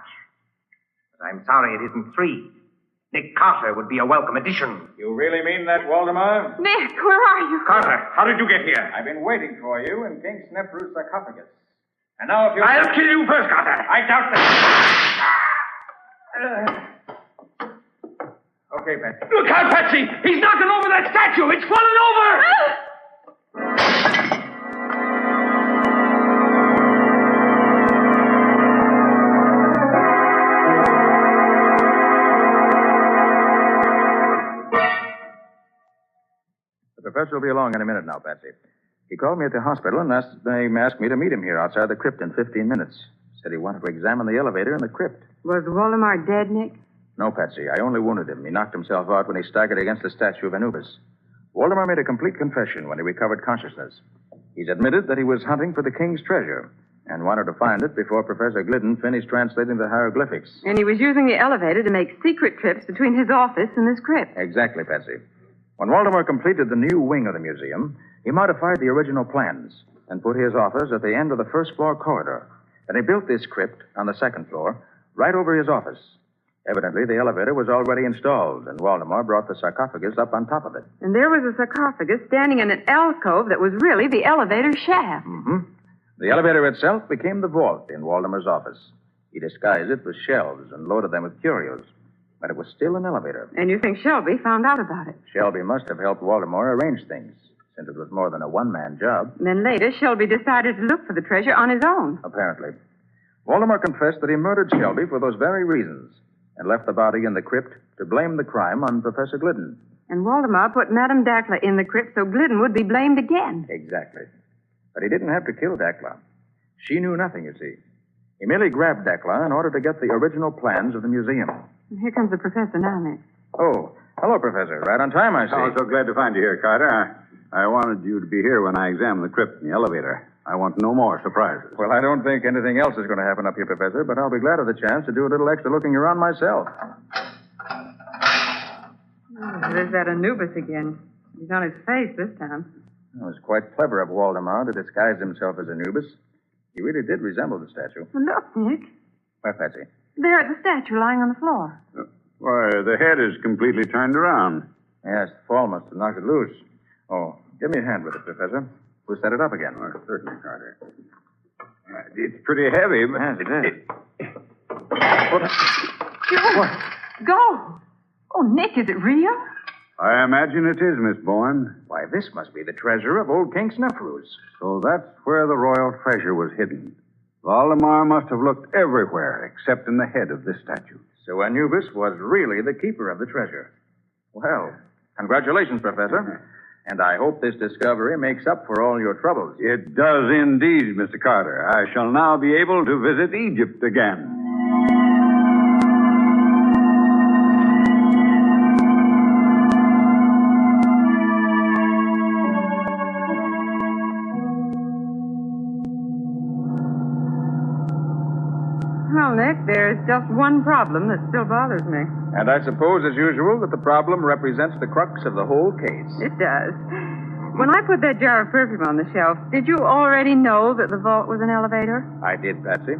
But I'm sorry it isn't 3. Nick Carter would be a welcome addition. You really mean that, Waldemar? Nick, where are you? Carter, how did you get here? I've been waiting for you in King Snefru's sarcophagus. And now if you... I'll kill you first, Carter. I doubt that. Okay, Patsy. Look out, Patsy! He's knocking over that statue! It's falling over! The professor will be along in a minute now, Patsy. He called me at the hospital and asked me to meet him here outside the crypt in 15 minutes. Said he wanted to examine the elevator in the crypt. Was Waldemar dead, Nick? No, Patsy. I only wounded him. He knocked himself out when he staggered against the statue of Anubis. Waldemar made a complete confession when he recovered consciousness. He's admitted that he was hunting for the king's treasure and wanted to find it before Professor Glidden finished translating the hieroglyphics. And he was using the elevator to make secret trips between his office and this crypt. Exactly, Patsy. When Waldemar completed the new wing of the museum, he modified the original plans and put his office at the end of the first-floor corridor. Then he built this crypt on the second floor, right over his office. Evidently, the elevator was already installed, and Waldemar brought the sarcophagus up on top of it. And there was a sarcophagus standing in an alcove that was really the elevator shaft. Mm-hmm. The elevator itself became the vault in Waldemar's office. He disguised it with shelves and loaded them with curios. But it was still an elevator. And you think Shelby found out about it? Shelby must have helped Waldemar arrange things, since it was more than a one-man job. And then later, Shelby decided to look for the treasure on his own. Apparently. Waldemar confessed that he murdered Shelby for those very reasons and left the body in the crypt to blame the crime on Professor Glidden. And Waldemar put Madame Dackler in the crypt so Glidden would be blamed again. Exactly. But he didn't have to kill Dackler. She knew nothing, you see. He merely grabbed Dackler in order to get the original plans of the museum. And here comes the professor now, Nick. Oh, hello, Professor. Right on time, I see. Oh, so glad to find you here, Carter. I wanted you to be here when I examined the crypt in the elevator. I want no more surprises. Well, I don't think anything else is going to happen up here, Professor, but I'll be glad of the chance to do a little extra looking around myself. Oh, there's that Anubis again. He's on his face this time. It was quite clever of Waldemar to disguise himself as Anubis. He really did resemble the statue. Well, look, Nick. Where, Patsy? There at the statue lying on the floor. Why, the head is completely turned around. Yes, the fall must have knocked it loose. Oh, give me a hand with it, Professor. We'll set it up again. Oh, certainly, Carter. It's pretty heavy, but... Yes, it is. What? Go! Oh, Nick, is it real? I imagine it is, Miss Bourne. Why, this must be the treasure of old King Snefru's. So that's where the royal treasure was hidden. Waldemar must have looked everywhere except in the head of this statue. So Anubis was really the keeper of the treasure. Well, congratulations, Professor. And I hope this discovery makes up for all your troubles. It does indeed, Mr. Carter. I shall now be able to visit Egypt again. Well, Nick, there's just one problem that still bothers me. And I suppose, as usual, that the problem represents the crux of the whole case. It does. When I put that jar of perfume on the shelf, did you already know that the vault was an elevator? I did, Patsy.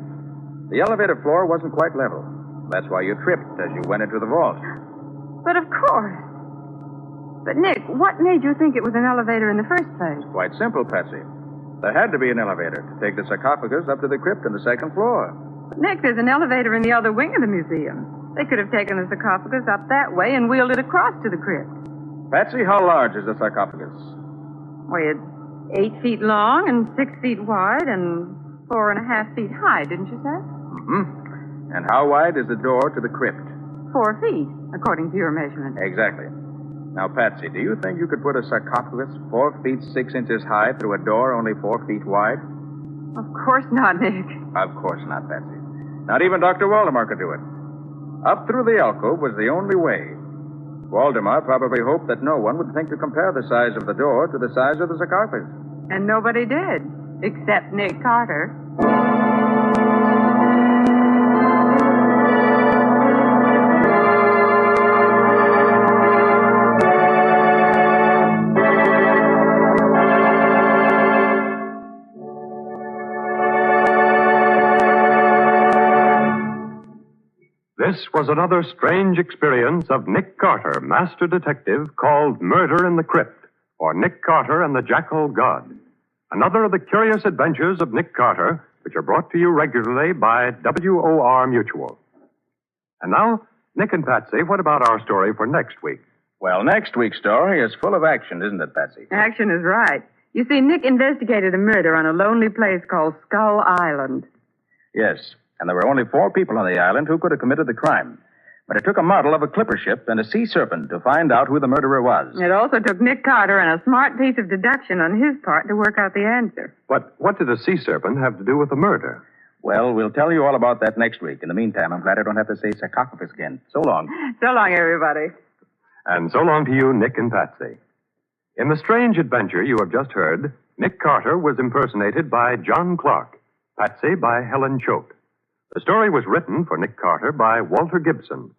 The elevator floor wasn't quite level. That's why you tripped as you went into the vault. But of course. But, Nick, what made you think it was an elevator in the first place? Quite simple, Patsy. There had to be an elevator to take the sarcophagus up to the crypt on the second floor. But, Nick, there's an elevator in the other wing of the museum. They could have taken the sarcophagus up that way and wheeled it across to the crypt. Patsy, how large is the sarcophagus? Why, it's 8 feet long and 6 feet wide and 4.5 feet high, didn't you say? Mm-hmm. And how wide is the door to the crypt? 4 feet, according to your measurement. Exactly. Now, Patsy, do you think you could put a sarcophagus 4 feet 6 inches high through a door only 4 feet wide? Of course not, Nick. Of course not, Patsy. Not even Dr. Waldemar could do it. Up through the alcove was the only way. Waldemar probably hoped that no one would think to compare the size of the door to the size of the sarcophagus. And nobody did, except Nick Carter. was another strange experience of Nick Carter, master detective, called Murder in the Crypt, or Nick Carter and the Jackal God. Another of the curious adventures of Nick Carter, which are brought to you regularly by WOR Mutual. And now, Nick and Patsy, what about our story for next week? Well, next week's story is full of action, isn't it, Patsy? Action is right. You see, Nick investigated a murder on a lonely place called Skull Island. Yes, and there were only 4 people on the island who could have committed the crime. But it took a model of a clipper ship and a sea serpent to find out who the murderer was. It also took Nick Carter and a smart piece of deduction on his part to work out the answer. But what did a sea serpent have to do with the murder? Well, we'll tell you all about that next week. In the meantime, I'm glad I don't have to say sarcophagus again. So long. So long, everybody. And so long to you, Nick and Patsy. In the strange adventure you have just heard, Nick Carter was impersonated by John Clark, Patsy by Helen Choate. The story was written for Nick Carter by Walter Gibson.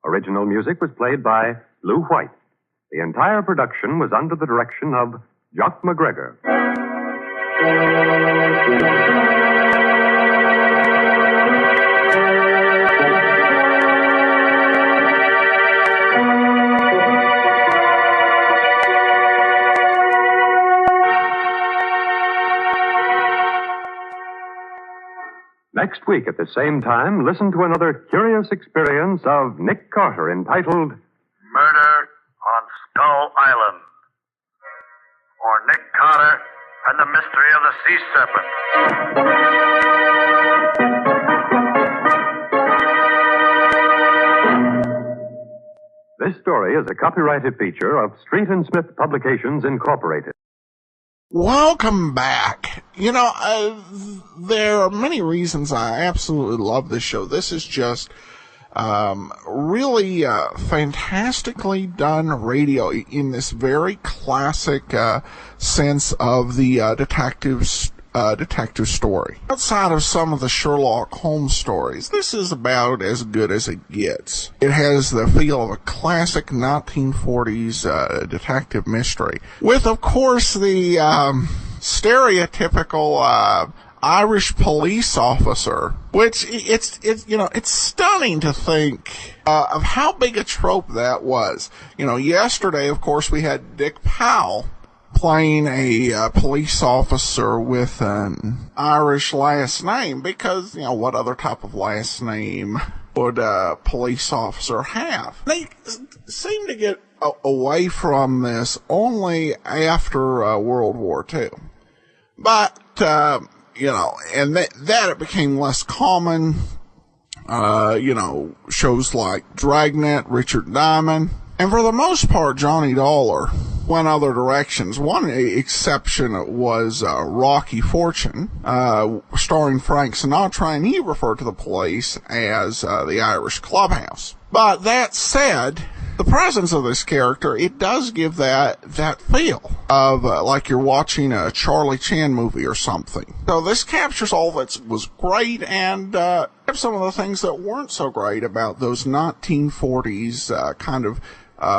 Original music was played by Lou White. The entire production was under the direction of Jock McGregor. Next week at the same time, listen to another curious experience of Nick Carter entitled Murder on Skull Island. Or Nick Carter and the Mystery of the Sea Serpent. This story is a copyrighted feature of Street and Smith Publications, Incorporated. Welcome back. You know, there are many reasons I absolutely love this show. This is just really fantastically done radio in this very classic sense of the detective story. Outside of some of the Sherlock Holmes stories, this is about as good as it gets. It has the feel of a classic 1940s detective mystery, with, of course, the stereotypical Irish police officer, which it's stunning to think of how big a trope that was. You know, yesterday, of course, we had Dick Powell playing a police officer with an Irish last name, because, you know, what other type of last name would a police officer have? They seem to get away from this only after World War II. But, you know, and that it became less common. You know, shows like Dragnet, Richard Diamond, and for the most part, Johnny Dollar went other directions. One exception was Rocky Fortune, starring Frank Sinatra, and he referred to the place as the Irish Clubhouse. But that said, the presence of this character, it does give that feel of like you're watching a Charlie Chan movie or something. So this captures all that was great and some of the things that weren't so great about those 1940s kind of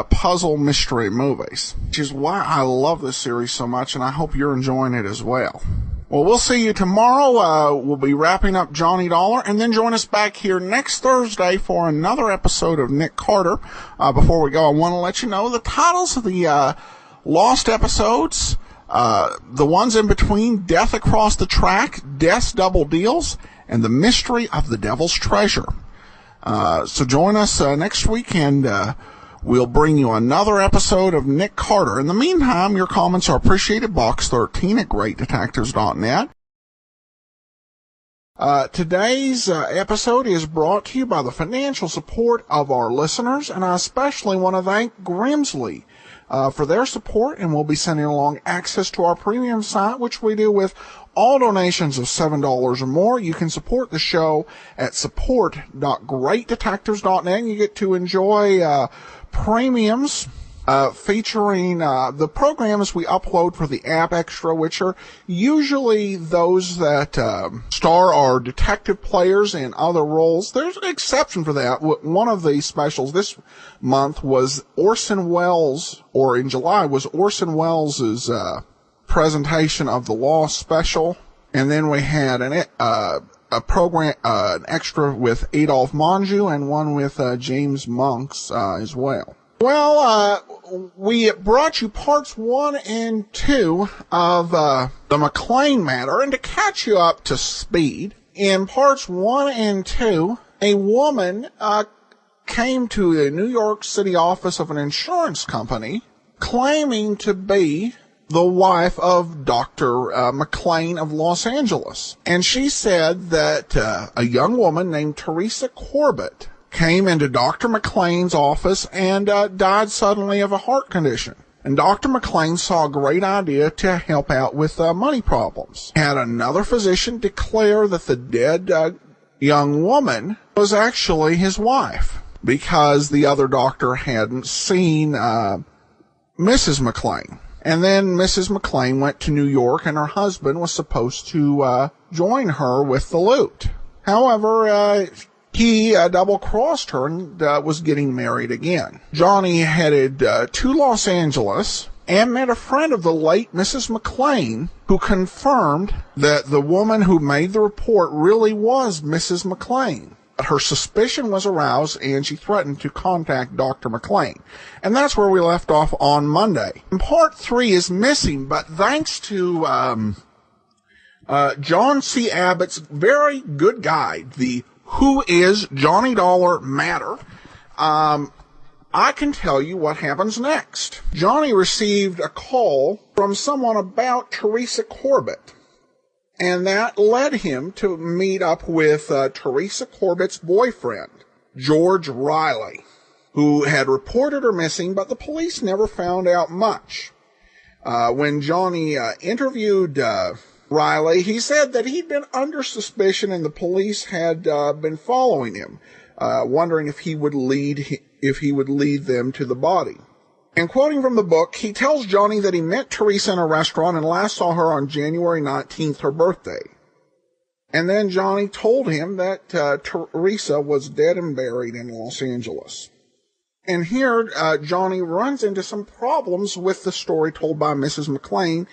puzzle mystery movies, which is why I love this series so much, and I hope you're enjoying it as well. Well, we'll see you tomorrow. We'll be wrapping up Johnny Dollar, and then join us back here next Thursday for another episode of Nick Carter. Before we go, I want to let you know the titles of the lost episodes, the ones in between: Death Across the Track, Death's Double Deals, and The Mystery of the Devil's Treasure. So join us next week, and we'll bring you another episode of Nick Carter. In the meantime, your comments are appreciated. Box 13 at greatdetectives.net. Today's episode is brought to you by the financial support of our listeners, and I especially want to thank Grimsley for their support, and we'll be sending along access to our premium site, which we do with all donations of $7 or more. You can support the show at support.greatdetectives.net, and you get to enjoy premiums featuring the programs we upload for the App Extra, which are usually those that star our detective players in other roles. There's an exception for that. One of the specials this month was Orson Welles, or in July was Orson Welles' presentation of The Lost special. And then we had a an extra with Adolphe Monjou and one with James Monks as well. Well, we brought you parts 1 and 2 of the McClain matter, and to catch you up to speed, in parts 1 and 2, a woman came to the New York City office of an insurance company claiming to be the wife of Dr. McClain of Los Angeles. And she said that a young woman named Teresa Corbett came into Dr. McClain's office and died suddenly of a heart condition. And Dr. McClain saw a great idea to help out with money problems. Had another physician declare that the dead young woman was actually his wife, because the other doctor hadn't seen Mrs. McClain. And then Mrs. McClain went to New York, and her husband was supposed to join her with the loot. However, he double-crossed her and was getting married again. Johnny headed to Los Angeles and met a friend of the late Mrs. McClain, who confirmed that the woman who made the report really was Mrs. McClain. Her suspicion was aroused, and she threatened to contact Dr. McClain. And that's where we left off on Monday. And part 3 is missing, but thanks to John C. Abbott's very good guide, the Who is Johnny Dollar matter, I can tell you what happens next. Johnny received a call from someone about Teresa Corbett, and that led him to meet up with Teresa Corbett's boyfriend, George Riley, who had reported her missing, but the police never found out much. When Johnny interviewed Riley, he said that he'd been under suspicion and the police had been following him, wondering if he would lead them to the body. And quoting from the book, he tells Johnny that he met Teresa in a restaurant and last saw her on January 19th, her birthday. And then Johnny told him that Teresa was dead and buried in Los Angeles. And here, Johnny runs into some problems with the story told by Mrs. McClain.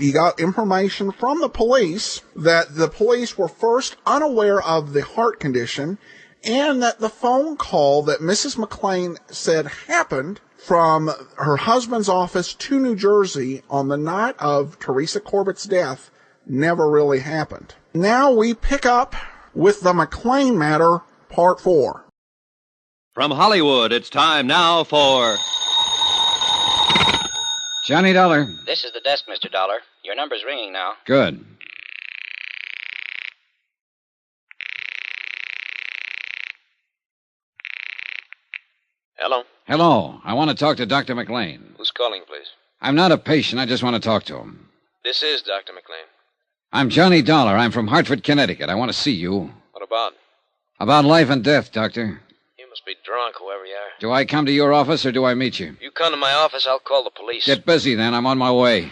He got information from the police that the police were first unaware of the heart condition, and that the phone call that Mrs. McClain said happened from her husband's office to New Jersey on the night of Teresa Corbett's death never really happened. Now we pick up with the McClain matter, part 4. From Hollywood, it's time now for Johnny Dollar. This is the desk, Mr. Dollar. Your number's ringing now. Good. Hello? Hello. I want to talk to Dr. McClain. Who's calling, please? I'm not a patient. I just want to talk to him. This is Dr. McClain. I'm Johnny Dollar. I'm from Hartford, Connecticut. I want to see you. What about? About life and death, Doctor. You must be drunk, whoever you are. Do I come to your office or do I meet you? You come to my office, I'll call the police. Get busy, then. I'm on my way.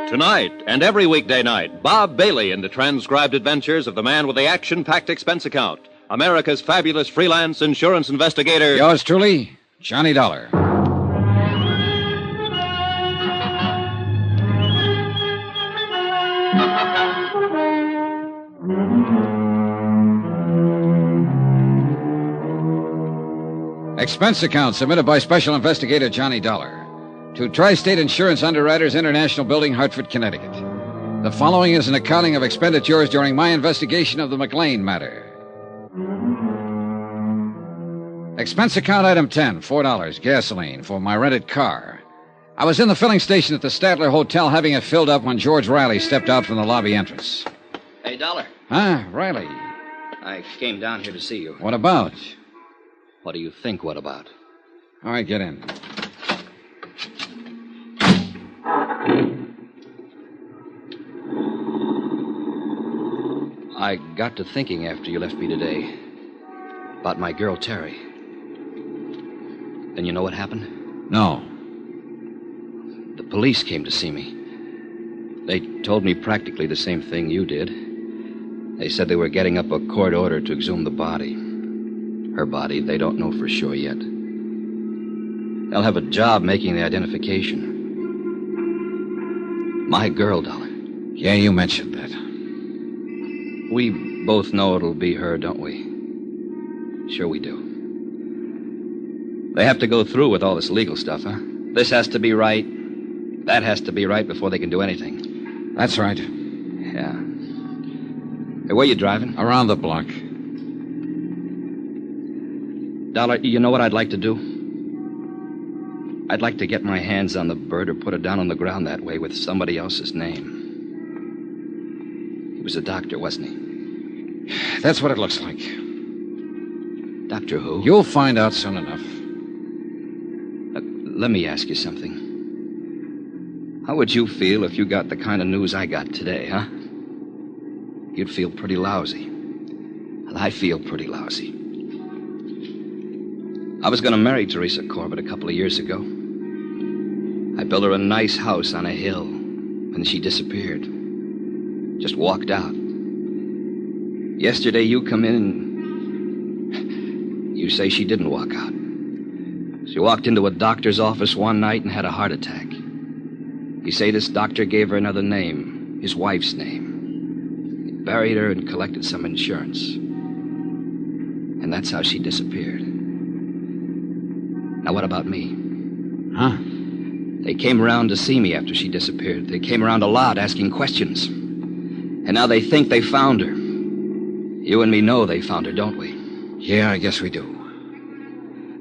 Tonight and every weekday night, Bob Bailey in the transcribed adventures of the man with the action-packed expense account, America's fabulous freelance insurance investigator. Yours truly, Johnny Dollar. Expense account submitted by Special Investigator Johnny Dollar to Tri-State Insurance Underwriters International Building, Hartford, Connecticut. The following is an accounting of expenditures during my investigation of the McClain matter. Expense account item 10, $4, gasoline for my rented car. I was in the filling station at the Statler Hotel having it filled up when George Riley stepped out from the lobby entrance. Hey, Dollar. Huh, Riley? I came down here to see you. What about? What do you think, what about? All right, get in. I got to thinking after you left me today about my girl, Terry. And you know what happened? No. The police came to see me. They told me practically the same thing you did. They said they were getting up a court order to exhume the body. Her body, they don't know for sure yet. They'll have a job making the identification. My girl, Dollar. Yeah, you mentioned that. We both know it'll be her, don't we? Sure we do. They have to go through with all this legal stuff, huh? This has to be right. That has to be right before they can do anything. That's right. Yeah. Hey, where you driving? Around the block. Dollar, you know what I'd like to do? I'd like to get my hands on the bird or put it down on the ground that way with somebody else's name. He was a doctor, wasn't he? That's what it looks like. Doctor who? You'll find out soon enough. Let me ask you something. How would you feel if you got the kind of news I got today, huh? You'd feel pretty lousy. Well, I feel pretty lousy. I was going to marry Teresa Corbett a couple of years ago. I built her a nice house on a hill, and she disappeared. Just walked out. Yesterday you come in and you say she didn't walk out. She walked into a doctor's office one night and had a heart attack. You say this doctor gave her another name, his wife's name. He buried her and collected some insurance. And that's how she disappeared. Now, what about me? Huh? They came around to see me after she disappeared. They came around a lot asking questions. And now they think they found her. You and me know they found her, don't we? Yeah, I guess we do.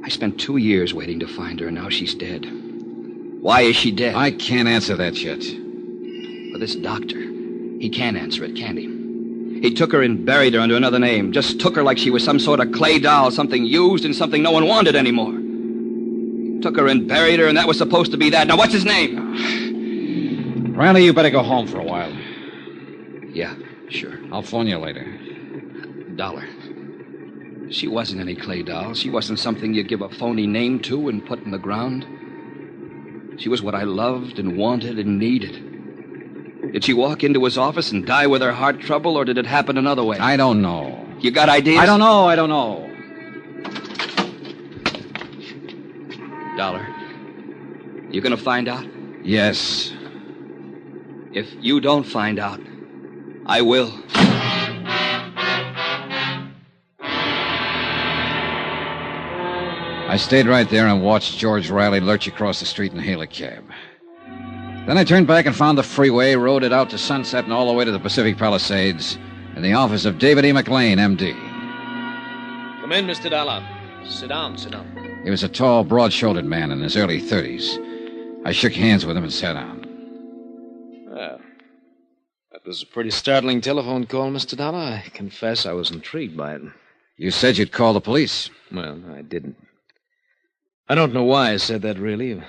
I spent 2 years waiting to find her, and now she's dead. Why is she dead? I can't answer that yet. But this doctor, he can't answer it, can he? He took her and buried her under another name. Just took her like she was some sort of clay doll, something used and something no one wanted anymore. He took her and buried her, and that was supposed to be that. Now, what's his name? Riley, you better go home for a while. Yeah, sure. I'll phone you later. Dollar. She wasn't any clay doll. She wasn't something you give a phony name to and put in the ground. She was what I loved and wanted and needed. Did she walk into his office and die with her heart trouble, or did it happen another way? I don't know. You got ideas? I don't know. Dollar. You gonna find out? Yes. If you don't find out, I will. I stayed right there and watched George Riley lurch across the street and hail a cab. Then I turned back and found the freeway, rode it out to Sunset and all the way to the Pacific Palisades in the office of David E. McClain, M.D. Come in, Mr. Dollar. Sit down. He was a tall, broad-shouldered man in his early 30s. I shook hands with him and sat down. Well, that was a pretty startling telephone call, Mr. Dollar. I confess I was intrigued by it. You said you'd call the police. Well, I didn't. I don't know why I said that, really.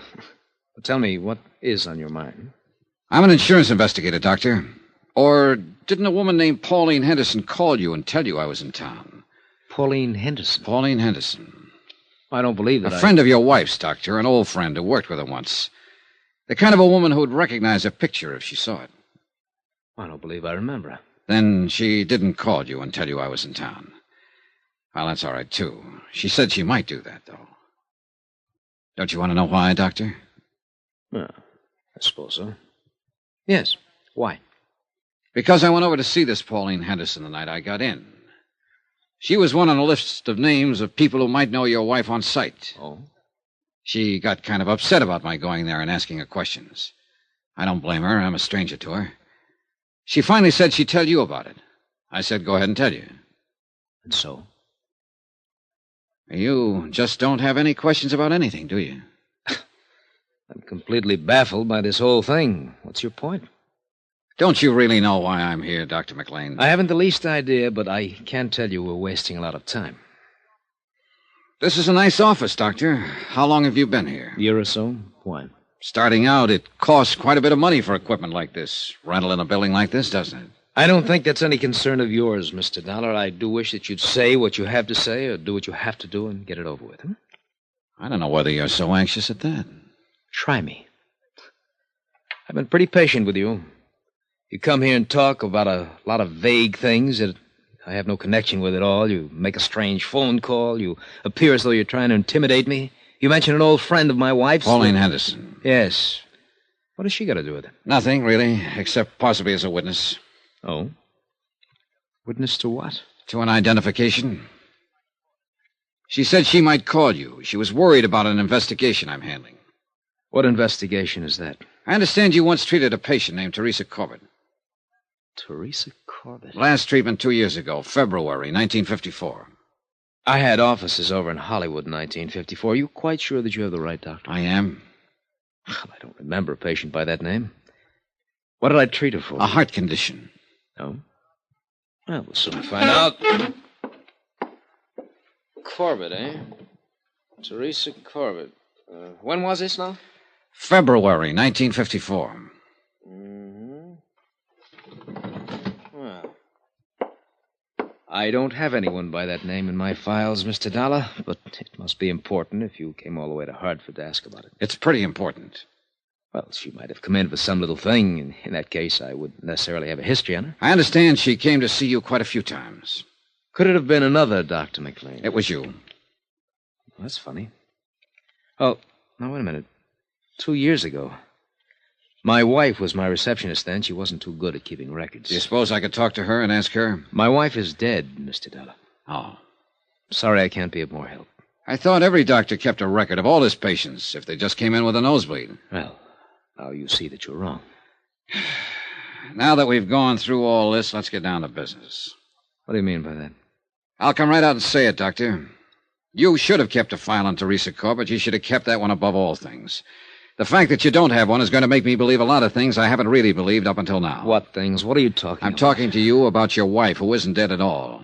But tell me, what is on your mind? I'm an insurance investigator, Doctor. Or didn't a woman named Pauline Henderson call you and tell you I was in town? Pauline Henderson? Pauline Henderson. I don't believe that. A friend of your wife's, Doctor, an old friend who worked with her once. The kind of a woman who would recognize a picture if she saw it. I don't believe I remember her. Then she didn't call you and tell you I was in town. Well, that's all right, too. She said she might do that, though. Don't you want to know why, Doctor? Well, I suppose so. Yes. Why? Because I went over to see this Pauline Henderson the night I got in. She was one on a list of names of people who might know your wife on sight. Oh? She got kind of upset about my going there and asking her questions. I don't blame her. I'm a stranger to her. She finally said she'd tell you about it. I said, go ahead and tell you. And so? You just don't have any questions about anything, do you? I'm completely baffled by this whole thing. What's your point? Don't you really know why I'm here, Dr. McClain? I haven't the least idea, but I can tell you we're wasting a lot of time. This is a nice office, Doctor. How long have you been here? A year or so. Why? Starting out, it costs quite a bit of money for equipment like this. Rental in a building like this, doesn't it? I don't think that's any concern of yours, Mr. Dollar. I do wish that you'd say what you have to say or do what you have to do and get it over with. I don't know whether you're so anxious at that. Try me. I've been pretty patient with you. You come here and talk about a lot of vague things that I have no connection with at all. You make a strange phone call. You appear as though you're trying to intimidate me. You mentioned an old friend of my wife's. Pauline Henderson. Yes. What has she got to do with it? Nothing, really, except possibly as a witness. Oh? Witness to what? To an identification. She said she might call you. She was worried about an investigation I'm handling. What investigation is that? I understand you once treated a patient named Teresa Corbett. Teresa Corbett? Last treatment 2 years ago, February 1954. I had offices over in Hollywood in 1954. Are you quite sure that you have the right doctor? I am. Well, I don't remember a patient by that name. What did I treat her for? A heart condition. Oh? Well, we'll soon find out. Corbett, eh? Teresa Corbett. When was this now? February 1954. Well, I don't have anyone by that name in my files, Mr. Dollar, but it must be important if you came all the way to Hartford to ask about it. It's pretty important. Well, she might have come in for some little thing, and in that case, I wouldn't necessarily have a history on her. I understand she came to see you quite a few times. Could it have been another Dr. McClain? It was you. Well, that's funny. Oh, now, wait a minute. 2 years ago. My wife was my receptionist then. She wasn't too good at keeping records. Do you suppose I could talk to her and ask her? My wife is dead, Mr. Dollar. Oh. Sorry I can't be of more help. I thought every doctor kept a record of all his patients if they just came in with a nosebleed. Well, now you see that you're wrong. Now that we've gone through all this, let's get down to business. What do you mean by that? I'll come right out and say it, Doctor. You should have kept a file on Teresa Corbett. You should have kept that one above all things. The fact that you don't have one is going to make me believe a lot of things I haven't really believed up until now. What things? What are you talking about? I'm talking to you about your wife, who isn't dead at all.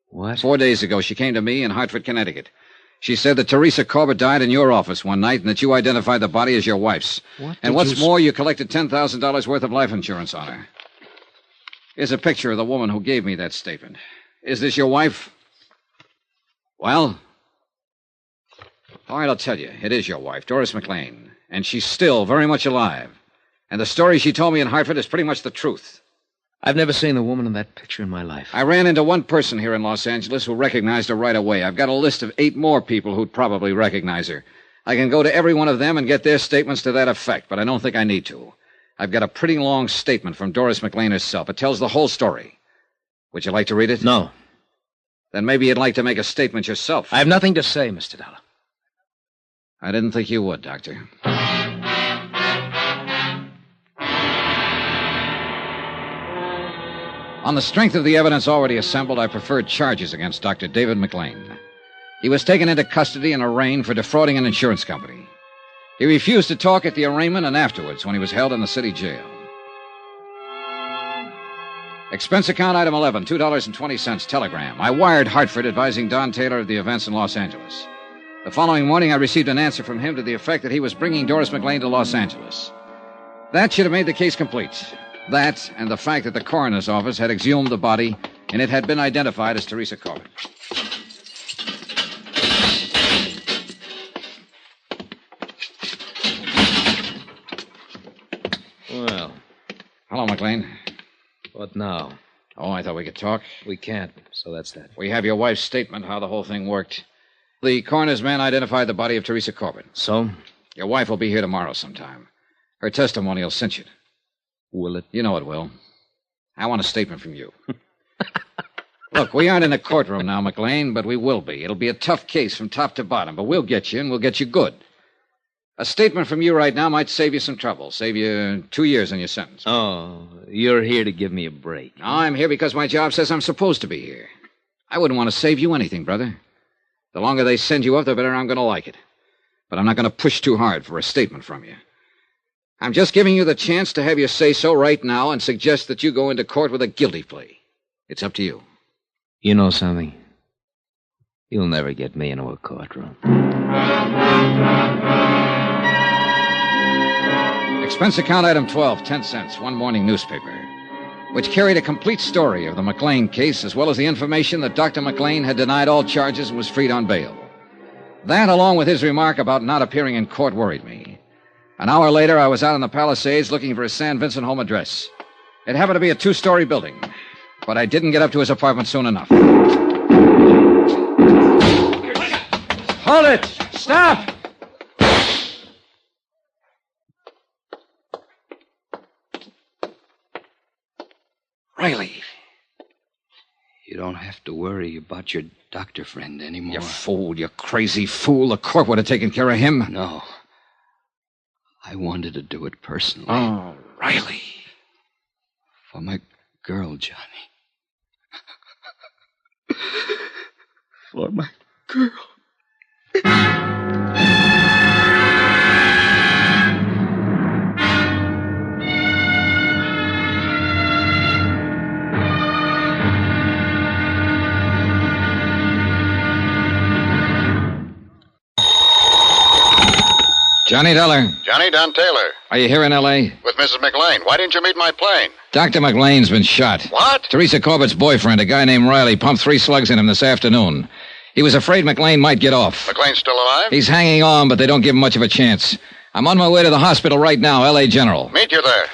What? 4 days ago, she came to me in Hartford, Connecticut. She said that Teresa Corbett died in your office one night and that you identified the body as your wife's. And what's more, you collected $10,000 worth of life insurance on her. Here's a picture of the woman who gave me that statement. Is this your wife? Well? All right, I'll tell you. It is your wife, Doris McClain. And she's still very much alive. And the story she told me in Hartford is pretty much the truth. I've never seen the woman in that picture in my life. I ran into one person here in Los Angeles who recognized her right away. I've got a list of 8 more people who'd probably recognize her. I can go to every one of them and get their statements to that effect, but I don't think I need to. I've got a pretty long statement from Doris McClain herself. It tells the whole story. Would you like to read it? No. Then maybe you'd like to make a statement yourself. I have nothing to say, Mr. Dollar. I didn't think you would, Doctor. On the strength of the evidence already assembled, I preferred charges against Dr. David McClain. He was taken into custody and arraigned for defrauding an insurance company. He refused to talk at the arraignment and afterwards when he was held in the city jail. Expense account item 11, $2.20 telegram. I wired Hartford advising Don Taylor of the events in Los Angeles. The following morning, I received an answer from him to the effect that he was bringing Doris McClain to Los Angeles. That should have made the case complete. That and the fact that the coroner's office had exhumed the body and it had been identified as Teresa Corbett. Well. Hello, McClain. What now? Oh, I thought we could talk. We can't, so that's that. We have your wife's statement, how the whole thing worked. The coroner's man identified the body of Teresa Corbett. So? Your wife will be here tomorrow sometime. Her testimony will cinch it. Will it? You know it will. I want a statement from you. Look, we aren't in a courtroom now, McClain, but we will be. It'll be a tough case from top to bottom, but we'll get you, and we'll get you good. A statement from you right now might save you some trouble, save you 2 years on your sentence. Oh, you're here to give me a break. No, I'm here because my job says I'm supposed to be here. I wouldn't want to save you anything, brother. The longer they send you up, the better I'm going to like it. But I'm not going to push too hard for a statement from you. I'm just giving you the chance to have your say-so right now and suggest that you go into court with a guilty plea. It's up to you. You know something? You'll never get me into a courtroom. Expense account item 12, 10 cents, one morning newspaper, which carried a complete story of the McClain case as well as the information that Dr. McClain had denied all charges and was freed on bail. That, along with his remark about not appearing in court, worried me. An hour later, I was out in the Palisades looking for his San Vincent home address. It happened to be a 2-story building, but I didn't get up to his apartment soon enough. Hold it! Stop! You don't have to worry about your doctor friend anymore. You fool, you crazy fool. The court would have taken care of him. No. I wanted to do it personally. Oh, Riley. For my girl, Johnny. For my girl. Johnny Dollar. Johnny Don Taylor. Are you here in L.A.? With Mrs. McClain. Why didn't you meet my plane? Dr. McClain's been shot. What? Teresa Corbett's boyfriend, a guy named Riley, pumped 3 slugs in him this afternoon. He was afraid McClain might get off. McClain's still alive? He's hanging on, but they don't give him much of a chance. I'm on my way to the hospital right now, L.A. General. Meet you there.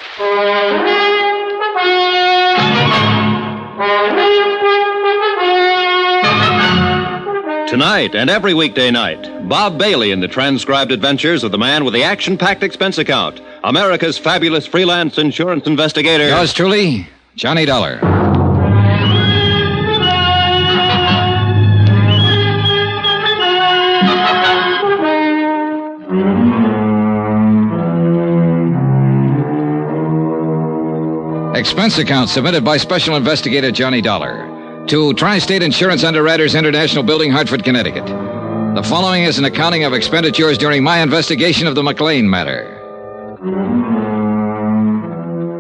Tonight and every weekday night, Bob Bailey in the transcribed adventures of the man with the action-packed expense account, America's fabulous freelance insurance investigator. Yours truly, Johnny Dollar. Expense account submitted by Special Investigator Johnny Dollar to Tri-State Insurance Underwriters International Building, Hartford, Connecticut. The following is an accounting of expenditures during my investigation of the McClain matter.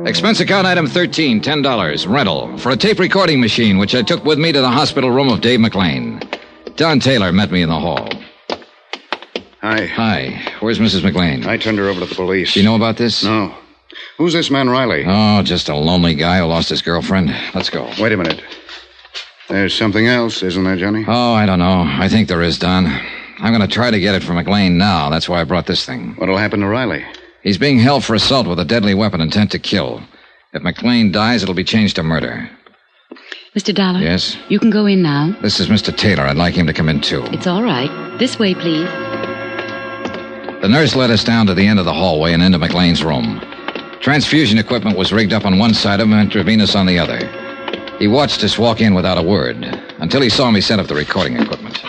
Expense account item 13, $10, rental, for a tape recording machine which I took with me to the hospital room of Dave McClain. Don Taylor met me in the hall. Hi. Hi. Where's Mrs. McClain? I turned her over to the police. Do you know about this? No. Who's this man, Riley? Oh, just a lonely guy who lost his girlfriend. Let's go. Wait a minute. There's something else, isn't there, Johnny? Oh, I don't know. I think there is, Don. I'm going to try to get it from McClain now. That's why I brought this thing. What'll happen to Riley? He's being held for assault with a deadly weapon intent to kill. If McClain dies, it'll be changed to murder. Mr. Dollar? Yes? You can go in now. This is Mr. Taylor. I'd like him to come in, too. It's all right. This way, please. The nurse led us down to the end of the hallway and into McClain's room. Transfusion equipment was rigged up on one side of him, intravenous on the other. He watched us walk in without a word, until he saw me set up the recording equipment.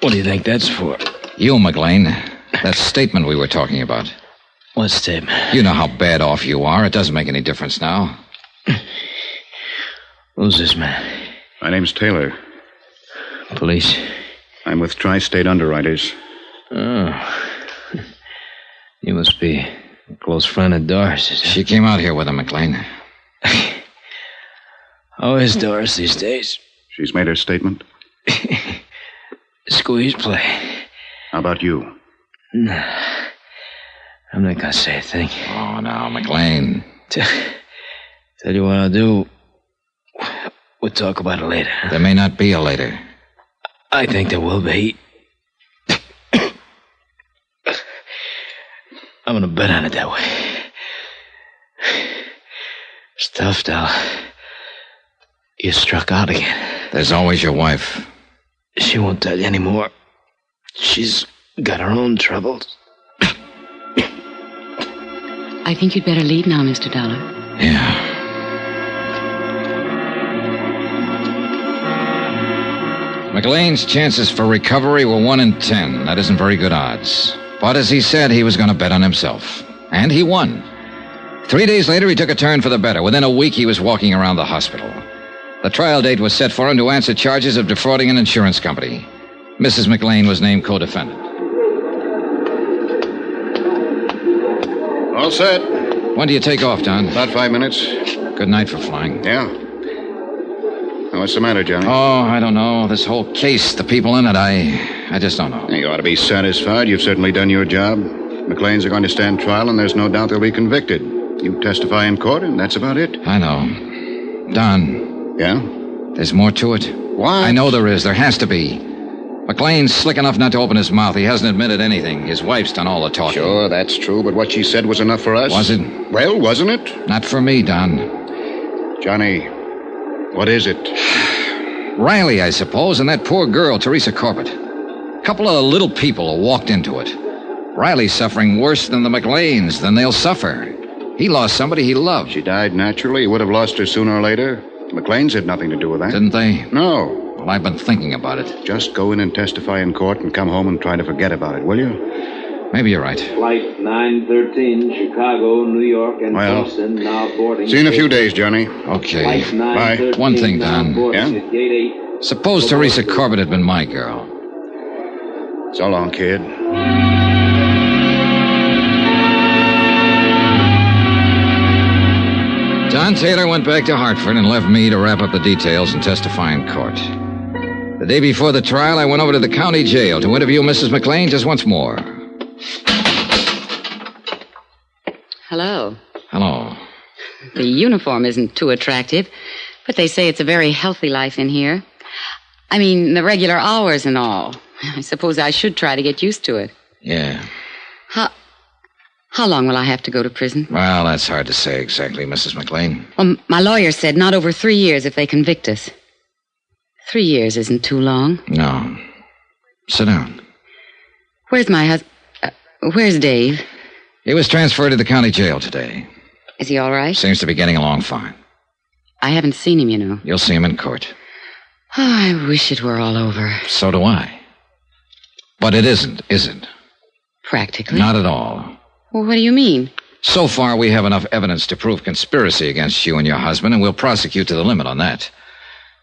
What do you think that's for? You, McClain. That statement we were talking about. What statement? You know how bad off you are. It doesn't make any difference now. Who's this man? My name's Taylor. Police? I'm with Tri-State Underwriters. Oh. You must be a close friend of Doris's. She came out here with him, McClain. How is Doris these days? She's made her statement. Squeeze play. How about you? Nah. I'm not going to say a thing. Oh, now, McClain. Tell you what I'll do. We'll talk about it later. There may not be a later. I think there will be. I'm going to bet on it that way. It's tough, Dollar. You struck out again. There's always your wife. She won't tell you anymore. She's got her own troubles. I think you'd better leave now, Mr. Dollar. Yeah. McClain's chances for recovery were 1 in 10. That isn't very good odds. But as he said, he was going to bet on himself. And he won. 3 days later, he took a turn for the better. Within a week, he was walking around the hospital. The trial date was set for him to answer charges of defrauding an insurance company. Mrs. McClain was named co-defendant. All set. When do you take off, Don? About 5 minutes. Good night for flying. Yeah. Now, what's the matter, Johnny? Oh, I don't know. This whole case, the people in it, I just don't know. You ought to be satisfied. You've certainly done your job. McClain's are going to stand trial, and there's no doubt they'll be convicted. You testify in court, and that's about it. I know. Don. Yeah? There's more to it. Why? I know there is. There has to be. McClain's slick enough not to open his mouth. He hasn't admitted anything. His wife's done all the talking. Sure, that's true, but what she said was enough for us. Was it? Well, wasn't it? Not for me, Don. Johnny, what is it? Riley, I suppose, and that poor girl, Teresa Corbett. A couple of little people who walked into it. Riley's suffering worse than the McClains, than they'll suffer. He lost somebody he loved. She died naturally. He would have lost her sooner or later. McClain's had nothing to do with that. Didn't they? No. Well, I've been thinking about it. Just go in and testify in court and come home and try to forget about it, will you? Maybe you're right. Flight 913, Chicago, New York, and Well, Boston, now boarding. See you in a few days, Johnny. Okay. Flight 913, Bye. One thing, Don. Yeah? at Gate 8. Suppose Teresa Corbett had been my girl. So long, kid. Don Taylor went back to Hartford and left me to wrap up the details and testify in court. The day before the trial, I went over to the county jail to interview Mrs. McClain just once more. Hello. Hello. The uniform isn't too attractive, but they say it's a very healthy life in here. I mean, the regular hours and all. I suppose I should try to get used to it. Yeah. How long will I have to go to prison? Well, that's hard to say exactly, Mrs. McClain. Well, my lawyer said not over 3 years if they convict us. 3 years isn't too long. No. Sit down. Where's my husband? Where's Dave? He was transferred to the county jail today. Is he all right? Seems to be getting along fine. I haven't seen him, you know. You'll see him in court. Oh, I wish it were all over. So do I. But it isn't, is it? Practically. Not at all. Well, what do you mean? So far, we have enough evidence to prove conspiracy against you and your husband, and we'll prosecute to the limit on that.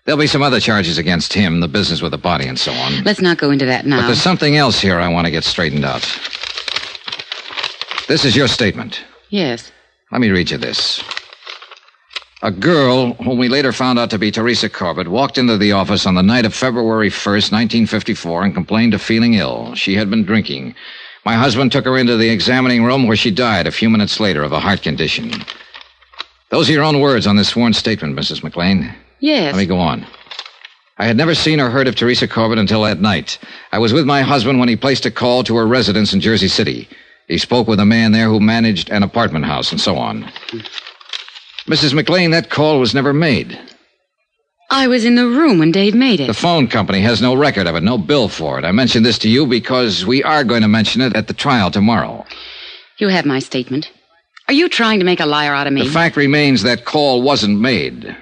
There'll be some other charges against him, the business with the body and so on. Let's not go into that now. But there's something else here I want to get straightened out. This is your statement. Yes. Let me read you this. A girl, whom we later found out to be Teresa Corbett, walked into the office on the night of February 1st, 1954, and complained of feeling ill. She had been drinking. My husband took her into the examining room where she died a few minutes later of a heart condition. Those are your own words on this sworn statement, Mrs. McClain. Yes. Let me go on. I had never seen or heard of Teresa Corbett until that night. I was with my husband when he placed a call to her residence in Jersey City. He spoke with a man there who managed an apartment house and so on. Mrs. McClain, that call was never made. I was in the room when Dave made it. The phone company has no record of it, no bill for it. I mentioned this to you because we are going to mention it at the trial tomorrow. You have my statement. Are you trying to make a liar out of me? The fact remains that call wasn't made.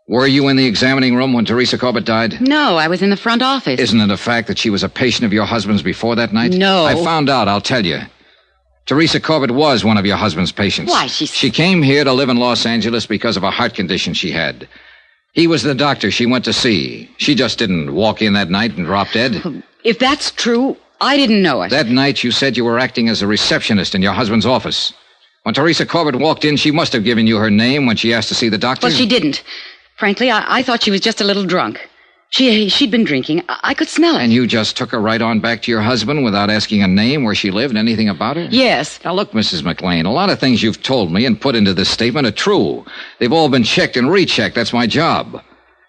Were you in the examining room when Teresa Corbett died? No, I was in the front office. Isn't it a fact that she was a patient of your husband's before that night? No. I found out, I'll tell you. Teresa Corbett was one of your husband's patients. Why, She came here to live in Los Angeles because of a heart condition she had. He was the doctor she went to see. She just didn't walk in that night and drop dead. If that's true, I didn't know it. That night you said you were acting as a receptionist in your husband's office. When Teresa Corbett walked in, she must have given you her name when she asked to see the doctor. Well, she didn't. Frankly, I thought she was just a little drunk. She'd been drinking. I could smell it. And you just took her right on back to your husband without asking a name, where she lived, anything about her? Yes. Now, look, Mrs. McClain, a lot of things you've told me and put into this statement are true. They've all been checked and rechecked. That's my job.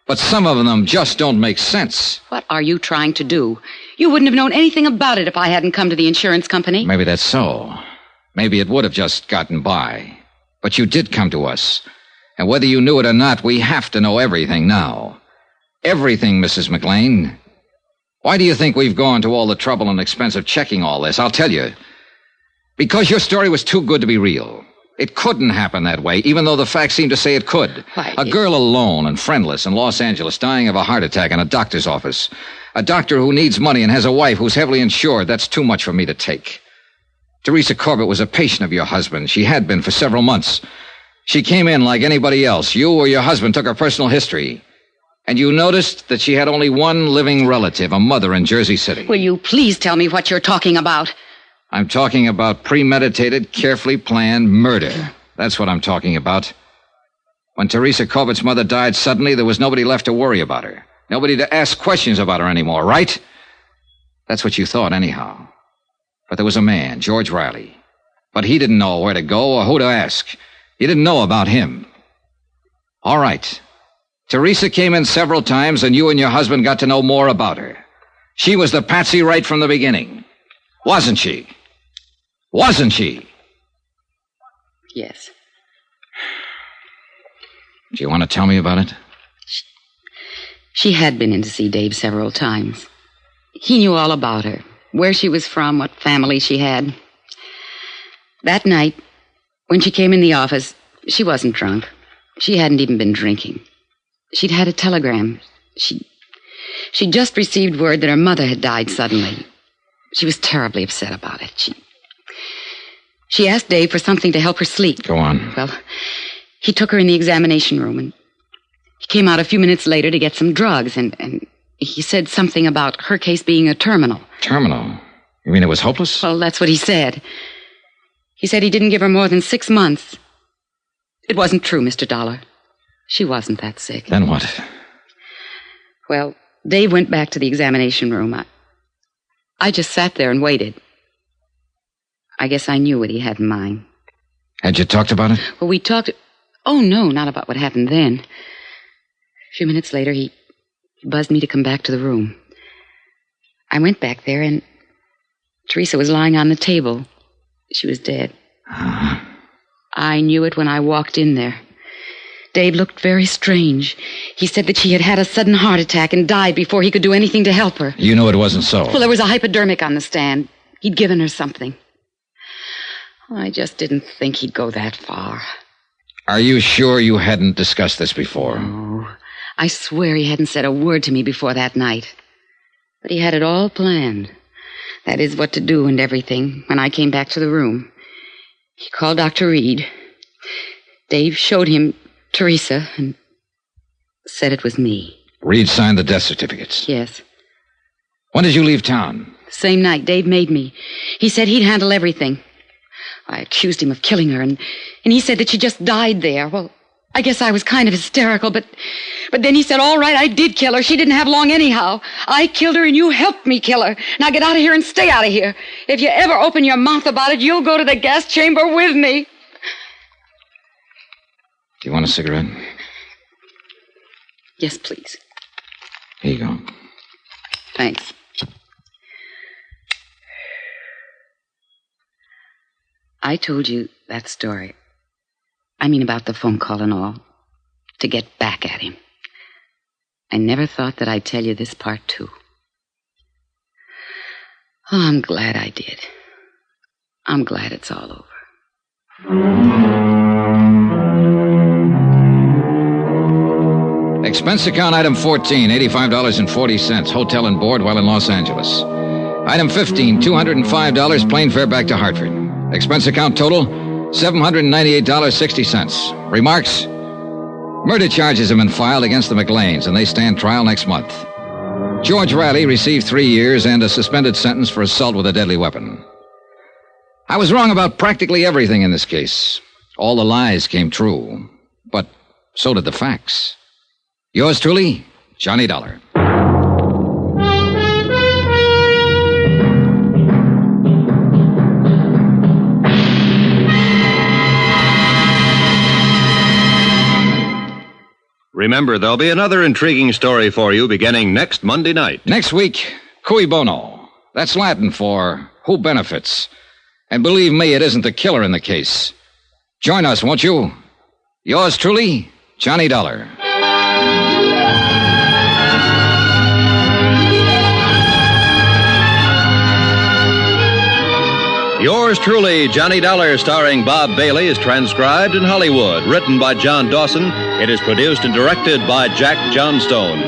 But some of them just don't make sense. What are you trying to do? You wouldn't have known anything about it if I hadn't come to the insurance company. Maybe that's so. Maybe it would have just gotten by. But you did come to us. And whether you knew it or not, we have to know everything now. Everything, Mrs. McClain. Why do you think we've gone to all the trouble and expense of checking all this? I'll tell you. Because your story was too good to be real. It couldn't happen that way, even though the facts seem to say it could. Why? A girl alone and friendless in Los Angeles dying of a heart attack in a doctor's office. A doctor who needs money and has a wife who's heavily insured. That's too much for me to take. Teresa Corbett was a patient of your husband. She had been for several months. She came in like anybody else. You or your husband took her personal history. And you noticed that she had only one living relative, a mother in Jersey City. Will you please tell me what you're talking about? I'm talking about premeditated, carefully planned murder. That's what I'm talking about. When Teresa Corbett's mother died suddenly, there was nobody left to worry about her. Nobody to ask questions about her anymore, right? That's what you thought, anyhow. But there was a man, George Riley. But he didn't know where to go or who to ask. You didn't know about him. All right. Teresa came in several times, and you and your husband got to know more about her. She was the patsy right from the beginning. Wasn't she? Wasn't she? Yes. Do you want to tell me about it? She had been in to see Dave several times. He knew all about her, where she was from, what family she had. That night, when she came in the office, she wasn't drunk. She hadn't even been drinking. She'd had a telegram. She'd just received word that her mother had died suddenly. She was terribly upset about it. She asked Dave for something to help her sleep. Go on. Well, he took her in the examination room, and he came out a few minutes later to get some drugs, and he said something about her case being a terminal. Terminal? You mean it was hopeless? Well, that's what he said. He said he didn't give her more than 6 months. It wasn't true, Mr. Dollar. She wasn't that sick. Then what? Well, Dave went back to the examination room. I just sat there and waited. I guess I knew what he had in mind. Had you talked about it? Well, we talked... Oh, no, not about what happened then. A few minutes later, he buzzed me to come back to the room. I went back there, and Teresa was lying on the table. She was dead. I knew it when I walked in there. Dave looked very strange. He said that she had had a sudden heart attack and died before he could do anything to help her. You knew it wasn't so. Well, there was a hypodermic on the stand. He'd given her something. I just didn't think he'd go that far. Are you sure you hadn't discussed this before? No. I swear he hadn't said a word to me before that night. But he had it all planned. That is, what to do and everything, when I came back to the room. He called Dr. Reed. Dave showed him Teresa and said it was me. Reed signed the death certificates? Yes. When did you leave town? The same night Dave made me. He said he'd handle everything. I accused him of killing her, and he said that she just died there. Well, I guess I was kind of hysterical, but then he said, all right, I did kill her. She didn't have long anyhow. I killed her, and you helped me kill her. Now get out of here and stay out of here. If you ever open your mouth about it, you'll go to the gas chamber with me. Do you want a cigarette? Yes, please. Here you go. Thanks. I told you that story. I mean, about the phone call and all. To get back at him. I never thought that I'd tell you this part, too. Oh, I'm glad I did. I'm glad it's all over. Expense account item 14, $85.40, hotel and board while in Los Angeles. Item 15, $205, plane fare back to Hartford. Expense account total, $798.60. Remarks? Murder charges have been filed against the McClains, and they stand trial next month. George Riley received 3 years and a suspended sentence for assault with a deadly weapon. I was wrong about practically everything in this case. All the lies came true, but so did the facts. Yours truly, Johnny Dollar. Remember, there'll be another intriguing story for you beginning next Monday night. Next week, cui bono. That's Latin for who benefits. And believe me, it isn't the killer in the case. Join us, won't you? Yours truly, Johnny Dollar. Yours truly, Johnny Dollar, starring Bob Bailey, is transcribed in Hollywood. Written by John Dawson, it is produced and directed by Jack Johnstone.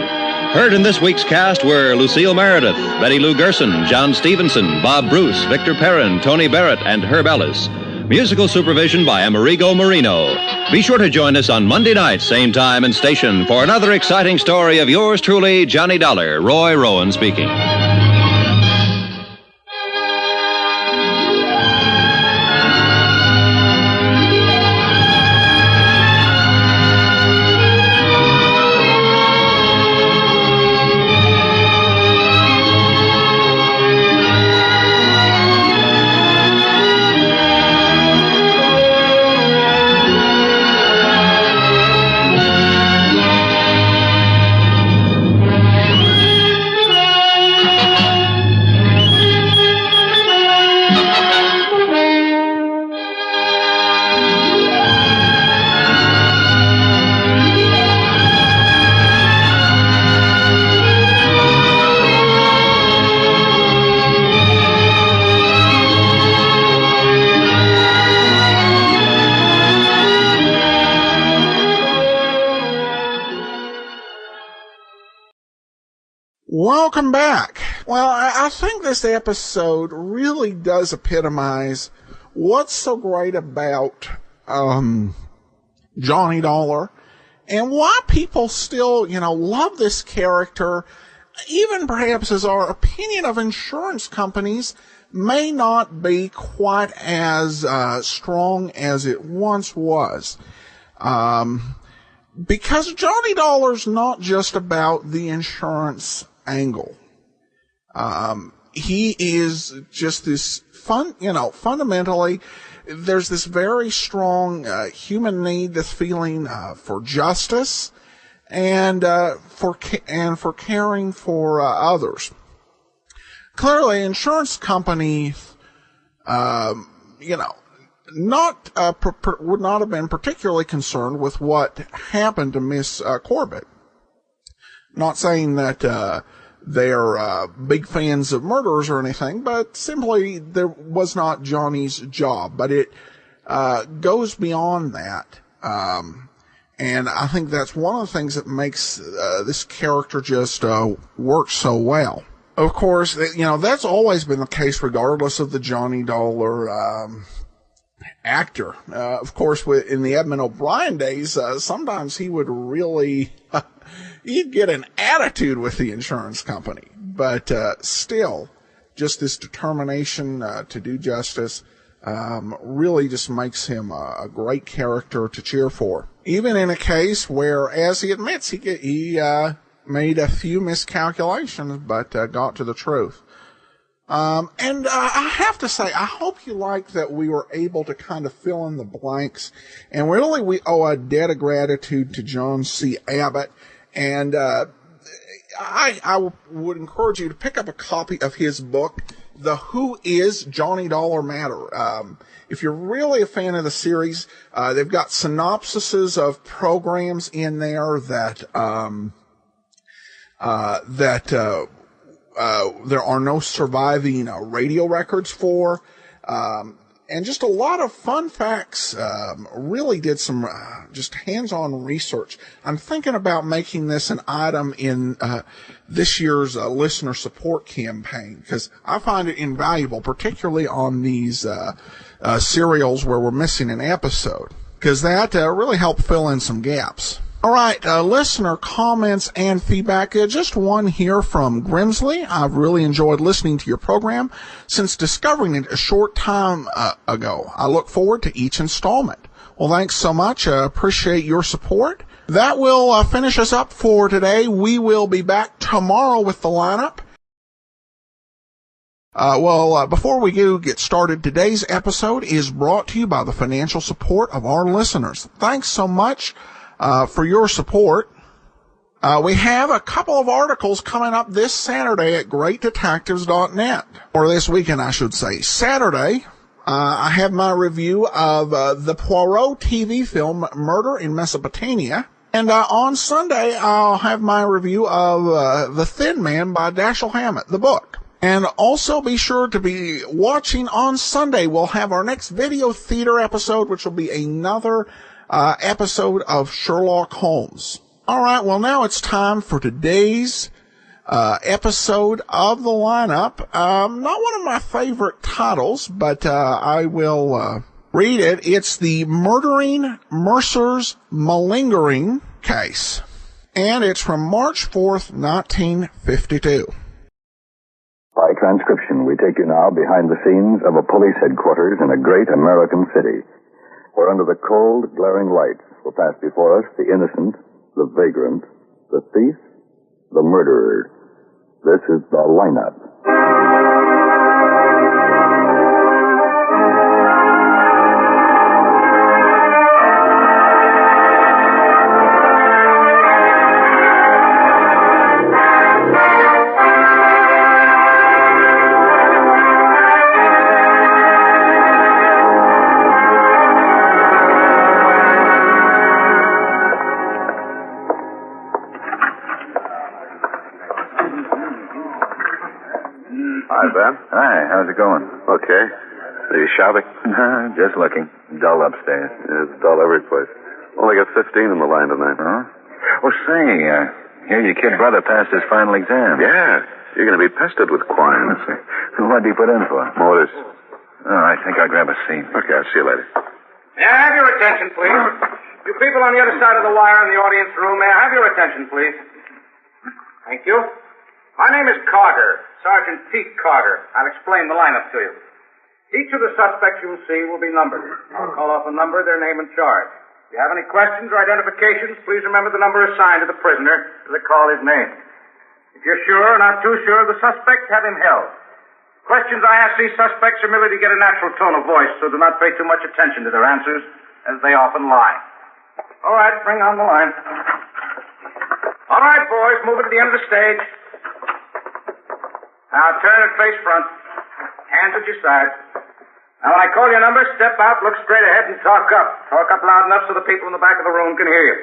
Heard in this week's cast were Lucille Meredith, Betty Lou Gerson, John Stevenson, Bob Bruce, Victor Perrin, Tony Barrett, and Herb Ellis. Musical supervision by Amerigo Marino. Be sure to join us on Monday night, same time and station, for another exciting story of yours truly, Johnny Dollar. Roy Rowan speaking. Welcome back. Well, I think this episode really does epitomize what's so great about Johnny Dollar and why people still, love this character, even perhaps as our opinion of insurance companies may not be quite as strong as it once was. Because Johnny Dollar's not just about the insurance angle. He is just this fundamentally, there's this very strong human need, this feeling for justice and for caring for others. Clearly, insurance companies, would not have been particularly concerned with what happened to Miss Corbett. Not saying that they're big fans of murderers or anything, but simply there was not Johnny's job. But it goes beyond that. And I think that's one of the things that makes this character just work so well. Of course, that's always been the case regardless of the Johnny Dollar actor. Of course, in the Edmund O'Brien days, sometimes he would really... he'd get an attitude with the insurance company. But still, just this determination to do justice really just makes him a great character to cheer for. Even in a case where, as he admits, he made a few miscalculations, but got to the truth. And I have to say, I hope you like that we were able to kind of fill in the blanks. And really, we owe a debt of gratitude to John C. Abbott. And I would encourage you to pick up a copy of his book, The Who Is Johnny Dollar Matter. If you're really a fan of the series, they've got synopsises of programs in there that there are no surviving radio records for, and just a lot of fun facts. Really did some just hands-on research. I'm thinking about making this an item in this year's listener support campaign, because I find it invaluable, particularly on these serials where we're missing an episode, because that really helped fill in some gaps. All right, listener comments and feedback. Just one here from Grimsley. I've really enjoyed listening to your program since discovering it a short time ago. I look forward to each installment. Well, thanks so much. Appreciate your support. That will finish us up for today. We will be back tomorrow with the lineup. Before we get started, today's episode is brought to you by the financial support of our listeners. Thanks so much for your support. We have a couple of articles coming up this Saturday at greatdetectives.net. Or this weekend, I should say. Saturday, I have my review of the Poirot TV film Murder in Mesopotamia. And on Sunday, I'll have my review of The Thin Man by Dashiell Hammett, the book. And also be sure to be watching on Sunday. We'll have our next video theater episode, which will be another episode of Sherlock Holmes. All right, well, now it's time for today's episode of the lineup. Not one of my favorite titles, but I will read it. It's the Murdering Mercers Malingering case, and it's from March 4th, 1952. By transcription, we take you now behind the scenes of a police headquarters in a great American city, where under the cold, glaring lights will pass before us the innocent, the vagrant, the thief, the murderer. This is the lineup. Hi, Ben. Hi, how's it going? Okay. Are you shopping? Just looking. Dull upstairs. Yeah, it's dull every place. Only got 15 in the line tonight. Huh? Well, say, Here, your kid brother passed his final exam. Yeah. You're going to be pestered with quine. What'd he put in for? Motors. Oh, I think I'll grab a seat. Okay, I'll see you later. May I have your attention, please? You people on the other side of the wire in the audience room, may I have your attention, please? Thank you. My name is Carter, Sergeant Pete Carter. I'll explain the lineup to you. Each of the suspects you will see will be numbered. I'll call off a number, their name and charge. If you have any questions or identifications, please remember the number assigned to the prisoner as I call his name. If you're sure or not too sure of the suspect, have him held. Questions I ask these suspects are merely to get a natural tone of voice, so do not pay too much attention to their answers, as they often lie. All right, bring on the line. All right, boys, move it to the end of the stage. Now turn and face front. Hands at your sides. Now when I call your number, step out, look straight ahead, and talk up. Talk up loud enough so the people in the back of the room can hear you.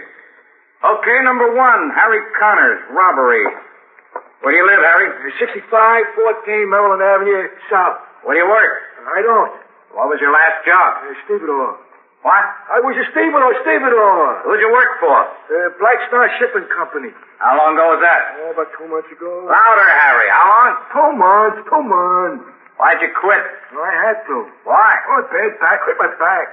Okay, number 1, Harry Connors, robbery. Where do you live, Harry? 6514 Maryland Avenue, South. Where do you work? I don't. What was your last job? Stevedore. What? I was a stevedore. Who'd you work for? Black Star Shipping Company. How long ago was that? Oh, about 2 months ago. Louder, Harry. How long? 2 months. Why'd you quit? Oh, I had to. Why? Oh, bad back. Quit my back.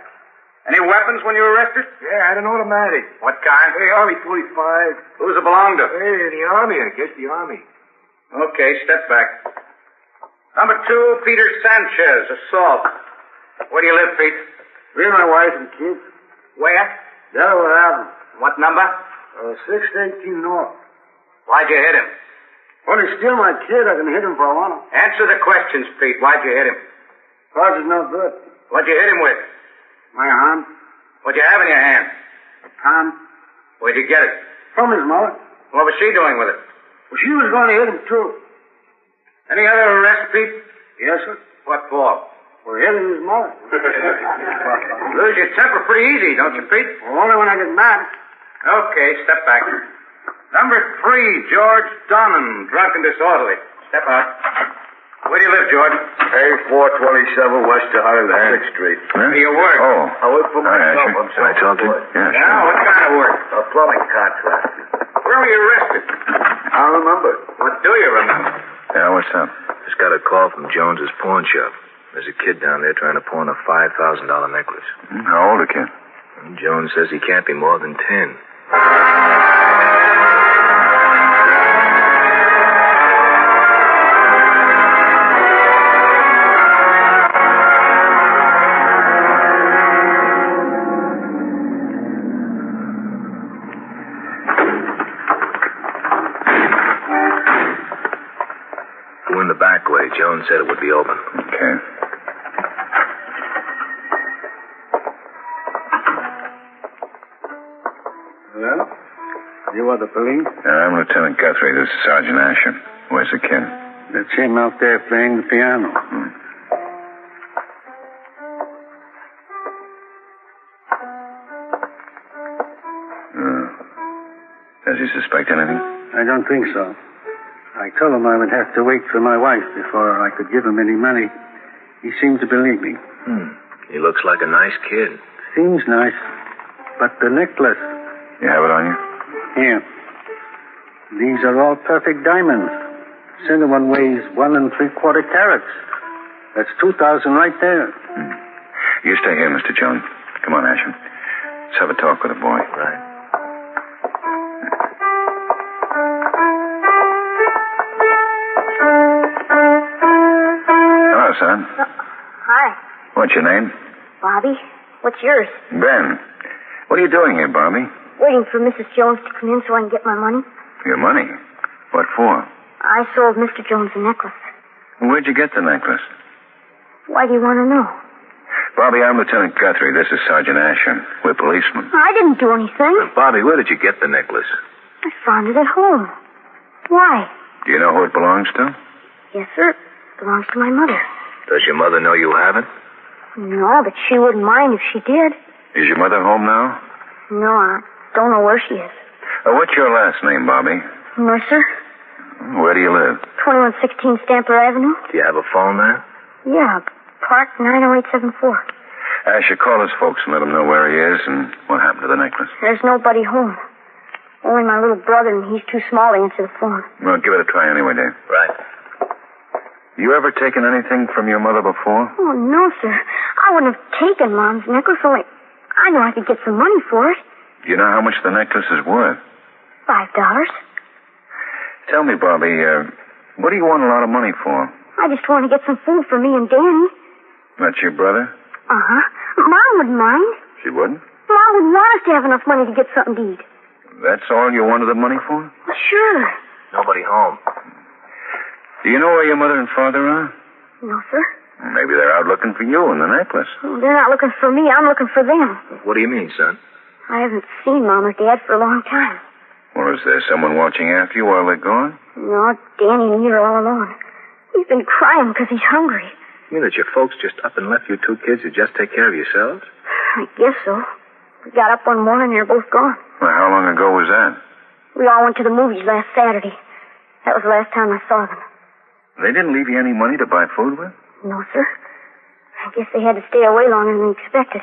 Any weapons when you were arrested? Yeah, I had an automatic. What kind? Hey, Army 45. Who's it belong to? Hey, the Army. I guess the Army. Okay, step back. Number 2, Peter Sanchez, assault. Where do you live, Pete? Me and my wife and kids. Where? Delaware Avenue. What number? 618 North. Why'd you hit him? Well, he's still my kid. I can hit him if I want to. Answer the questions, Pete. Why'd you hit him? Cause it's no good. What'd you hit him with? My arm. What'd you have in your hand? A palm. Where'd you get it? From his mother. What was she doing with it? Well, she was going to hit him, too. Any other arrests, Pete? Yes, sir. What for? For hitting his mother. Lose your temper pretty easy, don't you, Pete? Well, only when I get mad. Okay, step back. Number 3, George Donnan, drunk and disorderly. Step out. Where do you live, George? A427 west of 106th Street. Where do you work? Oh. I work for myself. I'm Can I talk to you? Yeah, Yeah, what kind of work? A plumbing contractor. Where were you arrested? I remember. What do you remember? Yeah, what's up? Just got a call from Jones's pawn shop. There's a kid down there trying to pawn a $5,000 necklace. How old a kid? Jones says he can't be more than 10. Go in the back way. Jones said it would be open. Okay. Hello? You are the police? I'm Lieutenant Guthrie. This is Sergeant Asher. Where's the kid? That's him out there playing the piano. Does he suspect anything? I don't think so. I told him I would have to wait for my wife before I could give him any money. He seemed to believe me. He looks like a nice kid. Seems nice. But the necklace... You have it on you? Here. These are all perfect diamonds. Center one weighs 1 3/4 carats. That's 2,000 right there. You stay here, Mr. Jones. Come on, Asher. Let's have a talk with the boy. Right. Hello, son. Hi, What's your name? Bobby. What's yours? Ben. What are you doing here, Bobby? Waiting for Mrs. Jones to come in so I can get my money. Your money? What for? I sold Mr. Jones a necklace. Where'd you get the necklace? Why do you want to know? Bobby, I'm Lieutenant Guthrie. This is Sergeant Asher. We're policemen. I didn't do anything. Bobby, where did you get the necklace? I found it at home. Why? Do you know who it belongs to? Yes, sir. It belongs to my mother. Does your mother know you have it? No, but she wouldn't mind if she did. Is your mother home now? No, I don't know where she is. What's your last name, Bobby? Mercer, Where do you live? 2116 Stamper Avenue. Do you have a phone there? Yeah, Park 90874. Asher, call his folks and let them know where he is and what happened to the necklace. There's nobody home. Only my little brother, and he's too small to answer the phone. Well, give it a try anyway, Dave. Right. You ever taken anything from your mother before? Oh, no, sir. I wouldn't have taken Mom's necklace, only I know I could get some money for it. Do you know how much the necklace is worth? $5. Tell me, Bobby, what do you want a lot of money for? I just want to get some food for me and Danny. That's your brother? Uh-huh. Mom wouldn't mind. She wouldn't? Mom would want us to have enough money to get something to eat. That's all you wanted the money for? Sure. Nobody home. Do you know where your mother and father are? No, sir. Maybe they're out looking for you and the necklace. Oh, they're not looking for me. I'm looking for them. What do you mean, son? I haven't seen Mom or Dad for a long time. Or is there someone watching after you while they're gone? No, Danny and me are all alone. He's been crying because he's hungry. You mean that your folks just up and left you two kids to just take care of yourselves? I guess so. We got up one morning and they're both gone. Well, how long ago was that? We all went to the movies last Saturday. That was the last time I saw them. They didn't leave you any money to buy food with? No, sir. I guess they had to stay away longer than they expected.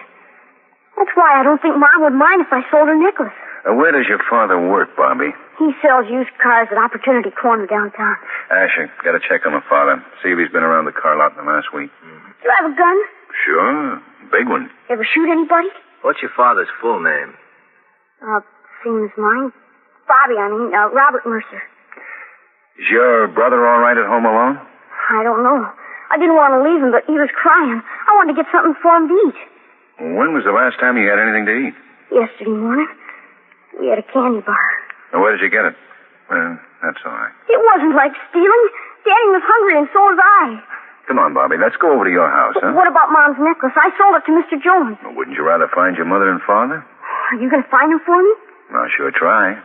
That's why I don't think Mom would mind if I sold her necklace. Where does your father work, Bobby? He sells used cars at Opportunity Corner downtown. Asher, got to check on the father. See if he's been around the car lot in the last week. Do you have a gun? Sure. Big one. Ever shoot anybody? What's your father's full name? Same as mine. Bobby, Robert Mercer. Is your brother all right at home alone? I don't know. I didn't want to leave him, but he was crying. I wanted to get something for him to eat. When was the last time you had anything to eat? Yesterday morning. We had a candy bar. Now, where did you get it? Well, that's all right. It wasn't like stealing. Danny was hungry, and so was I. Come on, Bobby. Let's go over to your house, huh? What about Mom's necklace? I sold it to Mr. Jones. Well, wouldn't you rather find your mother and father? Are you going to find them for me? I'll sure try.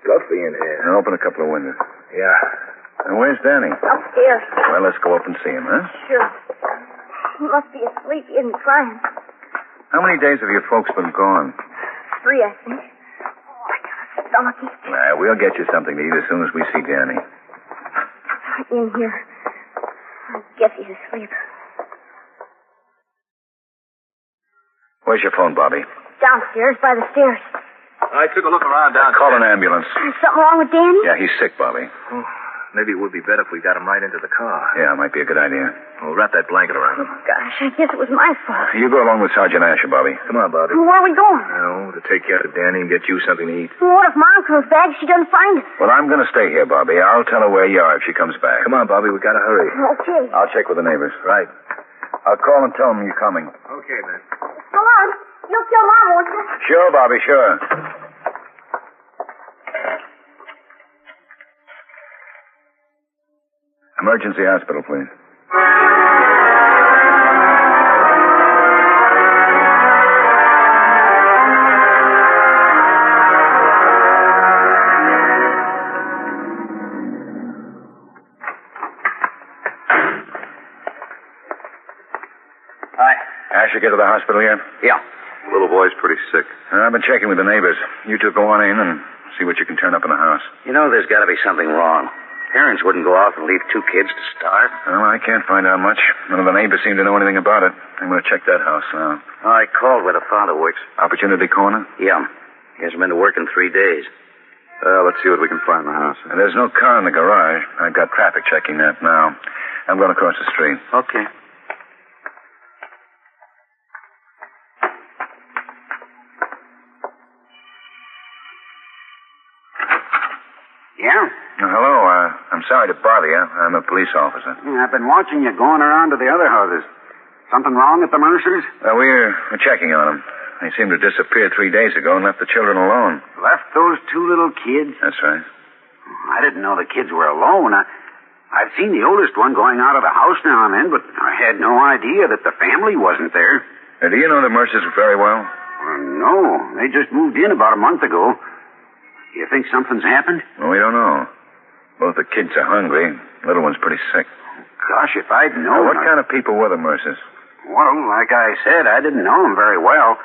Stuffy in here. Now open a couple of windows. Yeah. And where's Danny? Upstairs. Well, let's go up and see him, huh? Sure. He must be asleep. He isn't crying. How many days have your folks been gone? 3, I think. Oh, I got a stomachache. Nah, we'll get you something to eat as soon as we see Danny. In here. I guess he's asleep. Where's your phone, Bobby? Downstairs by the stairs. I took a look around downstairs. Call an ambulance. Something wrong with Danny? Yeah, he's sick, Bobby. Oh, maybe it would be better if we got him right into the car. Yeah, might be a good idea. We'll wrap that blanket around him. Gosh, I guess it was my fault. You go along with Sergeant Asher, Bobby. Come on, Bobby. Where are we going? No, to take care of Danny and get you something to eat. Well, what if Mom comes back and she doesn't find us? Well, I'm going to stay here, Bobby. I'll tell her where you are if she comes back. Come on, Bobby. We got to hurry. Okay. I'll check with the neighbors. Right. I'll call and tell them you're coming. Okay, then. Come on. You'll kill Mom, won't you? Sure, Bobby, sure. Emergency hospital, please. Hi. Asher, get to the hospital yet? Yeah. The little boy's pretty sick. I've been checking with the neighbors. You two go on in and see what you can turn up in the house. You know, there's got to be something wrong. Parents wouldn't go off and leave 2 kids to starve. Well, I can't find out much. None of the neighbors seem to know anything about it. I'm going to check that house now. I called where the father works. Opportunity Corner? Yeah. He hasn't been to work in 3 days. Let's see what we can find in the house. And there's no car in the garage. I've got traffic checking that now. I'm going across the street. Okay. Yeah? Hello. I'm sorry to bother you. I'm a police officer. Yeah, I've been watching you going around to the other houses. Something wrong at the Mercers? We're checking on them. They seemed to disappear 3 days ago and left the children alone. Left those 2 little kids? That's right. I didn't know the kids were alone. I've seen the oldest one going out of the house now and then, but I had no idea that the family wasn't there. Do you know the Mercers very well? No. They just moved in about a month ago. You think something's happened? Well, we don't know. Both the kids are hungry. The little one's pretty sick. Gosh, if I'd known... What kind of people were the Mercers? Well, like I said, I didn't know them very well.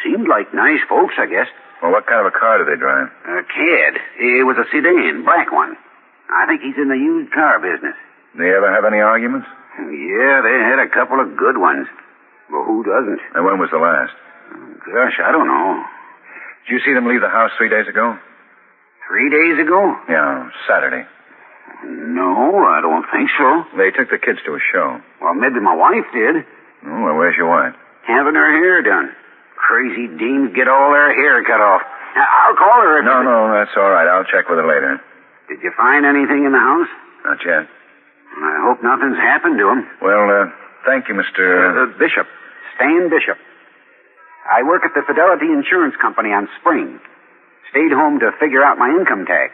Seemed like nice folks, I guess. Well, what kind of a car did they drive? A cad. It was a sedan, black one. I think he's in the used car business. They ever have any arguments? Yeah, they had a couple of good ones. Well, who doesn't? And when was the last? Gosh, I don't know. Did you see them leave the house 3 days ago? 3 days ago? Yeah, Saturday. No, I don't think so. They took the kids to a show. Well, maybe my wife did. Oh, well, where's your wife? Having her hair done. Crazy dames get all their hair cut off. I'll call her if... No, that's all right. I'll check with her later. Did you find anything in the house? Not yet. I hope nothing's happened to him. Well, thank you, Mr... Bishop. Stan Bishop. I work at the Fidelity Insurance Company on Spring. Stayed home to figure out my income tax.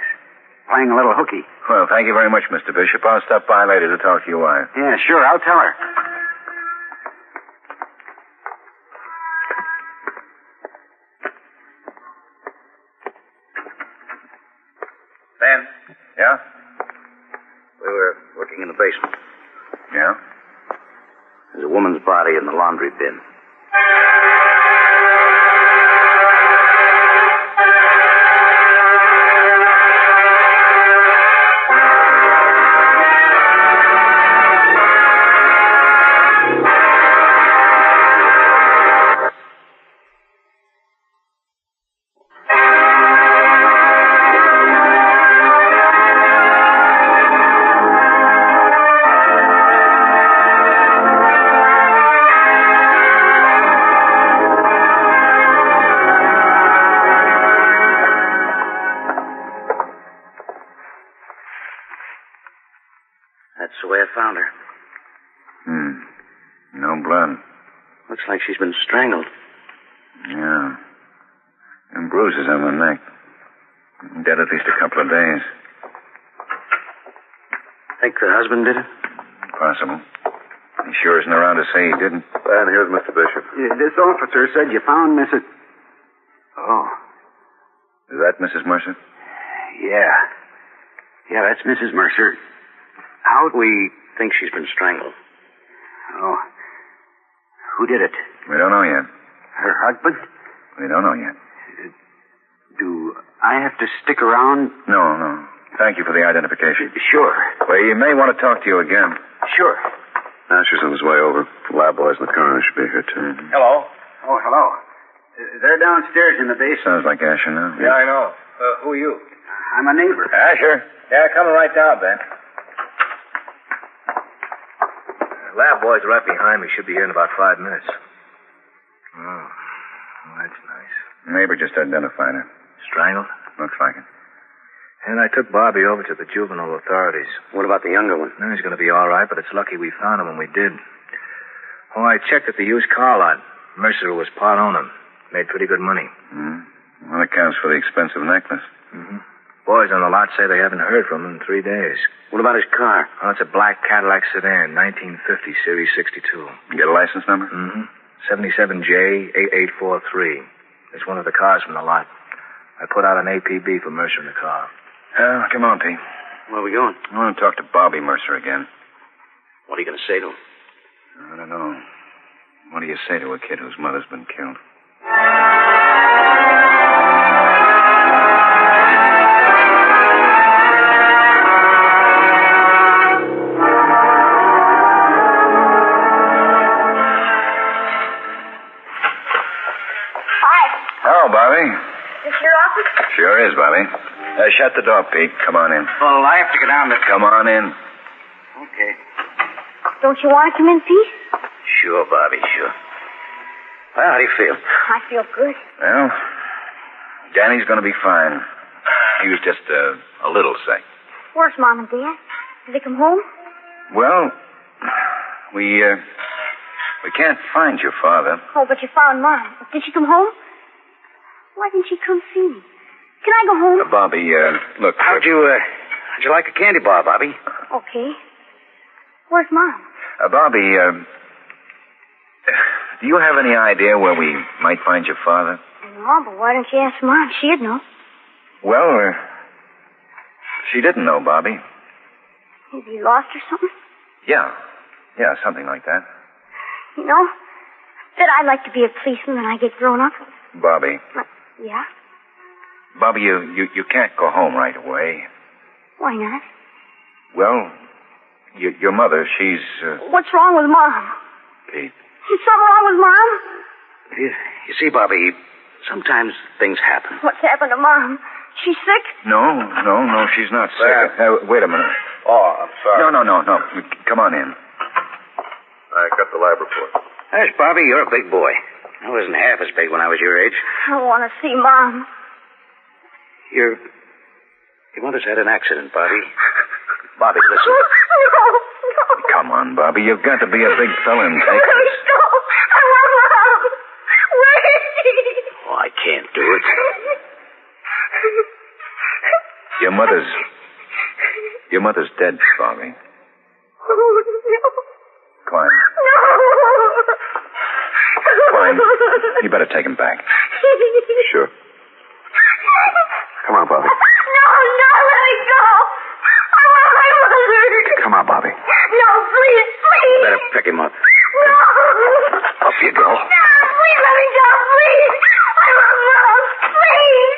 Playing a little hooky. Well, thank you very much, Mr. Bishop. I'll stop by later to talk to your wife. Yeah, sure. I'll tell her. Ben? Yeah? We were working in the basement. Yeah? There's a woman's body in the laundry bin. That's the way I found her. No blood. Looks like she's been strangled. Yeah. And bruises on the neck. Dead at least a couple of days. Think the husband did it? Possible. He sure isn't around to say he didn't. And here's Mr. Bishop. This officer said you found Mrs... Oh. Is that Mrs. Mercer? Yeah. Yeah, that's Mrs. Mercer. How do we think she's been strangled? Oh. Who did it? We don't know yet. Her husband? We don't know yet. Do I have to stick around? No. Thank you for the identification. Sure. Well, he may want to talk to you again. Sure. Asher's on his way over. The lab boys in the coroner should be here, too. Hello? Oh, hello. They're downstairs in the basement. Sounds like Asher now. Yeah, I know. Who are you? I'm a neighbor. Asher? Yeah, coming right down, Ben. Lab boys are right behind me. Should be here in about 5 minutes. Oh, that's nice. Neighbor just identified her. Strangled? Looks like it. And I took Bobby over to the juvenile authorities. What about the younger one? No, he's going to be all right, but it's lucky we found him when we did. Oh, I checked at the used car lot. Mercer was part owner. Made pretty good money. Well, that accounts for the expensive necklace. Boys on the lot say they haven't heard from him in 3 days. What about his car? Oh, it's a black Cadillac sedan, 1950, Series 62. You get a license number? 77J8843. It's one of the cars from the lot. I put out an APB for Mercer in the car. Come on, Pete. Where are we going? I want to talk to Bobby Mercer again. What are you going to say to him? I don't know. What do you say to a kid whose mother's been killed? Hello, Bobby. Is this your office? Sure is, Bobby. Shut the door, Pete. Come on in. Well, I have to go down there. Come on in. Okay. Don't you want to come in, Pete? Sure, Bobby, sure. Well, how do you feel? I feel good. Well, Danny's going to be fine. He was just a little sick. Where's Mom and Dad? Did they come home? Well, we can't find your father. Oh, but you found Mom. Did she come home? Why didn't she come see me? Can I go home? Bobby, look. How'd you like a candy bar, Bobby? Okay. Where's Mom? Bobby, do you have any idea where we might find your father? No, but why don't you ask Mom? She'd know. Well, she didn't know, Bobby. Is he lost or something? Yeah, something like that. You know, that I'd like to be a policeman when I get grown up. Bobby. Yeah? Bobby, you can't go home right away. Why not? Well, your mother, she's... What's wrong with Mom? Pete. Is something wrong with Mom? You see, Bobby, sometimes things happen. What's happened to Mom? She's sick? No, she's not sick. Wait a minute. Oh, I'm sorry. No. Come on in. I got the lab report. Yes, Bobby, you're a big boy. I wasn't half as big when I was your age. I want to see Mom. Your mother's had an accident, Bobby. Bobby, listen. No. Come on, Bobby. You've got to be a big fella and take this. No. I want Mom. Where is she? Oh, I can't do it. Your mother's dead, Bobby. Oh, no. Climb. No. Climb. You better take him back. Sure. Come on, Bobby. No, let me go. I want my mother. Come on, Bobby. No, please. Better pick him up. No. Up you go. No, please let me go, please. I want Mom, please.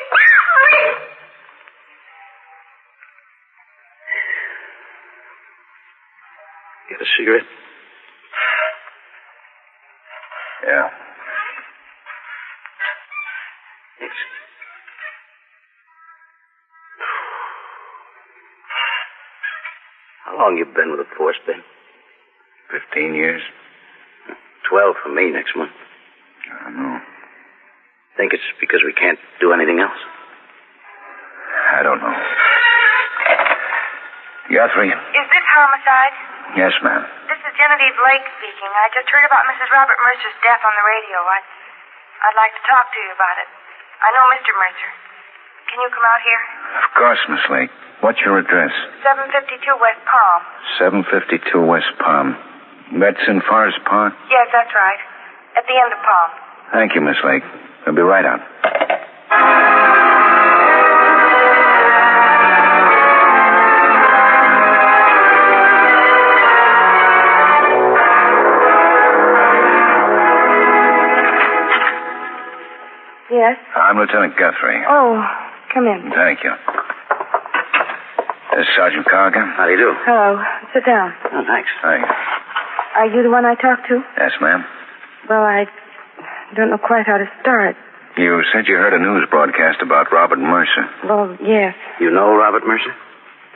Get a cigarette? Yeah. Thanks. How long you been with the force, Ben? 15 years. 12 for me next month. I know. Think it's because we can't do anything else? I don't know. Guthrie. Is this homicide? Yes, ma'am. This is Genevieve Lake speaking. I just heard about Mrs. Robert Mercer's death on the radio. I'd like to talk to you about it. I know Mr. Mercer. Can you come out here? Of course, Miss Lake. What's your address? 752 West Palm. 752 West Palm. That's in Forest Park? Yes, that's right. At the end of Palm. Thank you, Miss Lake. I'll be right out. Yes? I'm Lieutenant Guthrie. Oh, come in. Thank you. This is Sergeant Carrigan. How do you do? Hello. Sit down. Oh, thanks. Thanks. Are you the one I talked to? Yes, ma'am. Well, I don't know quite how to start. You said you heard a news broadcast about Robert Mercer. Well, yes. You know Robert Mercer?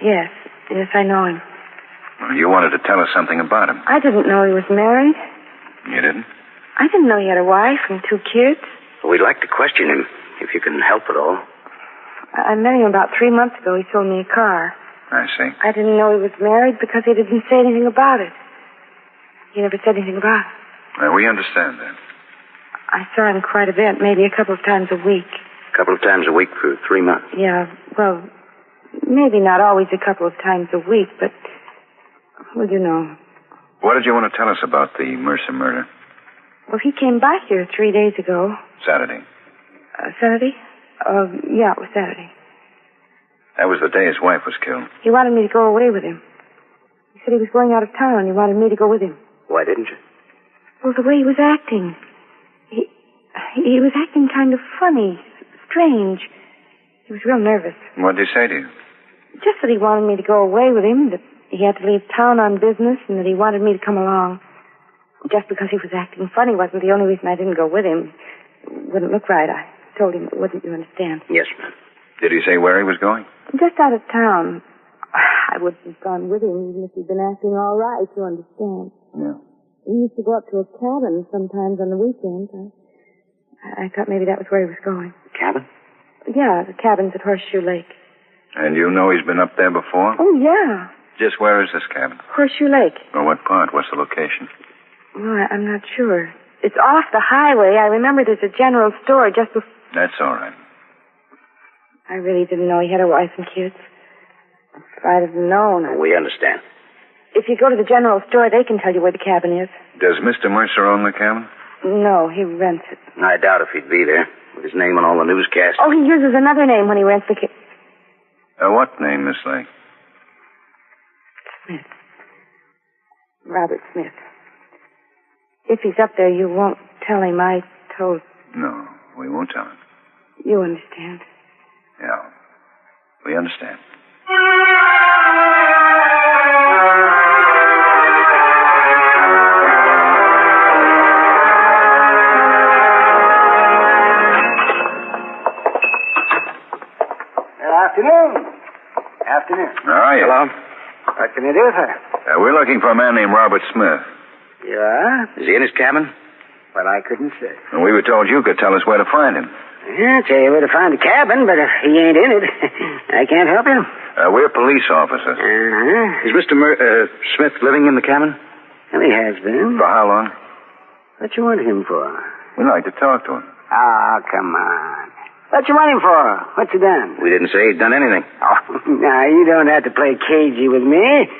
Yes. Yes, I know him. Well, you wanted to tell us something about him. I didn't know he was married. You didn't? I didn't know he had a wife and 2 kids. We'd like to question him, if you can help at all. I met him about 3 months ago. He sold me a car. I see. I didn't know he was married because he didn't say anything about it. He never said anything about it. Well, we understand that. I saw him quite a bit, maybe a couple of times a week. A couple of times a week for 3 months. Yeah, well, maybe not always a couple of times a week, but, well, you know. What did you want to tell us about the Mercer murder? Well, he came by here 3 days ago. Saturday. Saturday? Yeah, it was Saturday. That was the day his wife was killed. He wanted me to go away with him. He said he was going out of town and he wanted me to go with him. Why didn't you? Well, the way he was acting. He was acting kind of funny, strange. He was real nervous. What did he say to you? Just that he wanted me to go away with him, that he had to leave town on business, and that he wanted me to come along. Just because he was acting funny wasn't the only reason I didn't go with him. It wouldn't look right. I told him it wouldn't, you understand. Yes, ma'am. Did he say where he was going? Just out of town. I wouldn't have gone with him even if he'd been acting all right, you understand. Yeah. He used to go up to a cabin sometimes on the weekends. I thought maybe that was where he was going. Cabin? Yeah, the cabin's at Horseshoe Lake. And you know he's been up there before? Oh, yeah. Just where is this cabin? Horseshoe Lake. Well, what part? What's the location? Well, I'm not sure. It's off the highway. I remember there's a general store just before... That's all right. I really didn't know he had a wife and kids. If I'd have known... We understand. If you go to the general store, they can tell you where the cabin is. Does Mr. Mercer own the cabin? No, he rents it. I doubt if he'd be there, with his name on all the newscasts. Oh, he uses another name when he rents the What name, Miss Lake? Smith. Robert Smith. If he's up there, you won't tell him. I told... No, we won't tell him. You understand. Yeah, we understand. Afternoon. How are you? Hello. What can I do, sir? We're looking for a man named Robert Smith. You are? Is he in his cabin? Well, I couldn't say. And we were told you could tell us where to find him. I'll tell you where to find the cabin, but if he ain't in it, I can't help him. We're police officers. Uh-huh. Is Mr. Smith living in the cabin? Well, he has been. For how long? What you want him for? We'd like to talk to him. Oh, come on. What you want him for? What's he done? We didn't say he'd done anything. Oh, now, you don't have to play cagey with me.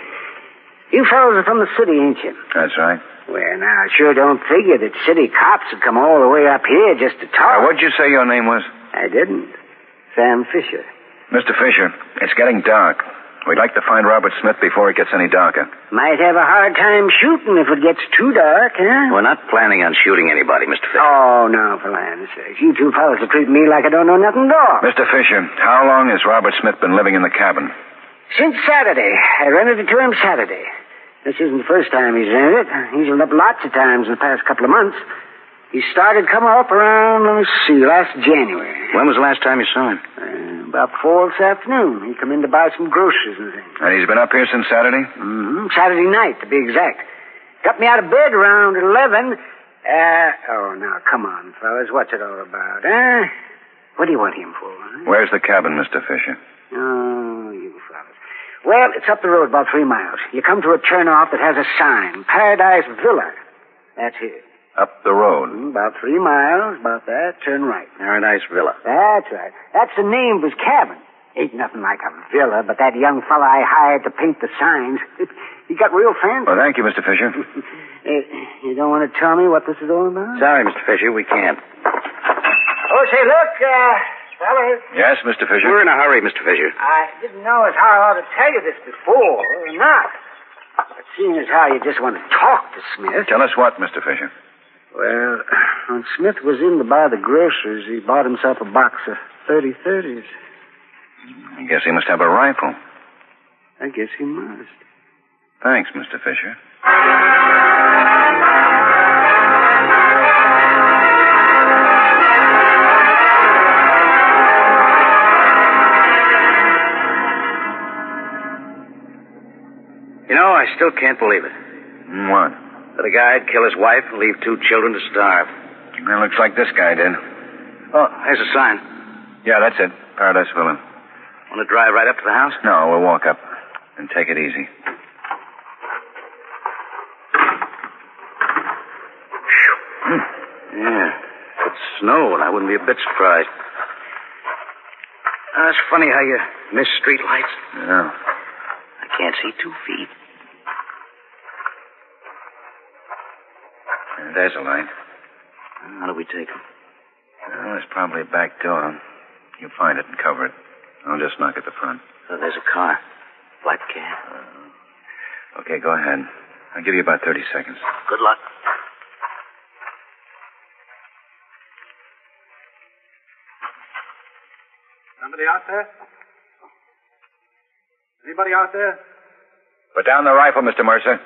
You fellows are from the city, ain't you? That's right. Well, now, I sure don't figure that city cops would come all the way up here just to talk. What'd you say your name was? I didn't. Sam Fisher. Mr. Fisher, it's getting dark. We'd like to find Robert Smith before it gets any darker. Might have a hard time shooting if it gets too dark, huh? We're not planning on shooting anybody, Mr. Fisher. Oh, no, for land's sake. You two fellas are treating me like I don't know nothing at all. Mr. Fisher, how long has Robert Smith been living in the cabin? Since Saturday. I rented it to him Saturday. This isn't the first time he's rented it. He's been up lots of times in the past couple of months. He started coming up around, last January. When was the last time you saw him? About 4 this afternoon. He come in to buy some groceries and things. And he's been up here since Saturday? Mm-hmm. Saturday night, to be exact. Got me out of bed around 11. Now, come on, fellas. What's it all about, huh? What do you want him for, huh? Where's the cabin, Mr. Fisher? Oh, you fellas. Well, it's up the road about 3 miles. You come to a turnoff that has a sign, Paradise Villa. That's it. Up the road? About 3 miles, about that. Turn right. Paradise Villa. That's right. That's the name of his cabin. Ain't nothing like a villa, but that young fella I hired to paint the signs, he got real fancy. Well, thank you, Mr. Fisher. You don't want to tell me what this is all about? Sorry, Mr. Fisher, we can't. Oh, say, look, fellas. Yes, Mr. Fisher? We're in a hurry, Mr. Fisher. I didn't know as how I ought to tell you this before, or not. But seeing as how you just want to talk to Smith... Tell us what, Mr. Fisher? Well, when Smith was in to buy the groceries, he bought himself a box of 30-30s. I guess he must have a rifle. I guess he must. Thanks, Mr. Fisher. You know, I still can't believe it. What? That a guy'd kill his wife and leave 2 children to starve. Well, looks like this guy did. Oh, there's a sign. Yeah, that's it. Paradise Villa. Want to drive right up to the house? No, we'll walk up and take it easy. Yeah. If it snowed, I wouldn't be a bit surprised. It's funny how you miss street lights. Yeah. I can't see 2 feet. There's a light. How do we take him? Well, there's probably a back door. You find it and cover it. I'll just knock at the front. Oh, there's a car. Black cab. Okay, go ahead. I'll give you about 30 seconds. Good luck. Somebody out there? Anybody out there? Put down the rifle, Mr. Mercer.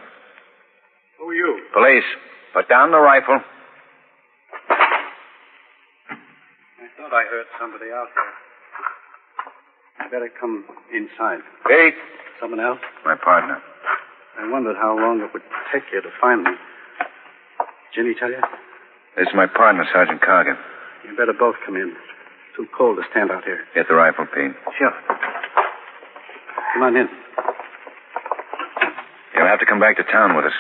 Who are you? Police. Put down the rifle. I thought I heard somebody out there. You better come inside. Pete. Someone else? My partner. I wondered how long it would take you to find me. Jimmy tell you? This is my partner, Sergeant Cargan. You better both come in. It's too cold to stand out here. Get the rifle, Pete. Sure. Come on in. You'll have to come back to town with us.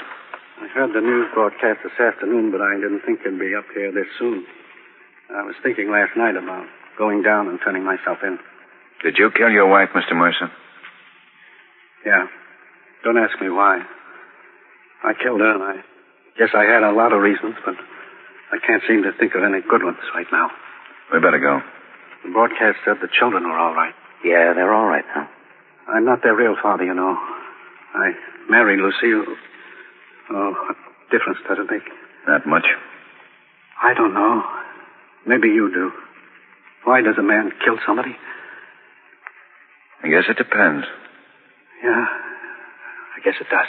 I heard the news broadcast this afternoon, but I didn't think you'd be up here this soon. I was thinking last night about going down and turning myself in. Did you kill your wife, Mr. Mercer? Yeah. Don't ask me why. I killed her, and I guess I had a lot of reasons, but I can't seem to think of any good ones right now. We better go. The broadcast said the children were all right. Yeah, they're all right now. I'm not their real father, you know. I married Lucille. Oh, what difference does it make? Not much. I don't know. Maybe you do. Why does a man kill somebody? I guess it depends. Yeah, I guess it does.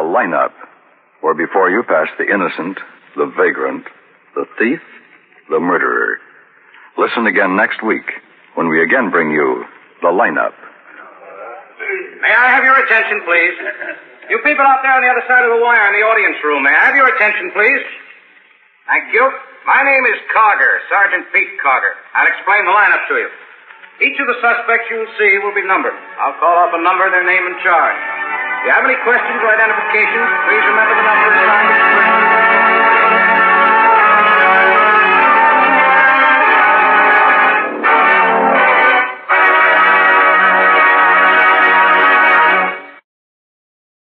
Lineup, where before you pass the innocent, the vagrant, the thief, the murderer. Listen again next week when we again bring you the lineup. May I have your attention, please? You people out there on the other side of the wire in the audience room, may I have your attention, please? Thank you. My name is Carger, Sergeant Pete Carger. I'll explain the lineup to you. Each of the suspects you will see will be numbered. I'll call off a number, their name, and charge. If you have any questions or identifications, please remember the number assigned to the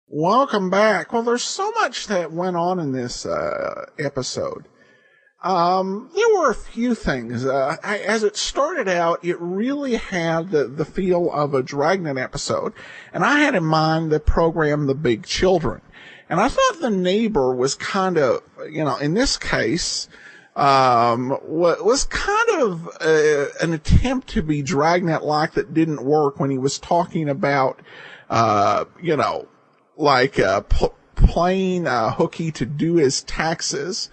Welcome back. Well, there's so much that went on in this episode. There were a few things. As it started out, it really had the feel of a Dragnet episode, and I had in mind the program The Big Children. And I thought the neighbor was kind of, in this case, was kind of an attempt to be Dragnet-like that didn't work when he was talking about, playing hooky to do his taxes.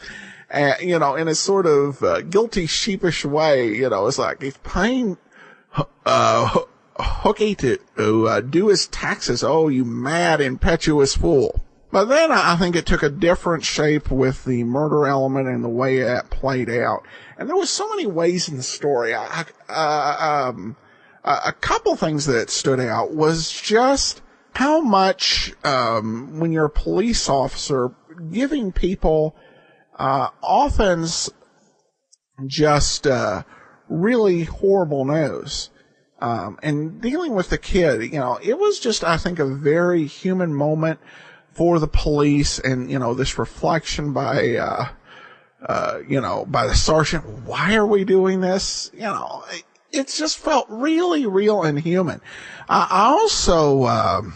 In a sort of guilty, sheepish way, it's like he's paying hooky to do his taxes. Oh, you mad, impetuous fool. But then I think it took a different shape with the murder element and the way that played out. And there was so many ways in the story. A couple things that stood out was just how much, when you're a police officer, giving people often just really horrible news. And dealing with the kid, it was just, I think, a very human moment for the police, and, this reflection by the sergeant. Why are we doing this? It just felt really real and human. I also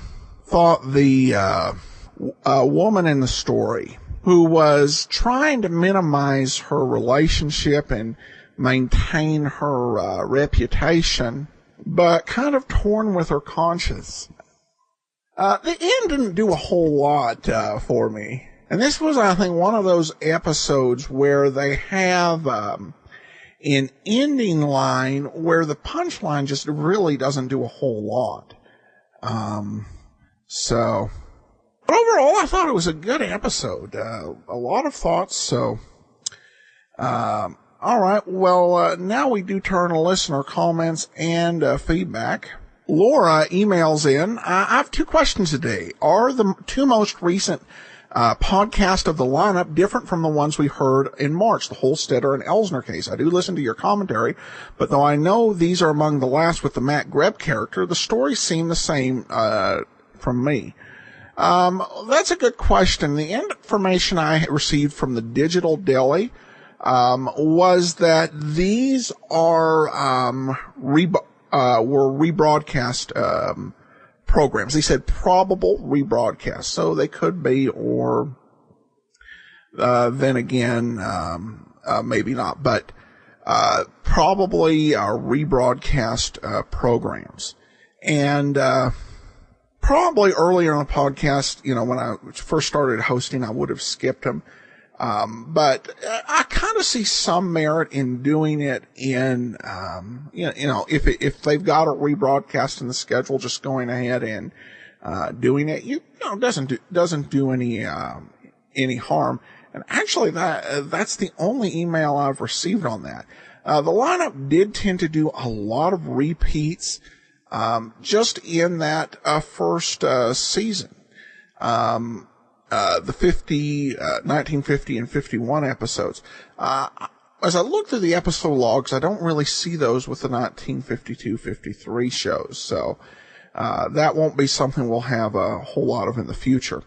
thought the woman in the story who was trying to minimize her relationship and maintain her reputation, but kind of torn with her conscience. The end didn't do a whole lot for me. And this was, I think, one of those episodes where they have an ending line where the punchline just really doesn't do a whole lot. But overall, I thought it was a good episode. A lot of thoughts, so... all right, well, now we do turn to listener comments and feedback. Laura emails in, I have two questions today. Are the two most recent podcasts of the lineup different from the ones we heard in March, the Holstetter and Elsner case? I do listen to your commentary, but though I know these are among the last with the Matt Greb character, the stories seem the same from me. That's a good question. The information I received from the Digital Deli was that these are were rebroadcast programs. They said probable rebroadcast, so they could be, or then again, maybe not, but probably rebroadcast programs. And probably earlier on the podcast, when I first started hosting, I would have skipped them. But I kind of see some merit in doing it in, if they've got a rebroadcast in the schedule, just going ahead and doing it, doesn't do any harm. And actually, that's the only email I've received on that. The lineup did tend to do a lot of repeats, just in that first season. The 1950 and 51 episodes. As I look through the episode logs, I don't really see those with the 1952-53 shows. So, that won't be something we'll have a whole lot of in the future.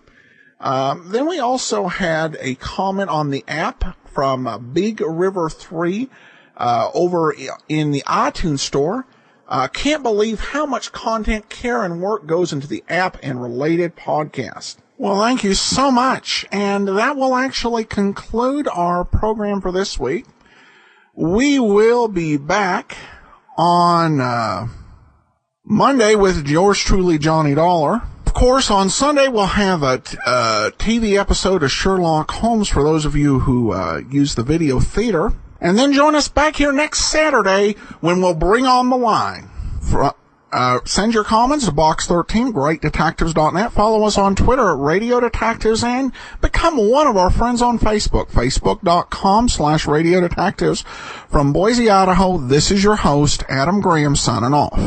Then we also had a comment on the app from Big River 3 over in the iTunes store. Can't believe how much content, care, and work goes into the app and related podcasts. Well, thank you so much. And that will actually conclude our program for this week. We will be back on Monday with yours truly, Johnny Dollar. Of course, on Sunday we'll have a TV episode of Sherlock Holmes for those of you who use the video theater. And then join us back here next Saturday when we'll bring on the line. Send your comments to Box13, GreatDetectives.net. Follow us on Twitter at Radio Detectives and become one of our friends on Facebook, Facebook.com/Radio Detectives. From Boise, Idaho, this is your host, Adam Graham, signing off.